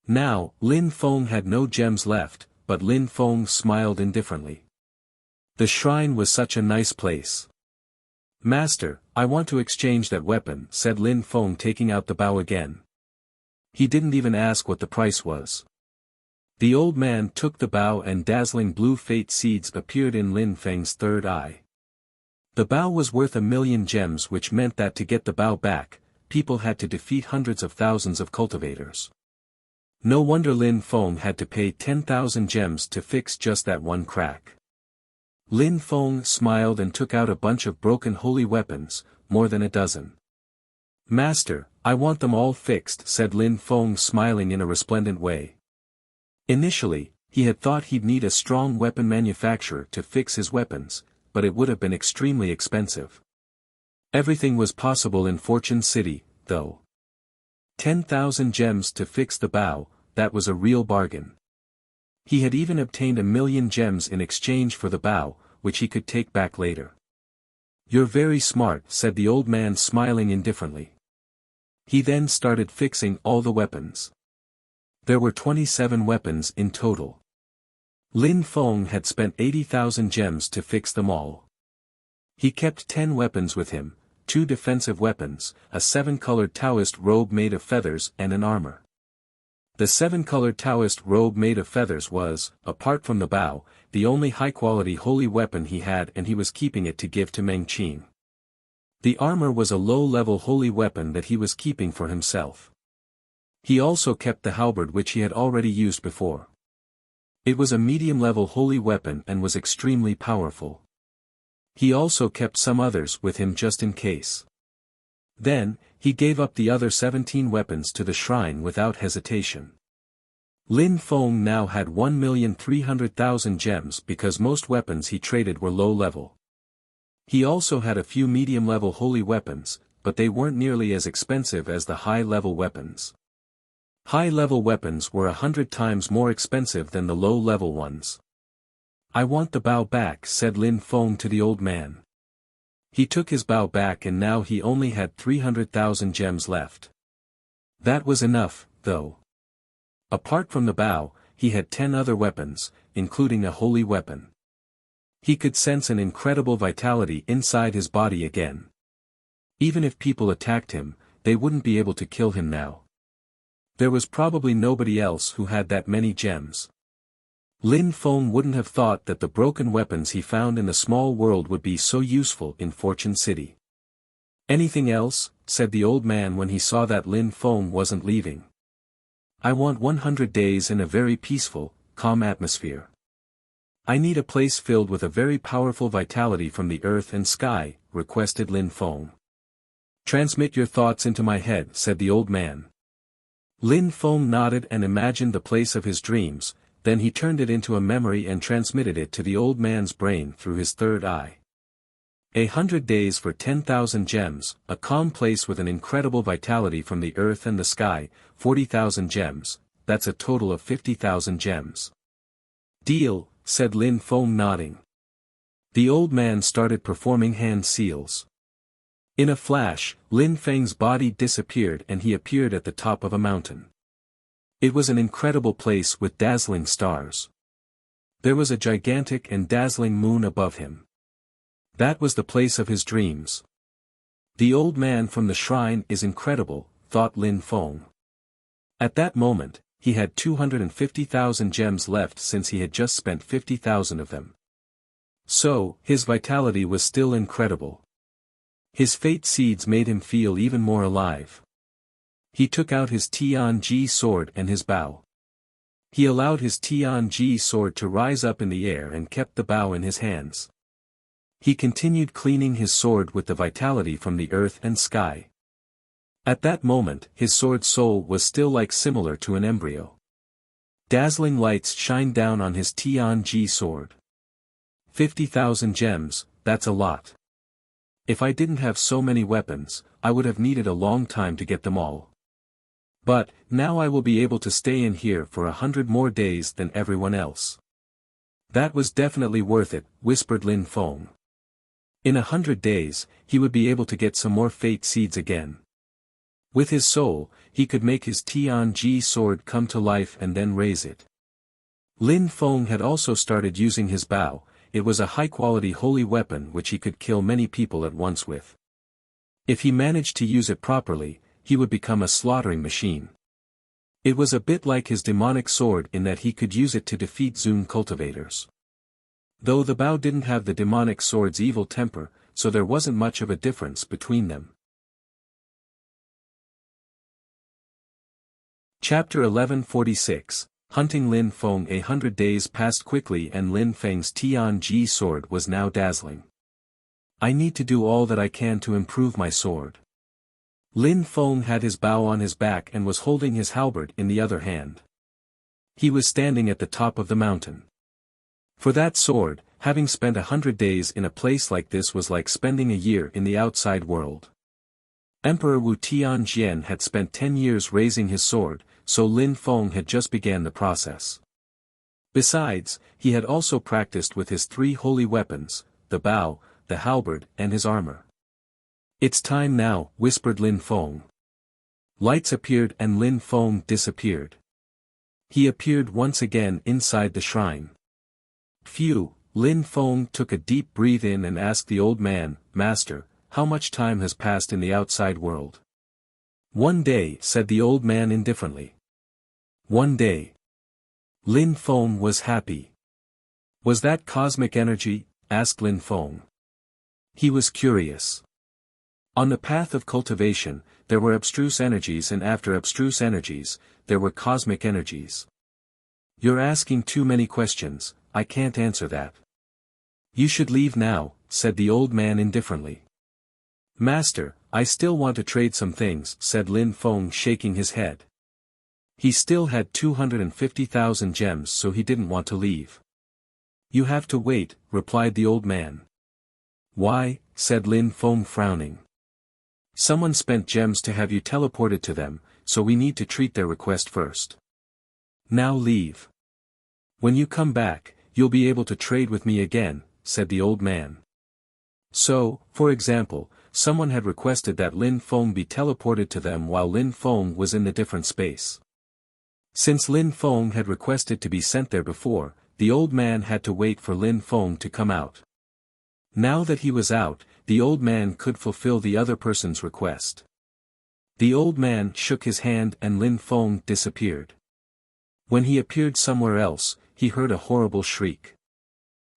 Now, Lin Feng had no gems left, but Lin Feng smiled indifferently. The shrine was such a nice place. "Master, I want to exchange that weapon," said Lin Feng, taking out the bow again. He didn't even ask what the price was. The old man took the bow and dazzling blue fate seeds appeared in Lin Feng's third eye. The bow was worth 1,000,000 gems, which meant that to get the bow back, people had to defeat hundreds of thousands of cultivators. No wonder Lin Feng had to pay 10,000 gems to fix just that one crack. Lin Feng smiled and took out a bunch of broken holy weapons, more than a dozen. "Master, I want them all fixed," said Lin Feng, smiling in a resplendent way. Initially, he had thought he'd need a strong weapon manufacturer to fix his weapons, but it would have been extremely expensive. Everything was possible in Fortune City, though. 10,000 gems to fix the bow, that was a real bargain. He had even obtained 1,000,000 gems in exchange for the bow, which he could take back later. "You're very smart," said the old man, smiling indifferently. He then started fixing all the weapons. There were 27 weapons in total. Lin Feng had spent 80,000 gems to fix them all. He kept 10 weapons with him, 2 defensive weapons, a 7-colored Taoist robe made of feathers and an armor. The 7-colored Taoist robe made of feathers was, apart from the bow, the only high-quality holy weapon he had, and he was keeping it to give to Meng Qing. The armor was a low-level holy weapon that he was keeping for himself. He also kept the halberd, which he had already used before. It was a medium-level holy weapon and was extremely powerful. He also kept some others with him just in case. Then, he gave up the other 17 weapons to the shrine without hesitation. Lin Feng now had 1,300,000 gems because most weapons he traded were low-level. He also had a few medium-level holy weapons, but they weren't nearly as expensive as the high-level weapons. High-level weapons were 100 times more expensive than the low-level ones. "I want the bow back," said Lin Feng to the old man. He took his bow back, and now he only had 300,000 gems left. That was enough, though. Apart from the bow, he had 10 other weapons, including a holy weapon. He could sense an incredible vitality inside his body again. Even if people attacked him, they wouldn't be able to kill him now. There was probably nobody else who had that many gems. Lin Feng wouldn't have thought that the broken weapons he found in the small world would be so useful in Fortune City. "Anything else?" said the old man when he saw that Lin Feng wasn't leaving. "I want 100 days in a very peaceful, calm atmosphere. I need a place filled with a very powerful vitality from the earth and sky," requested Lin Feng. "Transmit your thoughts into my head," said the old man. Lin Feng nodded and imagined the place of his dreams. Then he turned it into a memory and transmitted it to the old man's brain through his third eye. 100 days for 10,000 gems, a calm place with an incredible vitality from the earth and the sky, 40,000 gems, that's a total of 50,000 gems. "Deal," said Lin Feng, nodding. The old man started performing hand seals. In a flash, Lin Feng's body disappeared and he appeared at the top of a mountain. It was an incredible place with dazzling stars. There was a gigantic and dazzling moon above him. That was the place of his dreams. The old man from the shrine is incredible, thought Lin Feng. At that moment, he had 250,000 gems left since he had just spent 50,000 of them. So, his vitality was still incredible. His fate seeds made him feel even more alive. He took out his Tianji sword and his bow. He allowed his Tianji sword to rise up in the air and kept the bow in his hands. He continued cleaning his sword with the vitality from the earth and sky. At that moment, his sword's soul was still like similar to an embryo. Dazzling lights shined down on his Tianji sword. 50,000 gems, that's a lot. If I didn't have so many weapons, I would have needed a long time to get them all. But, now I will be able to stay in here for 100 more days than everyone else. That was definitely worth it, whispered Lin Feng. In 100 days, he would be able to get some more fate seeds again. With his soul, he could make his Tianji sword come to life and then raise it. Lin Feng had also started using his bow. It was a high-quality holy weapon which he could kill many people at once with. If he managed to use it properly, he would become a slaughtering machine. It was a bit like his demonic sword in that he could use it to defeat Zun cultivators. Though the bow didn't have the demonic sword's evil temper, so there wasn't much of a difference between them. Chapter 1146, Hunting Lin Feng. 100 days passed quickly and Lin Feng's Tianji sword was now dazzling. I need to do all that I can to improve my sword. Lin Feng had his bow on his back and was holding his halberd in the other hand. He was standing at the top of the mountain. For that sword, having spent 100 days in a place like this was like spending a year in the outside world. Emperor Wu Tianjian had spent 10 years raising his sword, so Lin Feng had just began the process. Besides, he had also practiced with his 3 holy weapons, the bow, the halberd, and his armor. It's time now, whispered Lin Feng. Lights appeared and Lin Feng disappeared. He appeared once again inside the shrine. Phew, Lin Feng took a deep breath in and asked the old man, Master, how much time has passed in the outside world? 1 day, said the old man indifferently. 1 day. Lin Feng was happy. Was that cosmic energy? Asked Lin Feng. He was curious. On the path of cultivation, there were abstruse energies and after abstruse energies, there were cosmic energies. You're asking too many questions, I can't answer that. You should leave now, said the old man indifferently. Master, I still want to trade some things, said Lin Feng shaking his head. He still had 250,000 gems so he didn't want to leave. You have to wait, replied the old man. Why, said Lin Feng frowning. Someone spent gems to have you teleported to them, so we need to treat their request first. Now leave. When you come back, you'll be able to trade with me again, said the old man. So, for example, someone had requested that Lin Feng be teleported to them while Lin Feng was in the different space. Since Lin Feng had requested to be sent there before, the old man had to wait for Lin Feng to come out. Now that he was out, the old man could fulfill the other person's request. The old man shook his hand and Lin Feng disappeared. When he appeared somewhere else, he heard a horrible shriek.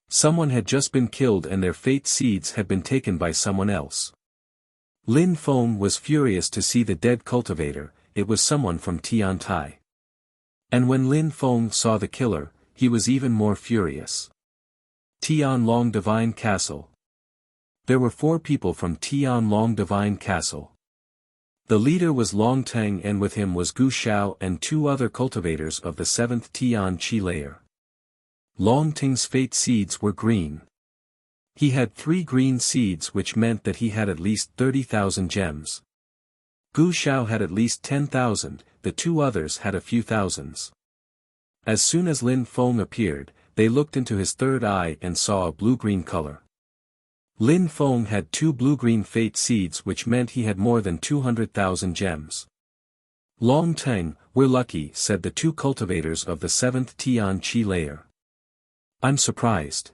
Someone had just been killed and their fate seeds had been taken by someone else. Lin Feng was furious to see the dead cultivator, it was someone from Tiantai. And when Lin Feng saw the killer, he was even more furious. Tianlong Divine Castle. There were 4 people from Tianlong Divine Castle. The leader was Long Teng and with him was Gu Xiao and 2 other cultivators of the 7th Tian Qi layer. Long Teng's fate seeds were green. He had 3 green seeds which meant that he had at least 30,000 gems. Gu Xiao had at least 10,000, the 2 others had a few thousands. As soon as Lin Feng appeared, they looked into his third eye and saw a blue-green color. Lin Feng had 2 blue-green fate seeds which meant he had more than 200,000 gems. Long Teng, we're lucky, said the 2 cultivators of the 7th Tian Qi layer. I'm surprised.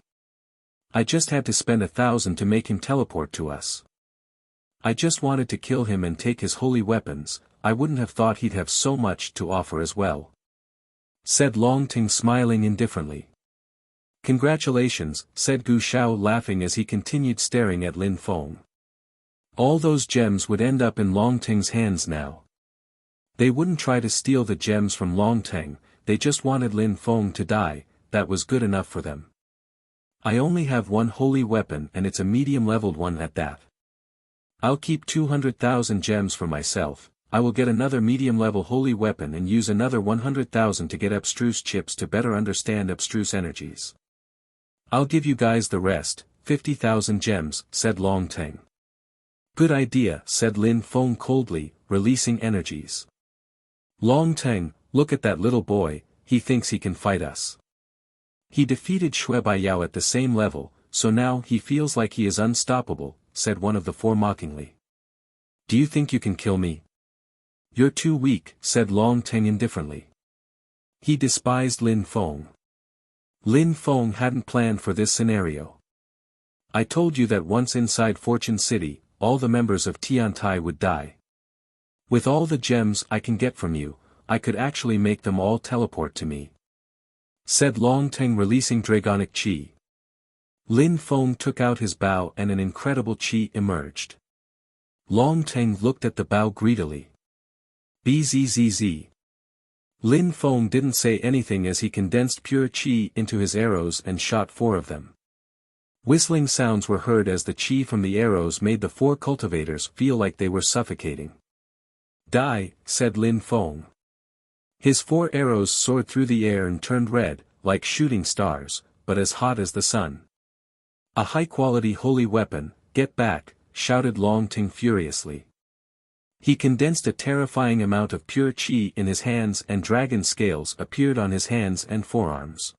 I just had to spend 1,000 to make him teleport to us. I just wanted to kill him and take his holy weapons, I wouldn't have thought he'd have so much to offer as well. Said Long Teng smiling indifferently. Congratulations, said Gu Xiao laughing as he continued staring at Lin Feng. All those gems would end up in Long Teng's hands now. They wouldn't try to steal the gems from Long Teng, they just wanted Lin Feng to die, that was good enough for them. I only have 1 holy weapon and it's a medium-leveled one at that. I'll keep 200,000 gems for myself. I will get another medium-level holy weapon and use another 100,000 to get abstruse chips to better understand abstruse energies. I'll give you guys the rest, 50,000 gems, said Long Teng. Good idea, said Lin Feng coldly, releasing energies. Long Teng, look at that little boy, he thinks he can fight us. He defeated Shui Baiyao at the same level, so now he feels like he is unstoppable, said one of the four mockingly. Do you think you can kill me? You're too weak, said Long Teng indifferently. He despised Lin Feng. Lin Feng hadn't planned for this scenario. I told you that once inside Fortune City, all the members of Tiantai would die. With all the gems I can get from you, I could actually make them all teleport to me, said Long Teng, releasing Dragonic Qi. Lin Feng took out his bow and an incredible Qi emerged. Long Teng looked at the bow greedily. Bzzz. Lin Feng didn't say anything as he condensed pure Qi into his arrows and shot 4 of them. Whistling sounds were heard as the Qi from the arrows made the 4 cultivators feel like they were suffocating. Die, said Lin Feng. His 4 arrows soared through the air and turned red, like shooting stars, but as hot as the sun. A high-quality holy weapon, get back, shouted Long Teng furiously. He condensed a terrifying amount of pure Qi in his hands and dragon scales appeared on his hands and forearms.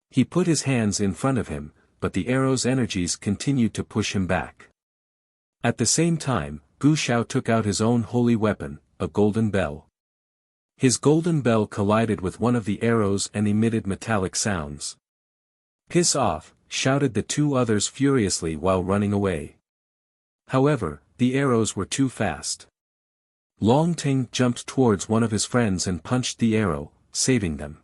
He put his hands in front of him, but the arrow's energies continued to push him back. At the same time, Gu Shao took out his own holy weapon, a golden bell. His golden bell collided with one of the arrows and emitted metallic sounds. Piss off, shouted the 2 others furiously while running away. However, the arrows were too fast. Long Teng jumped towards one of his friends and punched the arrow, saving them.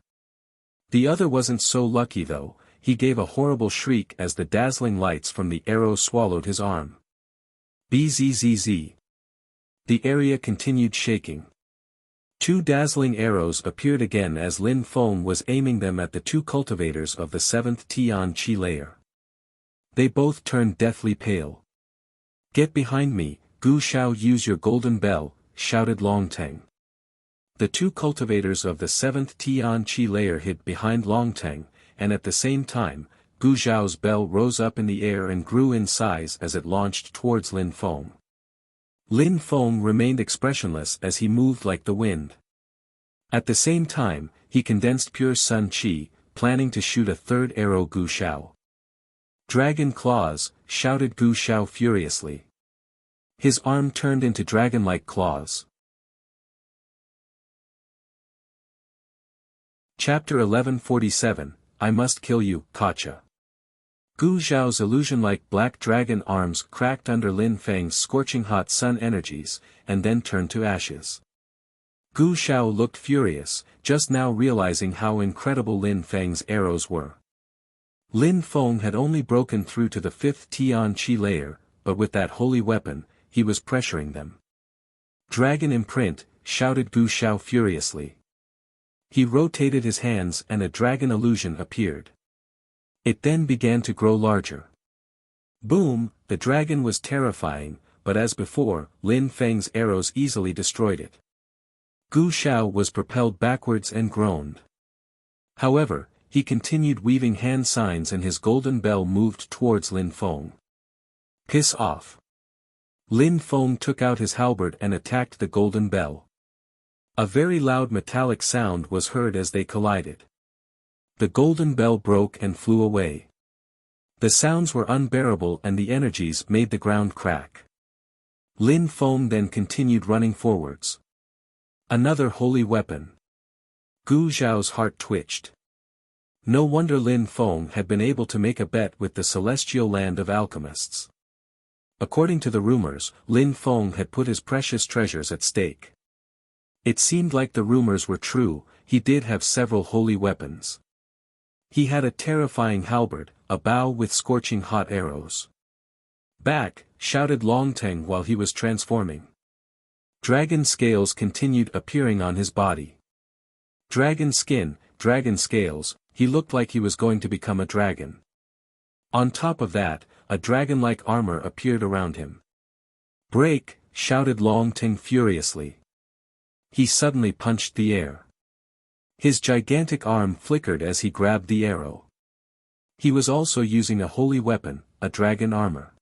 The other wasn't so lucky though, he gave a horrible shriek as the dazzling lights from the arrow swallowed his arm. Bzzz. The area continued shaking. 2 dazzling arrows appeared again as Lin Feng was aiming them at the 2 cultivators of the 7th Tian Qi layer. They both turned deathly pale. Get behind me, Gu Shao, use your golden bell, shouted Long Teng. The 2 cultivators of the 7th Tian Qi layer hid behind Long Teng, and at the same time, Gu Zhao's bell rose up in the air and grew in size as it launched towards Lin Feng. Lin Feng remained expressionless as he moved like the wind. At the same time, he condensed pure Sun Qi, planning to shoot a 3rd arrow Gu Shao. Dragon claws, shouted Gu Shao furiously. His arm turned into dragon-like claws. Chapter 1147, I Must Kill You, Kacha. Gu Zhao's illusion-like black dragon arms cracked under Lin Feng's scorching hot sun energies, and then turned to ashes. Gu Zhao looked furious, just now realizing how incredible Lin Feng's arrows were. Lin Feng had only broken through to the 5th Tian Qi layer, but with that holy weapon, he was pressuring them. Dragon imprint, shouted Gu Zhao furiously. He rotated his hands and a dragon illusion appeared. It then began to grow larger. Boom, the dragon was terrifying, but as before, Lin Feng's arrows easily destroyed it. Gu Zhao was propelled backwards and groaned. However, he continued weaving hand signs and his golden bell moved towards Lin Feng. Piss off. Lin Feng took out his halberd and attacked the golden bell. A very loud metallic sound was heard as they collided. The golden bell broke and flew away. The sounds were unbearable and the energies made the ground crack. Lin Feng then continued running forwards. Another holy weapon. Gu Zhao's heart twitched. No wonder Lin Feng had been able to make a bet with the celestial land of alchemists. According to the rumors, Lin Feng had put his precious treasures at stake. It seemed like the rumors were true, he did have several holy weapons. He had a terrifying halberd, a bow with scorching hot arrows. Back, shouted Long Teng while he was transforming. Dragon scales continued appearing on his body. Dragon skin, dragon scales, he looked like he was going to become a dragon. On top of that, a dragon-like armor appeared around him. Break, shouted Long Ting furiously. He suddenly punched the air. His gigantic arm flickered as he grabbed the arrow. He was also using a holy weapon, a dragon armor.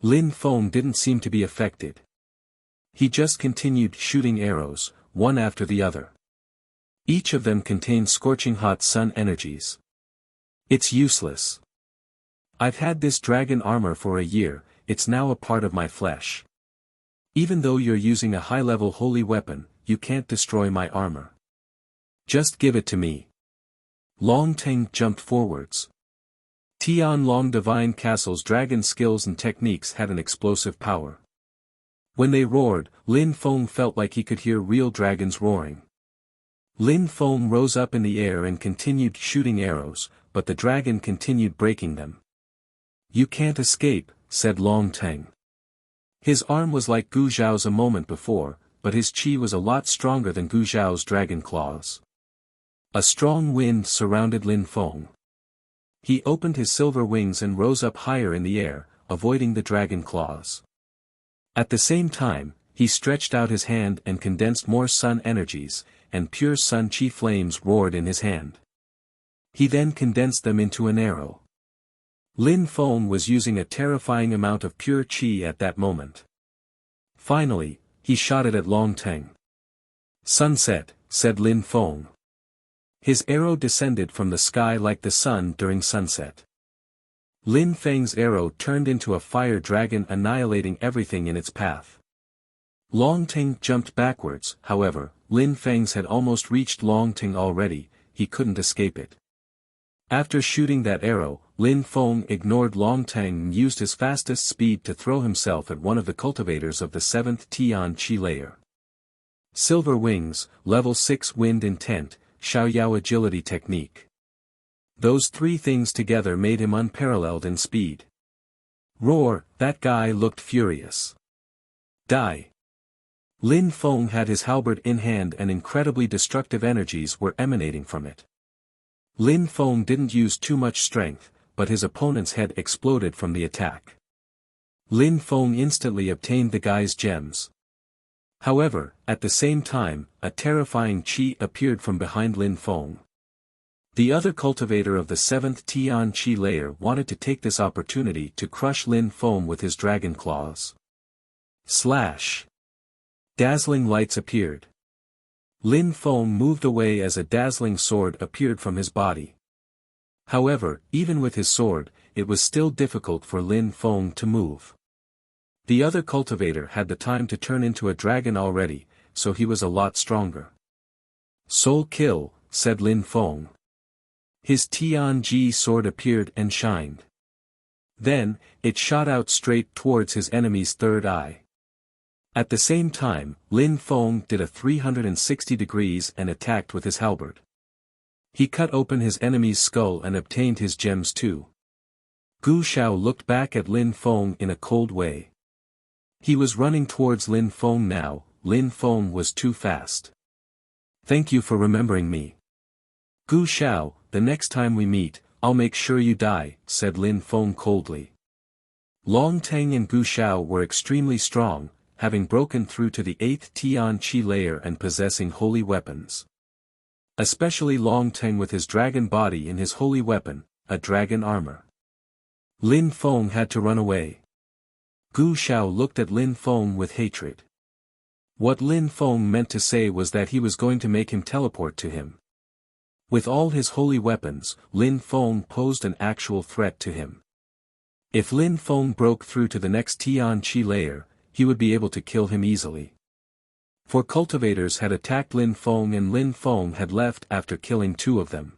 Lin Feng didn't seem to be affected. He just continued shooting arrows, one after the other. Each of them contained scorching hot sun energies. It's useless. I've had this dragon armor for a year, it's now a part of my flesh. Even though you're using a high-level holy weapon, you can't destroy my armor. Just give it to me. Long Ting jumped forwards. Tian Long Divine Castle's dragon skills and techniques had an explosive power. When they roared, Lin Feng felt like he could hear real dragons roaring. Lin Feng rose up in the air and continued shooting arrows, but the dragon continued breaking them. You can't escape, said Long Ting. His arm was like Gu Zhao's a moment before, but his chi was a lot stronger than Gu Zhao's dragon claws. A strong wind surrounded Lin Feng. He opened his silver wings and rose up higher in the air, avoiding the dragon claws. At the same time, he stretched out his hand and condensed more sun energies, and pure sun chi flames roared in his hand. He then condensed them into an arrow. Lin Feng was using a terrifying amount of pure chi at that moment. Finally, he shot it at Long Ting. Sunset, said Lin Feng. His arrow descended from the sky like the sun during sunset. Lin Feng's arrow turned into a fire dragon, annihilating everything in its path. Long Ting jumped backwards, however, Lin Feng's had almost reached Long Ting already, he couldn't escape it. After shooting that arrow, Lin Feng ignored Long Ting and used his fastest speed to throw himself at one of the cultivators of the 7th Tian Chi layer. Silver Wings, Level 6 Wind Intent, Xiaoyao Agility Technique. Those three things together made him unparalleled in speed. Roar, that guy looked furious. Die. Lin Feng had his halberd in hand and incredibly destructive energies were emanating from it. Lin Feng didn't use too much strength, but his opponent's head exploded from the attack. Lin Feng instantly obtained the guy's gems. However, at the same time, a terrifying chi appeared from behind Lin Feng. The other cultivator of the 7th Tian Chi layer wanted to take this opportunity to crush Lin Feng with his dragon claws. Slash! Dazzling lights appeared. Lin Feng moved away as a dazzling sword appeared from his body. However, even with his sword, it was still difficult for Lin Feng to move. The other cultivator had the time to turn into a dragon already, so he was a lot stronger. Soul kill, said Lin Feng. His Tian Ji sword appeared and shined. Then, it shot out straight towards his enemy's third eye. At the same time, Lin Feng did a 360 degrees and attacked with his halberd. He cut open his enemy's skull and obtained his gems too. Gu Xiao looked back at Lin Feng in a cold way. He was running towards Lin Feng now, Lin Feng was too fast. Thank you for remembering me. Gu Xiao, the next time we meet, I'll make sure you die, said Lin Feng coldly. Long Ting and Gu Xiao were extremely strong, having broken through to the 8th Tian Chi layer and possessing holy weapons. Especially Long Ting with his dragon body and his holy weapon, a dragon armor. Lin Feng had to run away. Gu Xiao looked at Lin Feng with hatred. What Lin Feng meant to say was that he was going to make him teleport to him. With all his holy weapons, Lin Feng posed an actual threat to him. If Lin Feng broke through to the next Tian Chi layer, he would be able to kill him easily. Four cultivators had attacked Lin Feng and Lin Feng had left after killing two of them.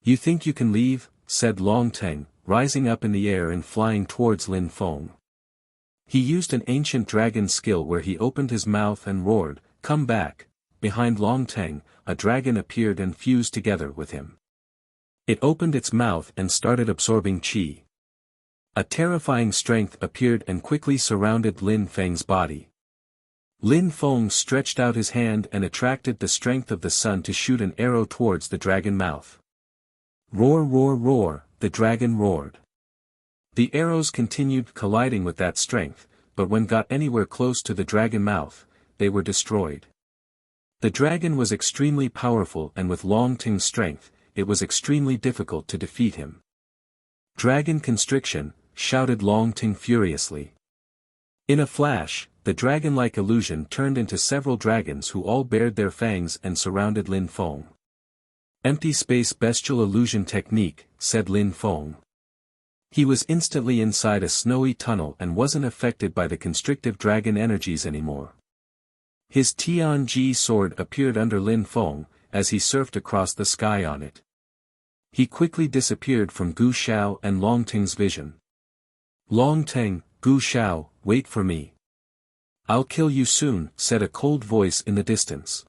You think you can leave? Said Long Ting, rising up in the air and flying towards Lin Feng. He used an ancient dragon skill where he opened his mouth and roared, "Come back!" Behind Long Ting, a dragon appeared and fused together with him. It opened its mouth and started absorbing chi. A terrifying strength appeared and quickly surrounded Lin Feng's body. Lin Feng stretched out his hand and attracted the strength of the sun to shoot an arrow towards the dragon mouth. Roar, roar, roar, the dragon roared. The arrows continued colliding with that strength, but when got anywhere close to the dragon mouth, they were destroyed. The dragon was extremely powerful and with Long Ting's strength, it was extremely difficult to defeat him. "Dragon constriction," shouted Long Ting furiously. In a flash, the dragon-like illusion turned into several dragons who all bared their fangs and surrounded Lin Feng. "Empty space bestial illusion technique," said Lin Feng. He was instantly inside a snowy tunnel and wasn't affected by the constrictive dragon energies anymore. His Tianji sword appeared under Lin Feng, as he surfed across the sky on it. He quickly disappeared from Gu Xiao and Long Ting's vision. "Long Ting, Gu Xiao, wait for me. I'll kill you soon," said a cold voice in the distance.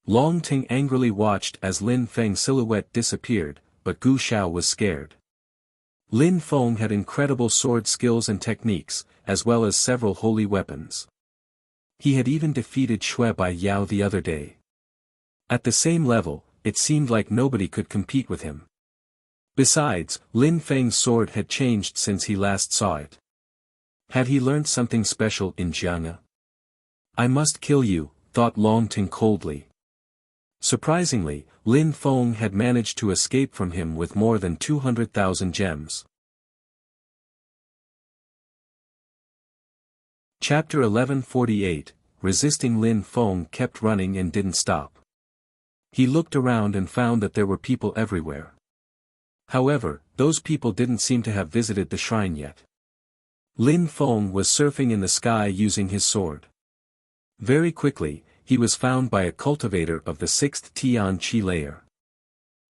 Long Ting angrily watched as Lin Feng's silhouette disappeared, but Gu Xiao was scared. Lin Feng had incredible sword skills and techniques, as well as several holy weapons. He had even defeated Shui Bai Yao the other day. At the same level, it seemed like nobody could compete with him. Besides, Lin Feng's sword had changed since he last saw it. Had he learned something special in Jiang'e? "I must kill you," thought Long Ting coldly. Surprisingly, Lin Feng had managed to escape from him with more than 200,000 gems. Chapter 1148, Resisting. Lin Feng kept running and didn't stop. He looked around and found that there were people everywhere. However, those people didn't seem to have visited the shrine yet. Lin Feng was surfing in the sky using his sword. Very quickly, he was found by a cultivator of the 6th Tian Qi layer.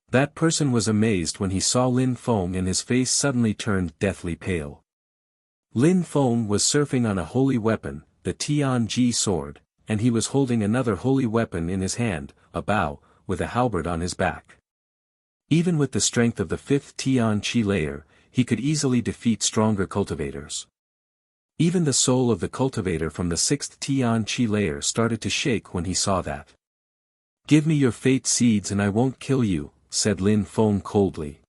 That person was amazed when he saw Lin Feng and his face suddenly turned deathly pale. Lin Feng was surfing on a holy weapon, the Tian Ji sword, and he was holding another holy weapon in his hand, a bow, with a halberd on his back. Even with the strength of the 5th Tian Qi layer, he could easily defeat stronger cultivators. Even the soul of the cultivator from the 6th Tian Qi layer started to shake when he saw that. "Give me your fate seeds and I won't kill you," said Lin Feng coldly.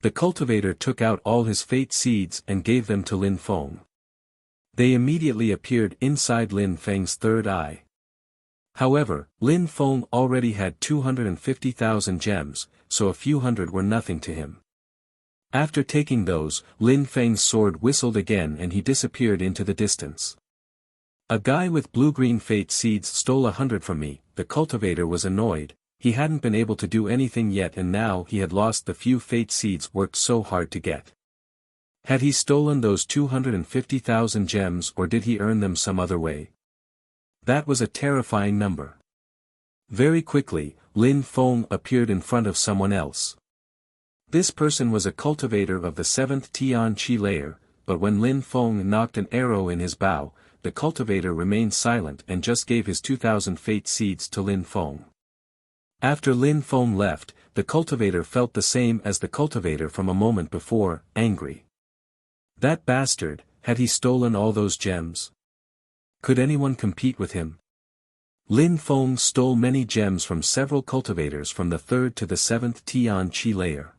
The cultivator took out all his fate seeds and gave them to Lin Feng. They immediately appeared inside Lin Feng's third eye. However, Lin Feng already had 250,000 gems, so a few hundred were nothing to him. After taking those, Lin Feng's sword whistled again and he disappeared into the distance. "A guy with blue-green fate seeds stole 100 from me," the cultivator was annoyed. He hadn't been able to do anything yet and now he had lost the few fate seeds worked so hard to get. Had he stolen those 250,000 gems or did he earn them some other way? That was a terrifying number. Very quickly, Lin Feng appeared in front of someone else. This person was a cultivator of the 7th Tian Qi layer, but when Lin Feng knocked an arrow in his bow, the cultivator remained silent and just gave his 2,000 fate seeds to Lin Feng. After Lin Feng left, the cultivator felt the same as the cultivator from a moment before, angry. That bastard, had he stolen all those gems? Could anyone compete with him? Lin Feng stole many gems from several cultivators from the 3rd to the 7th Tian Qi layer.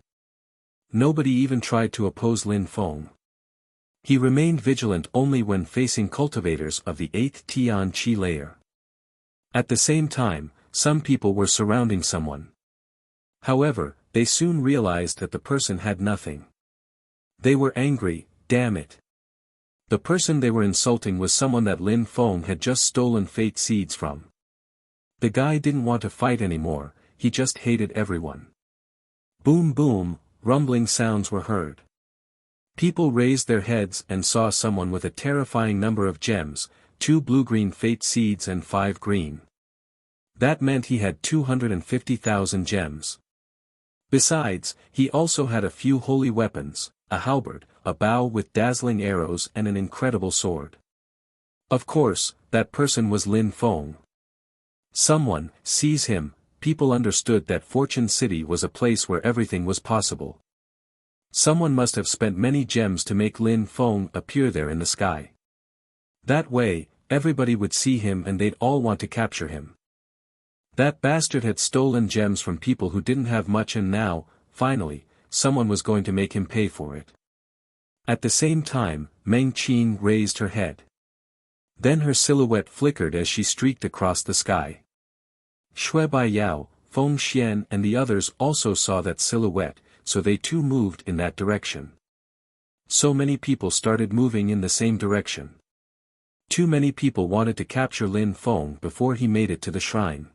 Nobody even tried to oppose Lin Feng. He remained vigilant only when facing cultivators of the 8th Tian Qi layer. At the same time, some people were surrounding someone. However, they soon realized that the person had nothing. They were angry, damn it. The person they were insulting was someone that Lin Feng had just stolen fate seeds from. The guy didn't want to fight anymore, he just hated everyone. Boom boom, rumbling sounds were heard. People raised their heads and saw someone with a terrifying number of gems, 2 blue-green fate seeds and 5 green. That meant he had 250,000 gems. Besides, he also had a few holy weapons, a halberd, a bow with dazzling arrows and an incredible sword. Of course, that person was Lin Feng. Someone, seize him. People understood that Fortune City was a place where everything was possible. Someone must have spent many gems to make Lin Feng appear there in the sky. That way, everybody would see him and they'd all want to capture him. That bastard had stolen gems from people who didn't have much and now, finally, someone was going to make him pay for it. At the same time, Meng Qin raised her head. Then her silhouette flickered as she streaked across the sky. Shui Baiyao, Feng Xian and the others also saw that silhouette, so they too moved in that direction. So many people started moving in the same direction. Too many people wanted to capture Lin Feng before he made it to the shrine.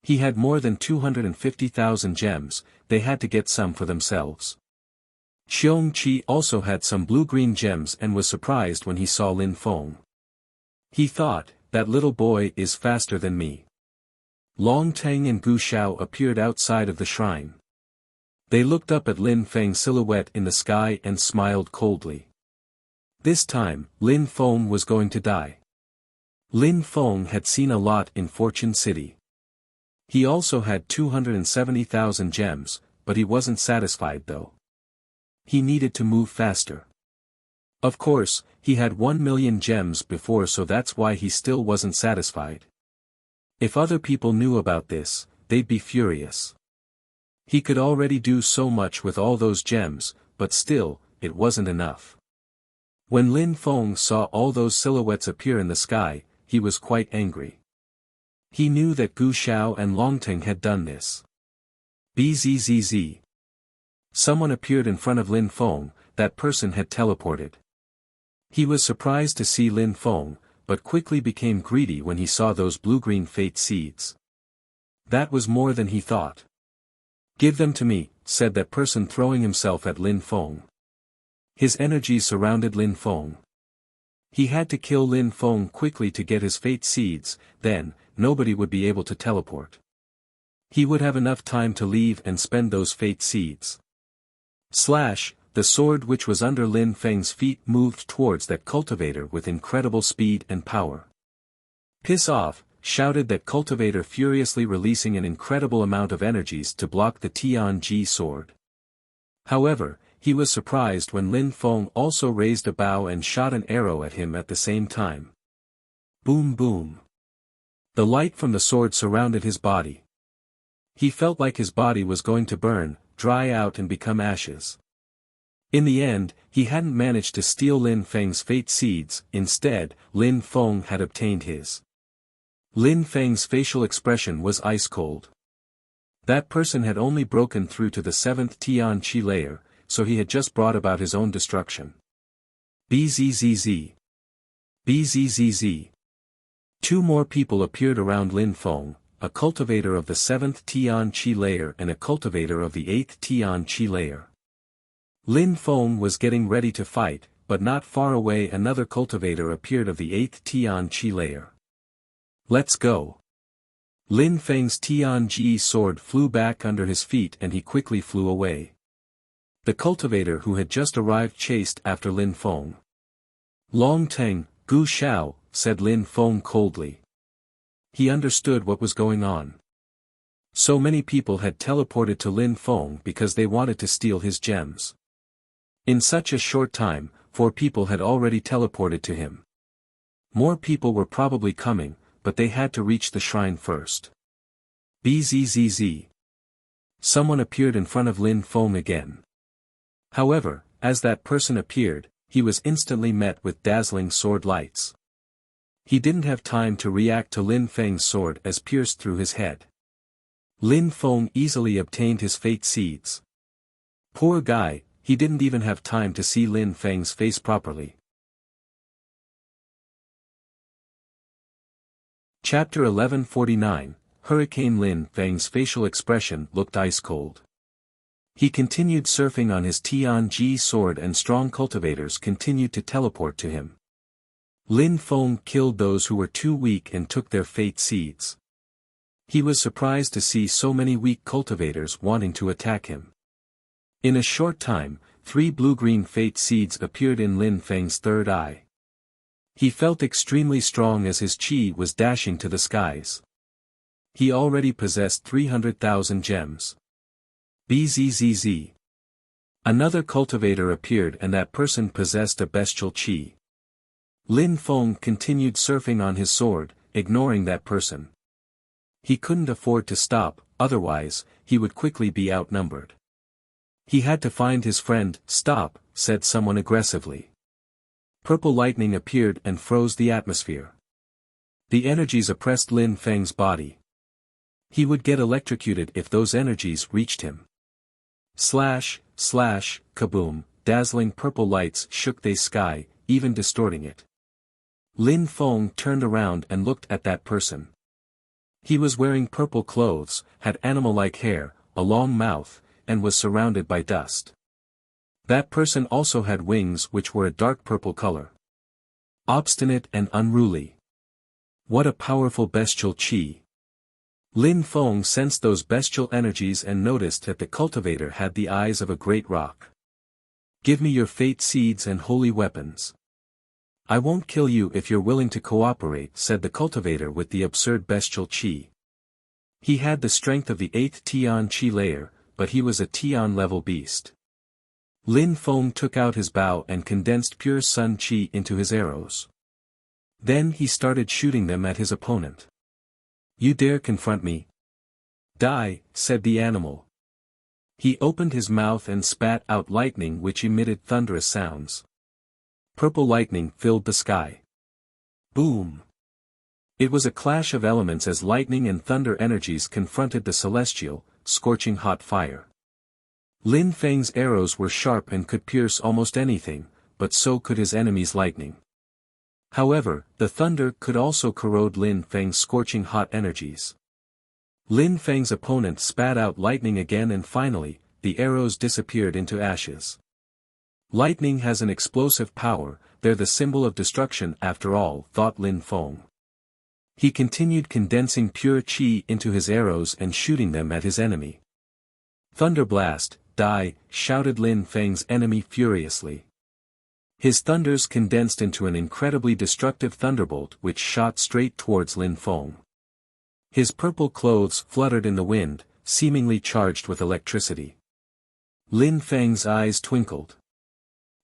He had more than 250,000 gems, they had to get some for themselves. Xiong Qi also had some blue-green gems and was surprised when he saw Lin Feng. He thought, that little boy is faster than me. Long Teng and Gu Xiao appeared outside of the shrine. They looked up at Lin Feng's silhouette in the sky and smiled coldly. This time, Lin Feng was going to die. Lin Feng had seen a lot in Fortune City. He also had 270,000 gems, but he wasn't satisfied though. He needed to move faster. Of course, he had 1,000,000 gems before, so that's why he still wasn't satisfied. If other people knew about this, they'd be furious. He could already do so much with all those gems, but still, it wasn't enough. When Lin Feng saw all those silhouettes appear in the sky, he was quite angry. He knew that Gu Xiao and Longteng had done this. Bzzz. Someone appeared in front of Lin Feng, that person had teleported. He was surprised to see Lin Feng, but quickly became greedy when he saw those blue-green fate seeds. That was more than he thought. Give them to me, said that person, throwing himself at Lin Feng. His energy surrounded Lin Feng. He had to kill Lin Feng quickly to get his fate seeds, then, nobody would be able to teleport. He would have enough time to leave and spend those fate seeds. The sword which was under Lin Feng's feet moved towards that cultivator with incredible speed and power. Piss off, shouted that cultivator, furiously releasing an incredible amount of energies to block the Tianji sword. However, he was surprised when Lin Feng also raised a bow and shot an arrow at him at the same time. Boom boom. The light from the sword surrounded his body. He felt like his body was going to burn, dry out and become ashes. In the end, he hadn't managed to steal Lin Feng's fate seeds, instead, Lin Feng had obtained his. Lin Feng's facial expression was ice cold. That person had only broken through to the 7th Tianqi layer, so he had just brought about his own destruction. Bzzz. Bzzz. Two more people appeared around Lin Feng, a cultivator of the 7th Tianqi layer and a cultivator of the 8th Tianqi layer. Lin Feng was getting ready to fight, but not far away another cultivator appeared of the 8th Tianqi layer. Let's go. Lin Feng's Tianji sword flew back under his feet and he quickly flew away. The cultivator who had just arrived chased after Lin Feng. Long Teng, Gu Xiao, said Lin Feng coldly. He understood what was going on. So many people had teleported to Lin Feng because they wanted to steal his gems. In such a short time, 4 people had already teleported to him. More people were probably coming, but they had to reach the shrine first. Bzzz. Someone appeared in front of Lin Feng again. However, as that person appeared, he was instantly met with dazzling sword lights. He didn't have time to react to Lin Feng's sword as pierced through his head. Lin Feng easily obtained his fate seeds. Poor guy, he didn't even have time to see Lin Feng's face properly. Chapter 1149, Hurricane. Lin Feng's facial expression looked ice cold. He continued surfing on his Tianji sword and strong cultivators continued to teleport to him. Lin Feng killed those who were too weak and took their fate seeds. He was surprised to see so many weak cultivators wanting to attack him. In a short time, 3 blue-green fate seeds appeared in Lin Feng's third eye. He felt extremely strong as his qi was dashing to the skies. He already possessed 300,000 gems. Bzzz. Another cultivator appeared and that person possessed a bestial qi. Lin Feng continued surfing on his sword, ignoring that person. He couldn't afford to stop, otherwise, he would quickly be outnumbered. He had to find his friend. Stop, said someone aggressively. Purple lightning appeared and froze the atmosphere. The energies oppressed Lin Feng's body. He would get electrocuted if those energies reached him. Slash, slash, kaboom, dazzling purple lights shook the sky, even distorting it. Lin Feng turned around and looked at that person. He was wearing purple clothes, had animal-like hair, a long mouth, and was surrounded by dust. That person also had wings which were a dark purple color. Obstinate and unruly. What a powerful bestial qi. Lin Feng sensed those bestial energies and noticed that the cultivator had the eyes of a great rock. Give me your fate seeds and holy weapons. I won't kill you if you're willing to cooperate, said the cultivator with the absurd bestial qi. He had the strength of the 8th Tian qi layer, but he was a Tian level beast. Lin Feng took out his bow and condensed pure sun qi into his arrows. Then he started shooting them at his opponent. You dare confront me? Die, said the animal. He opened his mouth and spat out lightning which emitted thunderous sounds. Purple lightning filled the sky. Boom! It was a clash of elements as lightning and thunder energies confronted the celestial, scorching hot fire. Lin Feng's arrows were sharp and could pierce almost anything, but so could his enemy's lightning. However, the thunder could also corrode Lin Feng's scorching hot energies. Lin Feng's opponent spat out lightning again and finally, the arrows disappeared into ashes. Lightning has an explosive power, they're the symbol of destruction after all, thought Lin Feng. He continued condensing pure qi into his arrows and shooting them at his enemy. Thunder blast, die, shouted Lin Feng's enemy furiously. His thunders condensed into an incredibly destructive thunderbolt which shot straight towards Lin Feng. His purple clothes fluttered in the wind, seemingly charged with electricity. Lin Feng's eyes twinkled.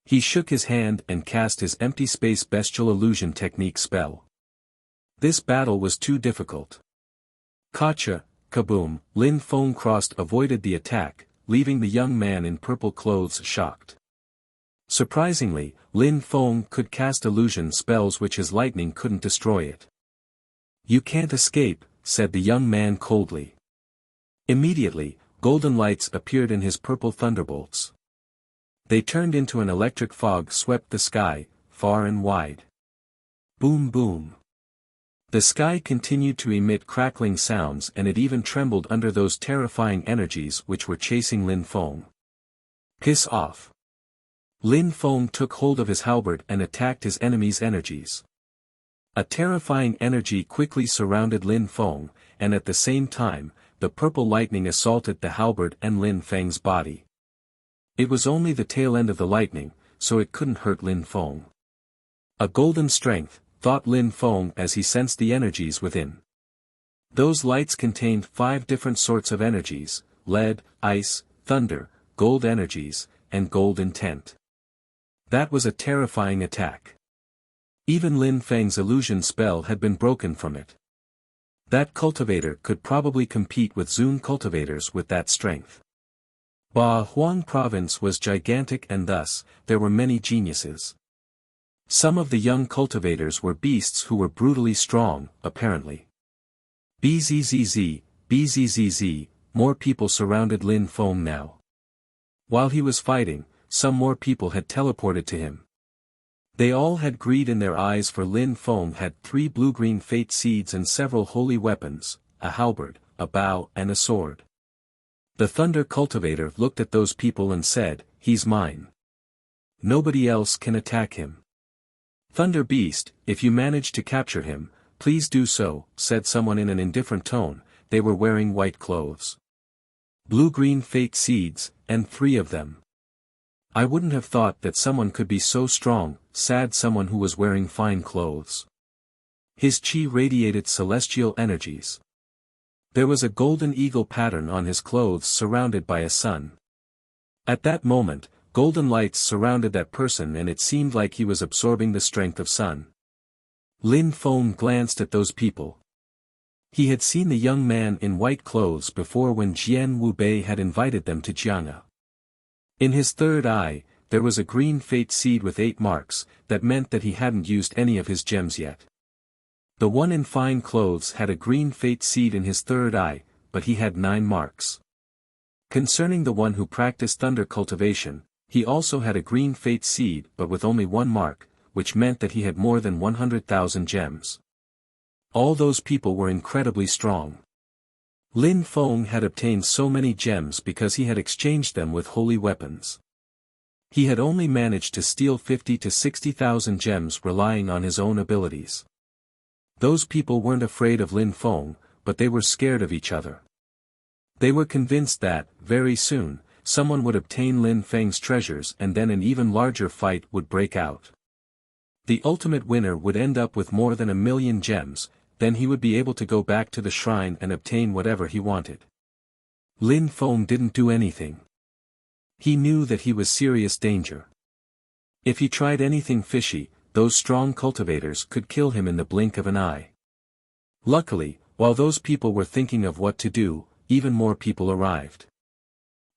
He shook his hand and cast his empty space bestial illusion technique spell. This battle was too difficult. Gotcha, kaboom, Lin Feng avoided the attack, leaving the young man in purple clothes shocked. Surprisingly, Lin Feng could cast illusion spells which his lightning couldn't destroy it. You can't escape, said the young man coldly. Immediately, golden lights appeared in his purple thunderbolts. They turned into an electric fog swept the sky, far and wide. Boom boom. The sky continued to emit crackling sounds and it even trembled under those terrifying energies which were chasing Lin Feng. Piss off. Lin Feng took hold of his halberd and attacked his enemy's energies. A terrifying energy quickly surrounded Lin Feng, and at the same time, the purple lightning assaulted the halberd and Lin Feng's body. It was only the tail end of the lightning, so it couldn't hurt Lin Feng. A golden strength, thought Lin Feng as he sensed the energies within. Those lights contained 5 different sorts of energies: lead, ice, thunder, gold energies, and gold intent. That was a terrifying attack. Even Lin Feng's illusion spell had been broken from it. That cultivator could probably compete with Zun cultivators with that strength. Ba Huang province was gigantic and thus, there were many geniuses. Some of the young cultivators were beasts who were brutally strong, apparently. Bzzz, bzzz, more people surrounded Lin Feng now. While he was fighting, some more people had teleported to him. They all had greed in their eyes, for Lin Feng had 3 blue-green fate seeds and several holy weapons, a halberd, a bow and a sword. The thunder cultivator looked at those people and said, "He's mine. Nobody else can attack him." "Thunder Beast, if you manage to capture him, please do so," said someone in an indifferent tone. They were wearing white clothes. Blue-green fate seeds, and 3 of them. I wouldn't have thought that someone could be so strong, said someone who was wearing fine clothes. His chi radiated celestial energies. There was a golden eagle pattern on his clothes surrounded by a sun. At that moment, golden lights surrounded that person and it seemed like he was absorbing the strength of sun. Lin Feng glanced at those people. He had seen the young man in white clothes before when Jian Wu Bei had invited them to Jiang'a. In his third eye, there was a green fate seed with 8 marks, that meant that he hadn't used any of his gems yet. The one in fine clothes had a green fate seed in his third eye, but he had 9 marks. Concerning the one who practiced thunder cultivation, he also had a green fate seed but with only 1 mark, which meant that he had more than 100,000 gems. All those people were incredibly strong. Lin Feng had obtained so many gems because he had exchanged them with holy weapons. He had only managed to steal 50 to 60,000 gems relying on his own abilities. Those people weren't afraid of Lin Feng, but they were scared of each other. They were convinced that, very soon, someone would obtain Lin Feng's treasures and then an even larger fight would break out. The ultimate winner would end up with more than 1,000,000 gems, then he would be able to go back to the shrine and obtain whatever he wanted. Lin Feng didn't do anything. He knew that he was serious danger. If he tried anything fishy, those strong cultivators could kill him in the blink of an eye. Luckily, while those people were thinking of what to do, even more people arrived.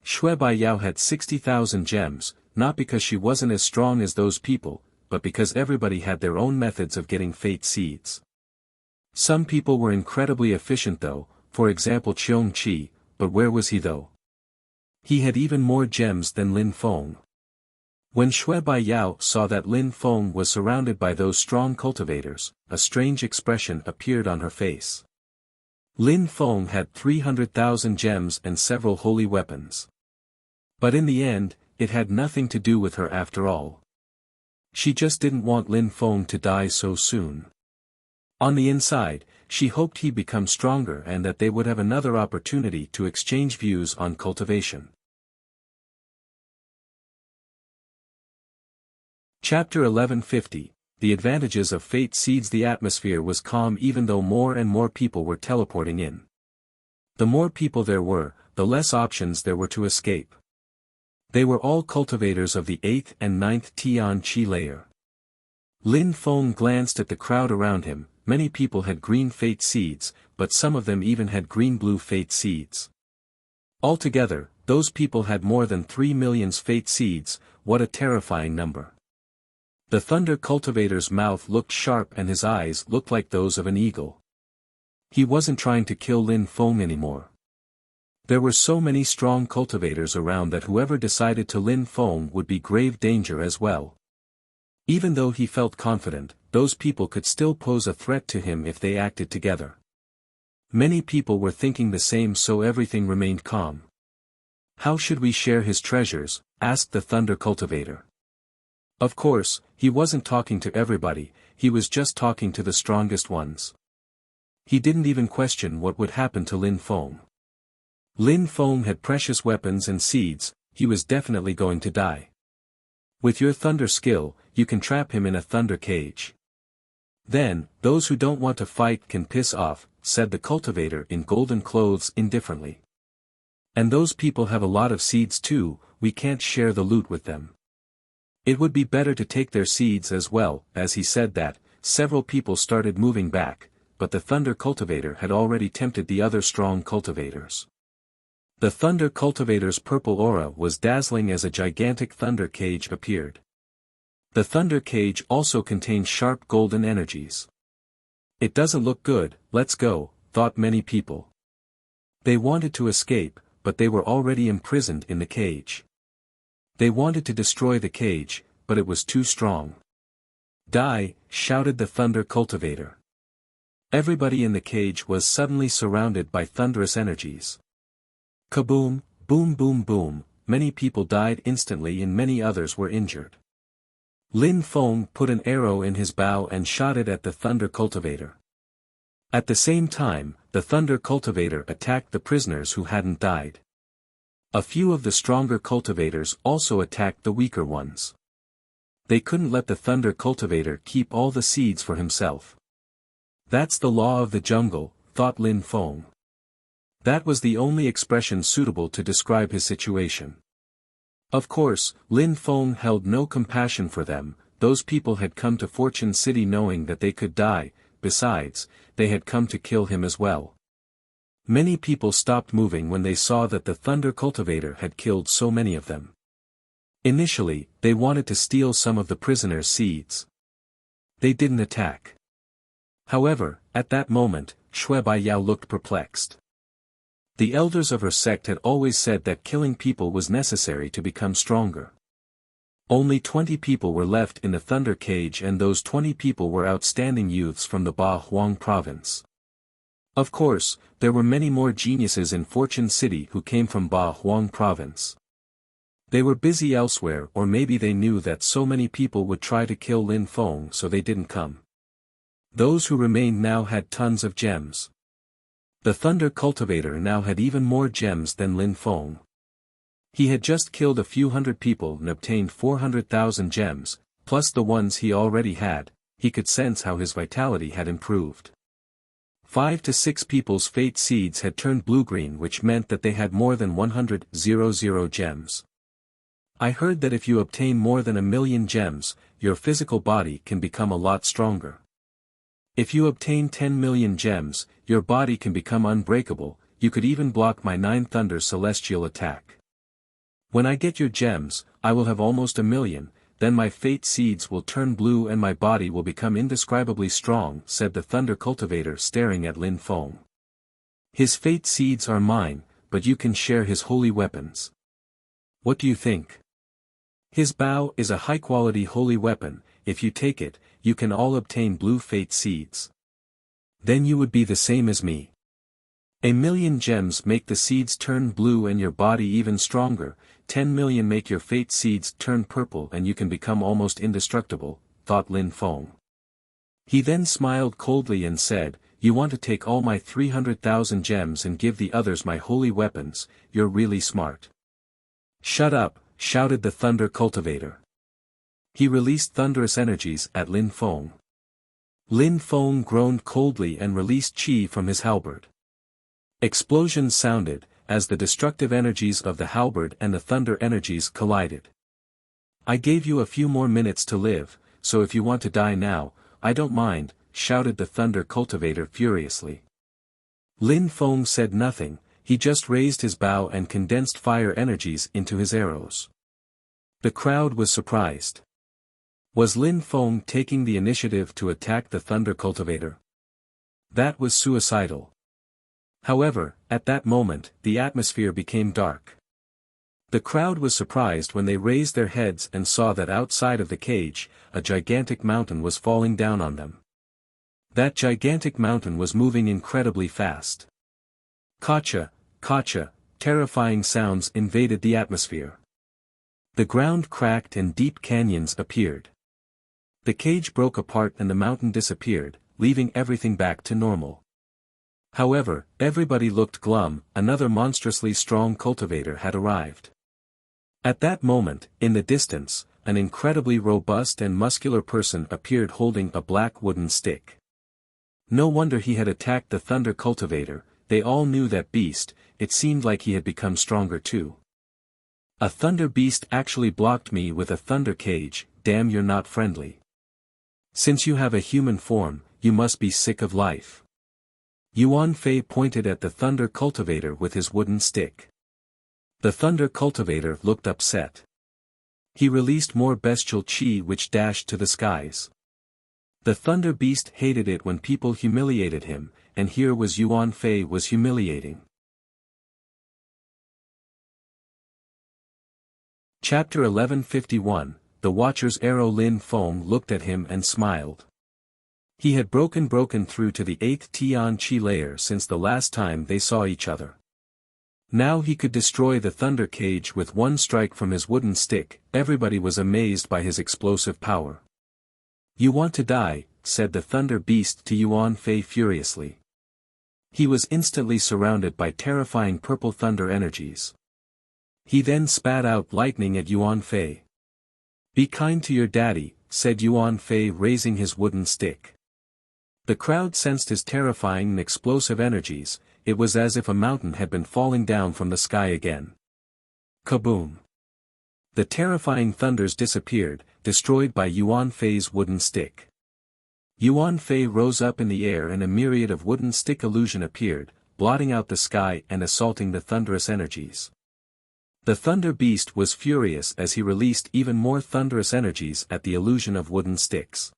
Xue Baiyao had 60,000 gems, not because she wasn't as strong as those people, but because everybody had their own methods of getting fate seeds. Some people were incredibly efficient though, for example Qiong Qi, but where was he though? He had even more gems than Lin Feng. When Xue Baiyao saw that Lin Feng was surrounded by those strong cultivators, a strange expression appeared on her face. Lin Feng had 300,000 gems and several holy weapons. But in the end, it had nothing to do with her after all. She just didn't want Lin Feng to die so soon. On the inside, she hoped he'd become stronger and that they would have another opportunity to exchange views on cultivation. Chapter 1150, The Advantages of Fate Seeds. The atmosphere was calm even though more and more people were teleporting in. The more people there were, the less options there were to escape. They were all cultivators of the 8th and 9th Tian Qi layer. Lin Feng glanced at the crowd around him. Many people had green fate seeds, but some of them even had green-blue fate seeds. Altogether, those people had more than 3 million fate seeds. What a terrifying number. The thunder cultivator's mouth looked sharp and his eyes looked like those of an eagle. He wasn't trying to kill Lin Feng anymore. There were so many strong cultivators around that whoever decided to Lin Feng would be grave danger as well. Even though he felt confident, those people could still pose a threat to him if they acted together. Many people were thinking the same, so everything remained calm. How should we share his treasures? Asked the thunder cultivator. Of course, he wasn't talking to everybody, he was just talking to the strongest ones. He didn't even question what would happen to Lin Feng. Lin Feng had precious weapons and seeds, he was definitely going to die. With your thunder skill, you can trap him in a thunder cage. Then, those who don't want to fight can piss off, said the cultivator in golden clothes indifferently. And those people have a lot of seeds too, we can't share the loot with them. It would be better to take their seeds as well. As he said that, several people started moving back, but the thunder cultivator had already tempted the other strong cultivators. The thunder cultivator's purple aura was dazzling as a gigantic thunder cage appeared. The thunder cage also contained sharp golden energies. It doesn't look good, let's go, thought many people. They wanted to escape, but they were already imprisoned in the cage. They wanted to destroy the cage, but it was too strong. Die, shouted the thunder cultivator. Everybody in the cage was suddenly surrounded by thunderous energies. Kaboom, boom boom boom, many people died instantly and many others were injured. Lin Feng put an arrow in his bow and shot it at the thunder cultivator. At the same time, the thunder cultivator attacked the prisoners who hadn't died. A few of the stronger cultivators also attacked the weaker ones. They couldn't let the thunder cultivator keep all the seeds for himself. That's the law of the jungle, thought Lin Feng. That was the only expression suitable to describe his situation. Of course, Lin Feng held no compassion for them. Those people had come to Fortune City knowing that they could die, besides, they had come to kill him as well. Many people stopped moving when they saw that the thunder cultivator had killed so many of them. Initially, they wanted to steal some of the prisoners' seeds. They didn't attack. However, at that moment, Shui Baiyao looked perplexed. The elders of her sect had always said that killing people was necessary to become stronger. Only 20 people were left in the Thunder Cage, and those 20 people were outstanding youths from the Ba Huang province. Of course, there were many more geniuses in Fortune City who came from Ba Huang province. They were busy elsewhere, or maybe they knew that so many people would try to kill Lin Feng, so they didn't come. Those who remained now had tons of gems. The Thunder Cultivator now had even more gems than Lin Feng. He had just killed a few hundred people and obtained 400,000 gems, plus the ones he already had. He could sense how his vitality had improved. 5 to 6 people's fate seeds had turned blue-green, which meant that they had more than 100,000 gems. I heard that if you obtain more than 1,000,000 gems, your physical body can become a lot stronger. If you obtain 10 million gems, your body can become unbreakable. You could even block my 9 Thunder Celestial attack. When I get your gems, I will have almost 1,000,000, then my fate seeds will turn blue and my body will become indescribably strong, said the Thunder Cultivator, staring at Lin Feng. His fate seeds are mine, but you can share his holy weapons. What do you think? His bow is a high-quality holy weapon. If you take it, you can all obtain blue fate seeds. Then you would be the same as me. 1,000,000 gems make the seeds turn blue and your body even stronger. 10 million make your fate seeds turn purple and you can become almost indestructible, thought Lin Feng. He then smiled coldly and said, "You want to take all my 300,000 gems and give the others my holy weapons, you're really smart." "Shut up," shouted the Thunder Cultivator. He released thunderous energies at Lin Feng. Lin Feng groaned coldly and released chi from his halberd. Explosions sounded, as the destructive energies of the halberd and the thunder energies collided. "I gave you a few more minutes to live, so if you want to die now, I don't mind," shouted the Thunder Cultivator furiously. Lin Feng said nothing, he just raised his bow and condensed fire energies into his arrows. The crowd was surprised. Was Lin Feng taking the initiative to attack the Thunder Cultivator? That was suicidal. However, at that moment, the atmosphere became dark. The crowd was surprised when they raised their heads and saw that outside of the cage, a gigantic mountain was falling down on them. That gigantic mountain was moving incredibly fast. Kacha, kacha, terrifying sounds invaded the atmosphere. The ground cracked and deep canyons appeared. The cage broke apart and the mountain disappeared, leaving everything back to normal. However, everybody looked glum. Another monstrously strong cultivator had arrived. At that moment, in the distance, an incredibly robust and muscular person appeared holding a black wooden stick. No wonder he had attacked the Thunder Cultivator. They all knew that beast. It seemed like he had become stronger too. "A thunder beast actually blocked me with a thunder cage. Damn, you're not friendly. Since you have a human form, you must be sick of life." Yuan Fei pointed at the Thunder Cultivator with his wooden stick. The Thunder Cultivator looked upset. He released more bestial chi which dashed to the skies. The Thunder Beast hated it when people humiliated him, and here was Yuan Fei was humiliating. Chapter 1151, The Watcher's Arrow. Lin Feng looked at him and smiled. He had broken through to the 8th Tian Chi layer since the last time they saw each other. Now he could destroy the Thunder Cage with one strike from his wooden stick. Everybody was amazed by his explosive power. "You want to die," said the Thunder Beast to Yuan Fei furiously. He was instantly surrounded by terrifying purple thunder energies. He then spat out lightning at Yuan Fei. "Be kind to your daddy," said Yuan Fei, raising his wooden stick. The crowd sensed his terrifying and explosive energies. It was as if a mountain had been falling down from the sky again. Kaboom! The terrifying thunders disappeared, destroyed by Yuan Fei's wooden stick. Yuan Fei rose up in the air and a myriad of wooden stick illusion appeared, blotting out the sky and assaulting the thunderous energies. The Thunder Beast was furious as he released even more thunderous energies at the illusion of wooden sticks.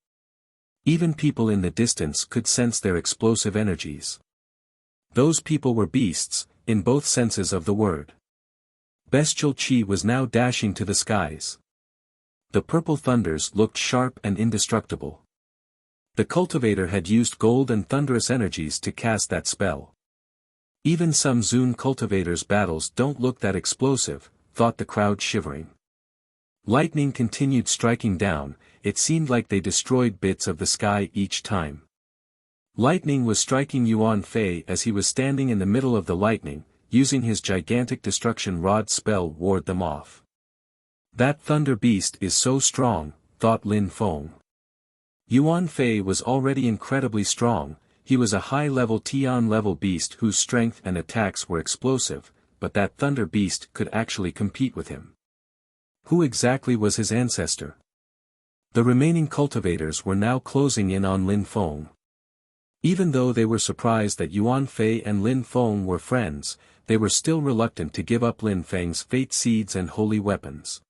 Even people in the distance could sense their explosive energies. Those people were beasts, in both senses of the word. Bestial chi was now dashing to the skies. The purple thunders looked sharp and indestructible. The cultivator had used gold and thunderous energies to cast that spell. Even some Zune cultivators' battles don't look that explosive, thought the crowd shivering. Lightning continued striking down, it seemed like they destroyed bits of the sky each time. Lightning was striking Yuan Fei as he was standing in the middle of the lightning, using his gigantic destruction rod spell ward them off. That Thunder Beast is so strong, thought Lin Feng. Yuan Fei was already incredibly strong. He was a high-level Tian-level beast whose strength and attacks were explosive, but that Thunder Beast could actually compete with him. Who exactly was his ancestor? The remaining cultivators were now closing in on Lin Feng. Even though they were surprised that Yuan Fei and Lin Feng were friends, they were still reluctant to give up Lin Feng's fate seeds and holy weapons.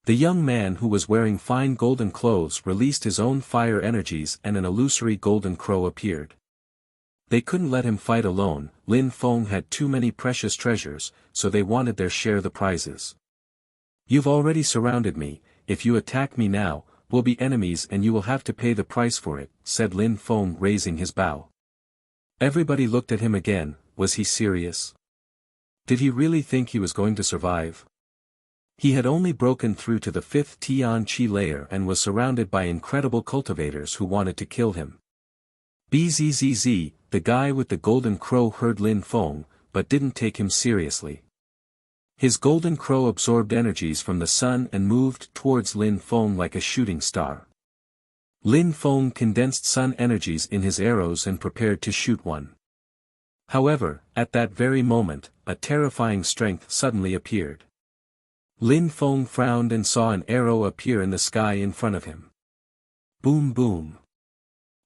The young man who was wearing fine golden clothes released his own fire energies and an illusory golden crow appeared. They couldn't let him fight alone. Lin Feng had too many precious treasures, so they wanted their share the prizes. You've already surrounded me, if you attack me now, we'll be enemies and you will have to pay the price for it, said Lin Feng raising his bow. Everybody looked at him again. Was he serious? Did he really think he was going to survive? He had only broken through to the 5th Tian Chi layer and was surrounded by incredible cultivators who wanted to kill him. Bzzz, the guy with the golden crow heard Lin Feng, but didn't take him seriously. His golden crow absorbed energies from the sun and moved towards Lin Feng like a shooting star. Lin Feng condensed sun energies in his arrows and prepared to shoot one. However, at that very moment, a terrifying strength suddenly appeared. Lin Feng frowned and saw an arrow appear in the sky in front of him. Boom boom.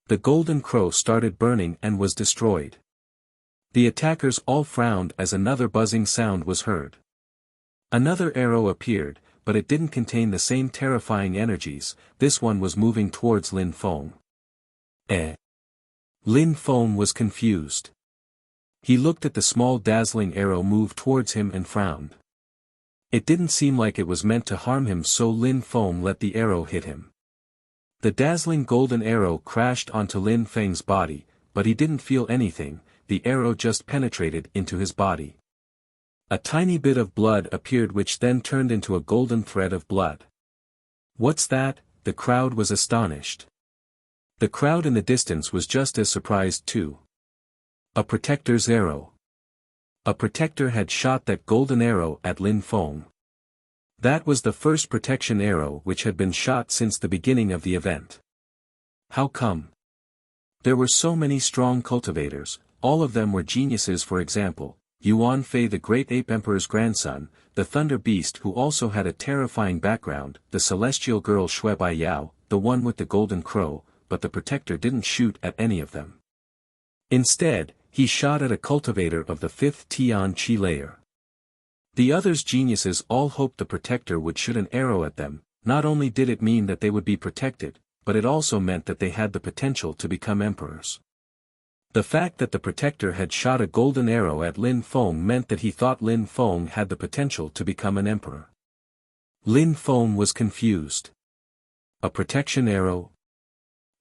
The golden crow started burning and was destroyed. The attackers all frowned as another buzzing sound was heard. Another arrow appeared, but it didn't contain the same terrifying energies. This one was moving towards Lin Feng. Lin Feng was confused. He looked at the small dazzling arrow move towards him and frowned. It didn't seem like it was meant to harm him, so Lin Feng let the arrow hit him. The dazzling golden arrow crashed onto Lin Feng's body, but he didn't feel anything. The arrow just penetrated into his body. A tiny bit of blood appeared which then turned into a golden thread of blood. What's that? The crowd was astonished. The crowd in the distance was just as surprised too. A protector's arrow. A protector had shot that golden arrow at Lin Feng. That was the first protection arrow which had been shot since the beginning of the event. How come? There were so many strong cultivators, all of them were geniuses. For example, Yuan Fei, the great ape emperor's grandson, the Thunder Beast who also had a terrifying background, the celestial girl Shui Bai Yao, the one with the golden crow, but the protector didn't shoot at any of them. Instead, he shot at a cultivator of the 5th Tian Chi layer. The others' geniuses all hoped the protector would shoot an arrow at them. Not only did it mean that they would be protected, but it also meant that they had the potential to become emperors. The fact that the protector had shot a golden arrow at Lin Feng meant that he thought Lin Feng had the potential to become an emperor. Lin Feng was confused. A protection arrow?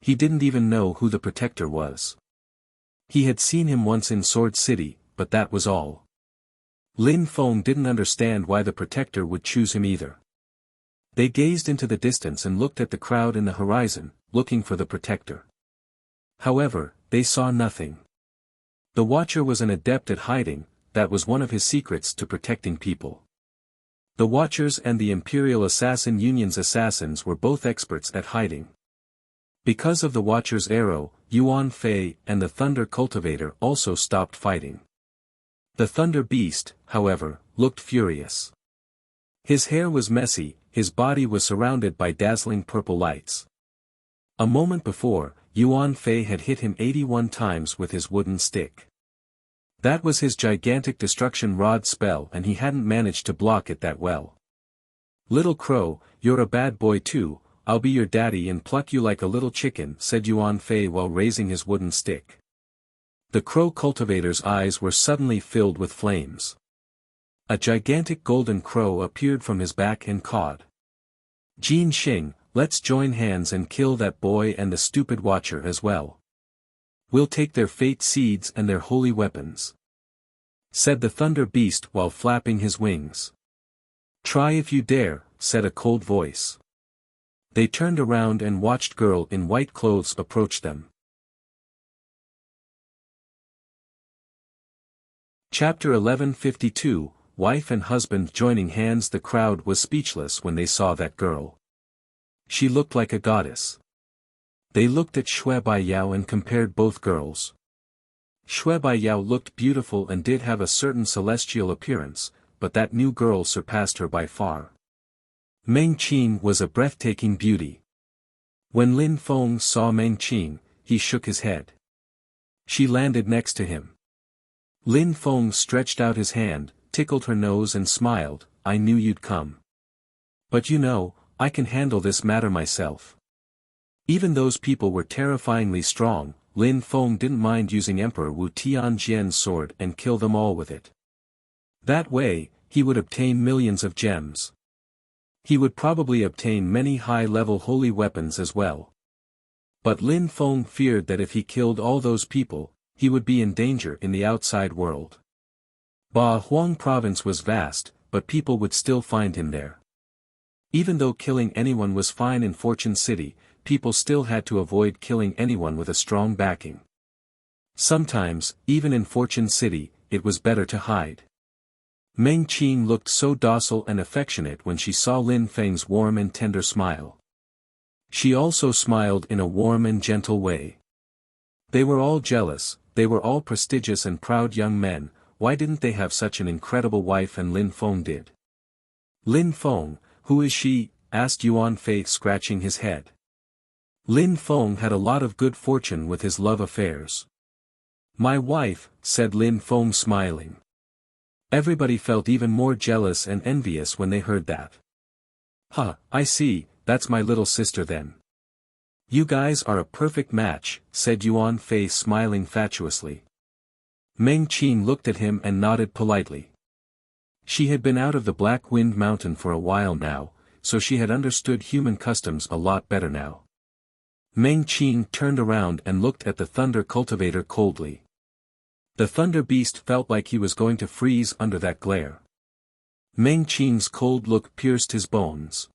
He didn't even know who the protector was. He had seen him once in Sword City, but that was all. Lin Feng didn't understand why the protector would choose him either. They gazed into the distance and looked at the crowd in the horizon, looking for the protector. However, they saw nothing. The Watcher was an adept at hiding, that was one of his secrets to protecting people. The Watchers and the Imperial Assassin Union's assassins were both experts at hiding. Because of the Watcher's arrow, Yuan Fei and the Thunder Cultivator also stopped fighting. The Thunder Beast, however, looked furious. His hair was messy, his body was surrounded by dazzling purple lights. A moment before, Yuan Fei had hit him 81 times with his wooden stick. That was his gigantic destruction rod spell and he hadn't managed to block it that well. "Little crow, you're a bad boy too, I'll be your daddy and pluck you like a little chicken," said Yuan Fei while raising his wooden stick. The crow cultivator's eyes were suddenly filled with flames. A gigantic golden crow appeared from his back and cawed. "Jin Xing, let's join hands and kill that boy and the stupid watcher as well. We'll take their fate seeds and their holy weapons," said the thunder beast while flapping his wings. "Try if you dare," said a cold voice. They turned around and watched girl in white clothes approach them. Chapter 1152, Wife and Husband Joining Hands. The crowd was speechless when they saw that girl. She looked like a goddess. They looked at Xue Baiyao and compared both girls. Xue Baiyao looked beautiful and did have a certain celestial appearance, but that new girl surpassed her by far. Meng Qing was a breathtaking beauty. When Lin Feng saw Meng Qing, he shook his head. She landed next to him. Lin Feng stretched out his hand, tickled her nose and smiled, "I knew you'd come. But you know, I can handle this matter myself." Even those people were terrifyingly strong, Lin Feng didn't mind using Emperor Wu Tianjian's sword and kill them all with it. That way, he would obtain millions of gems. He would probably obtain many high-level holy weapons as well. But Lin Feng feared that if he killed all those people, he would be in danger in the outside world. Ba Huang province was vast, but people would still find him there. Even though killing anyone was fine in Fortune City, people still had to avoid killing anyone with a strong backing. Sometimes, even in Fortune City, it was better to hide. Meng Qing looked so docile and affectionate when she saw Lin Feng's warm and tender smile. She also smiled in a warm and gentle way. They were all jealous, they were all prestigious and proud young men. Why didn't they have such an incredible wife? And Lin Feng did. "Lin Feng, who is she?" asked Yuan Fei, scratching his head. Lin Feng had a lot of good fortune with his love affairs. "My wife," said Lin Feng, smiling. Everybody felt even more jealous and envious when they heard that. "Huh, I see, that's my little sister then. You guys are a perfect match," said Yuan Fei, smiling fatuously. Meng Qing looked at him and nodded politely. She had been out of the Black Wind Mountain for a while now, so she had understood human customs a lot better now. Meng Qing turned around and looked at the thunder cultivator coldly. The thunder beast felt like he was going to freeze under that glare. Meng Qing's cold look pierced his bones.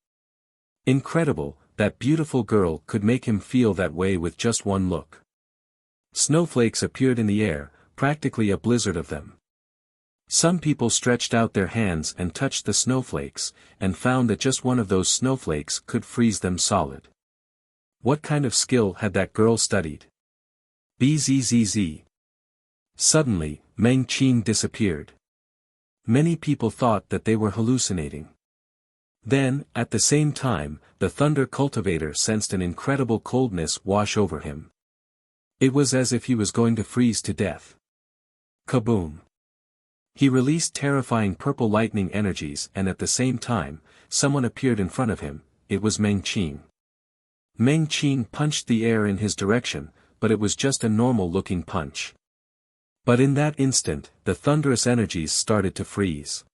Incredible, that beautiful girl could make him feel that way with just one look. Snowflakes appeared in the air, practically a blizzard of them. Some people stretched out their hands and touched the snowflakes, and found that just one of those snowflakes could freeze them solid. What kind of skill had that girl studied? Bzzz. Suddenly, Meng Qing disappeared. Many people thought that they were hallucinating. Then, at the same time, the thunder cultivator sensed an incredible coldness wash over him. It was as if he was going to freeze to death. Kaboom! He released terrifying purple lightning energies, and at the same time, someone appeared in front of him. It was Meng Qing. Meng Qing punched the air in his direction, but it was just a normal-looking punch. But in that instant, the thunderous energies started to freeze.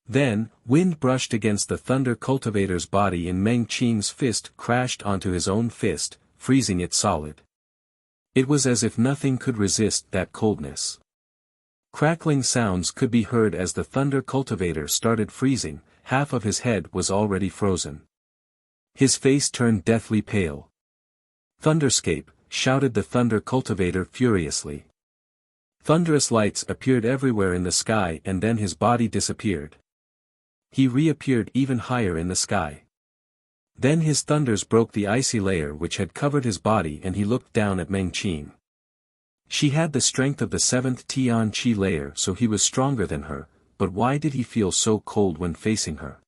Then, wind brushed against the thunder cultivator's body and Meng Qing's fist crashed onto his own fist, freezing it solid. It was as if nothing could resist that coldness. Crackling sounds could be heard as the thunder cultivator started freezing. Half of his head was already frozen. His face turned deathly pale. "Thunderscape," shouted the thunder cultivator furiously. Thunderous lights appeared everywhere in the sky and then his body disappeared. He reappeared even higher in the sky. Then his thunders broke the icy layer which had covered his body and he looked down at Meng Qing. She had the strength of the 7th Tian Qi layer, so he was stronger than her, but why did he feel so cold when facing her?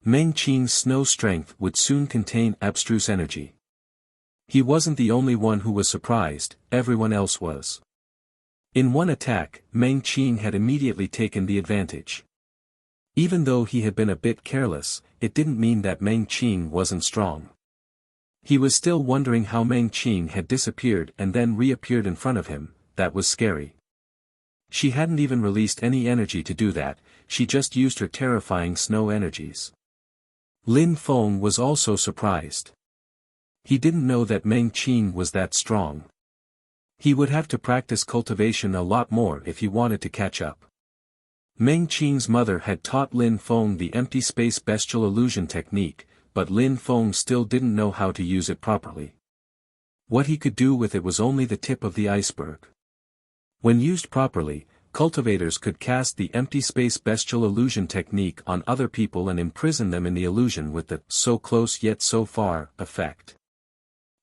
Meng Qing's snow strength would soon contain abstruse energy. He wasn't the only one who was surprised, everyone else was. In one attack, Meng Qing had immediately taken the advantage. Even though he had been a bit careless, it didn't mean that Meng Qing wasn't strong. He was still wondering how Meng Qing had disappeared and then reappeared in front of him. That was scary. She hadn't even released any energy to do that, she just used her terrifying snow energies. Lin Feng was also surprised. He didn't know that Meng Qing was that strong. He would have to practice cultivation a lot more if he wanted to catch up. Meng Qing's mother had taught Lin Feng the empty space bestial illusion technique, but Lin Feng still didn't know how to use it properly. What he could do with it was only the tip of the iceberg. When used properly, cultivators could cast the empty space bestial illusion technique on other people and imprison them in the illusion with the "so close yet so far" effect.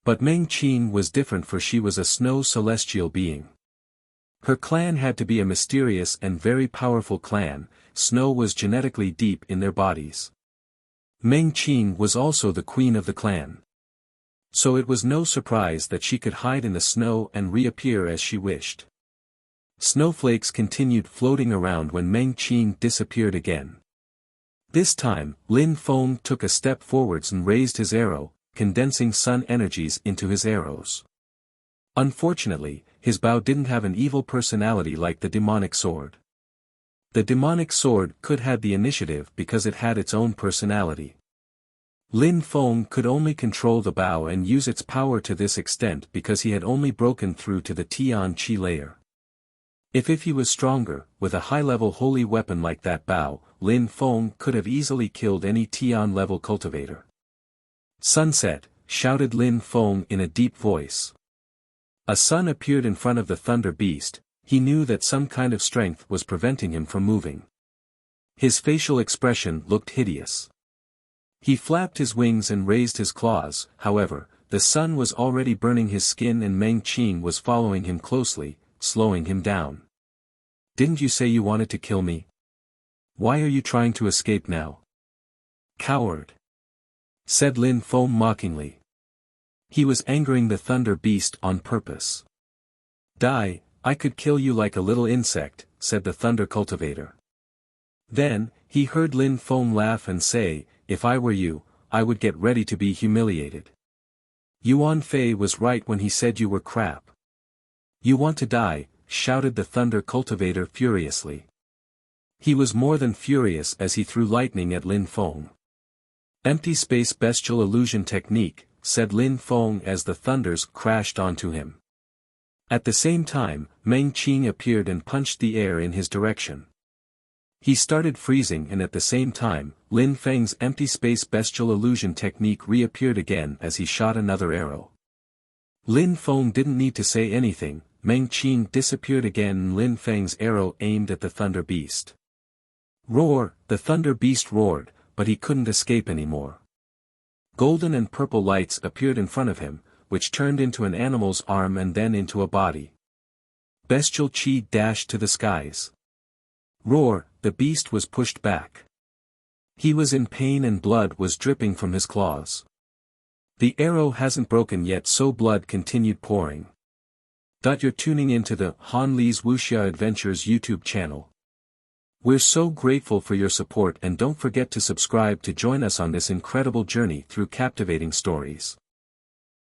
But Meng Qing was different, for she was a snow celestial being. Her clan had to be a mysterious and very powerful clan. Snow was genetically deep in their bodies. Meng Qing was also the queen of the clan. So it was no surprise that she could hide in the snow and reappear as she wished. Snowflakes continued floating around when Meng Qing disappeared again. This time, Lin Feng took a step forwards and raised his arrow, condensing sun energies into his arrows. Unfortunately, his bow didn't have an evil personality like the demonic sword. The demonic sword could have the initiative because it had its own personality. Lin Feng could only control the bow and use its power to this extent because he had only broken through to the Tian Qi layer. If he was stronger, with a high-level holy weapon like that bow, Lin Feng could have easily killed any Tian-level cultivator. "Sunset," shouted Lin Feng in a deep voice. A sun appeared in front of the thunder beast. He knew that some kind of strength was preventing him from moving. His facial expression looked hideous. He flapped his wings and raised his claws. However, the sun was already burning his skin and Meng Qing was following him closely, slowing him down. "Didn't you say you wanted to kill me? Why are you trying to escape now?" "Coward," said Lin Feng mockingly. He was angering the thunder beast on purpose. "Die, I could kill you like a little insect," said the thunder cultivator. Then, he heard Lin Feng laugh and say, "If I were you, I would get ready to be humiliated. Yuan Fei was right when he said you were crap." "You want to die," shouted the thunder cultivator furiously. He was more than furious as he threw lightning at Lin Feng. "Empty space bestial illusion technique," said Lin Feng as the thunders crashed onto him. At the same time, Meng Qing appeared and punched the air in his direction. He started freezing, and at the same time, Lin Feng's empty space bestial illusion technique reappeared again as he shot another arrow. Lin Feng didn't need to say anything. Meng Qing disappeared again and Lin Feng's arrow aimed at the thunder beast. Roar! The thunder beast roared, but he couldn't escape anymore. Golden and purple lights appeared in front of him, which turned into an animal's arm and then into a body. Bestial Qi dashed to the skies. Roar! The beast was pushed back. He was in pain and blood was dripping from his claws. The arrow hasn't broken yet, so blood continued pouring. You're tuning into the Han Li's Wuxia Adventures YouTube channel. We're so grateful for your support, and don't forget to subscribe to join us on this incredible journey through captivating stories.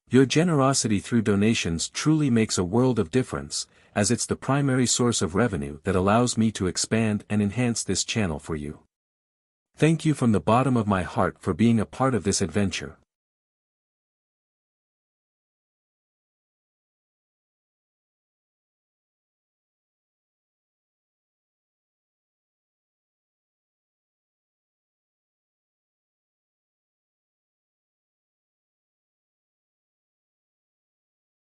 Your generosity through donations truly makes a world of difference, as it's the primary source of revenue that allows me to expand and enhance this channel for you. Thank you from the bottom of my heart for being a part of this adventure.